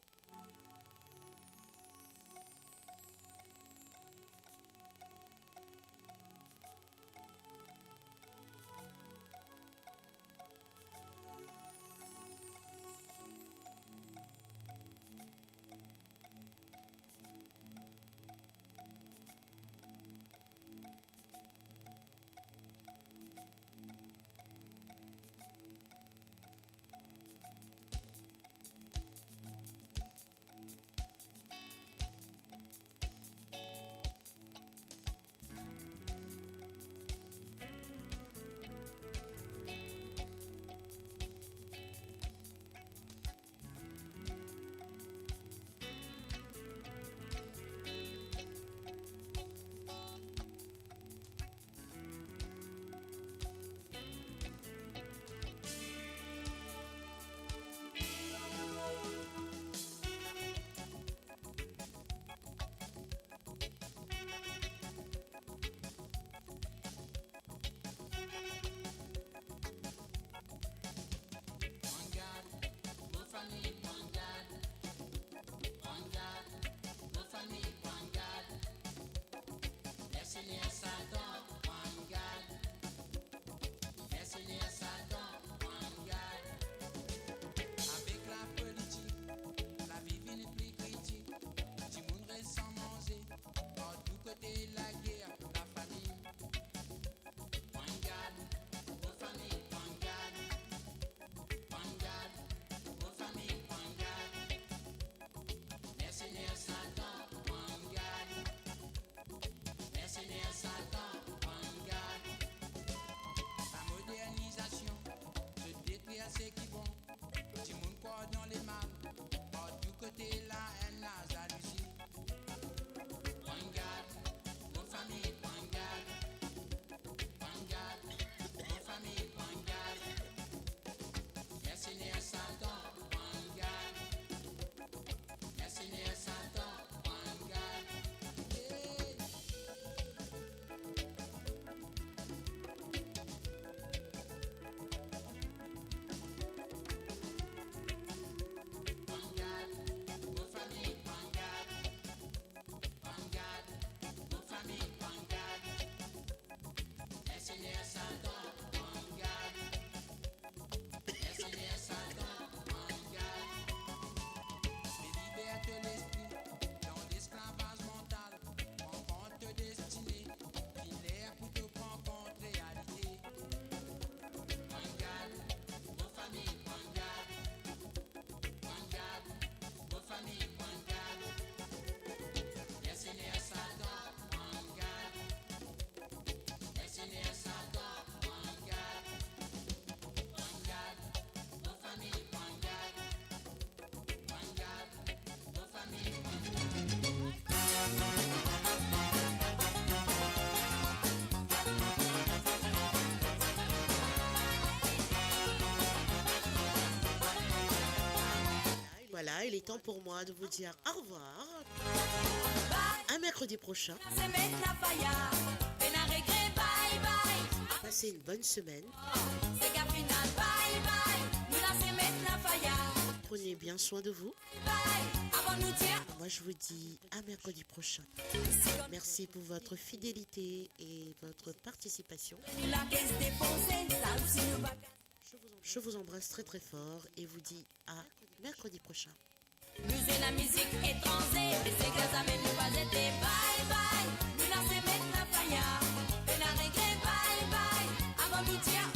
est temps pour moi de vous dire au revoir. À mercredi prochain. Passez une bonne semaine. Prenez bien soin de vous. Moi, je vous dis à mercredi prochain. Merci pour votre fidélité et votre participation. Je vous embrasse très très fort et vous dis à mercredi prochain. Musée la musique étrangère, les églises amènent nous pas été bye bye. Nous n'en se mettre la faille, on a regret bye bye. Avant nous dire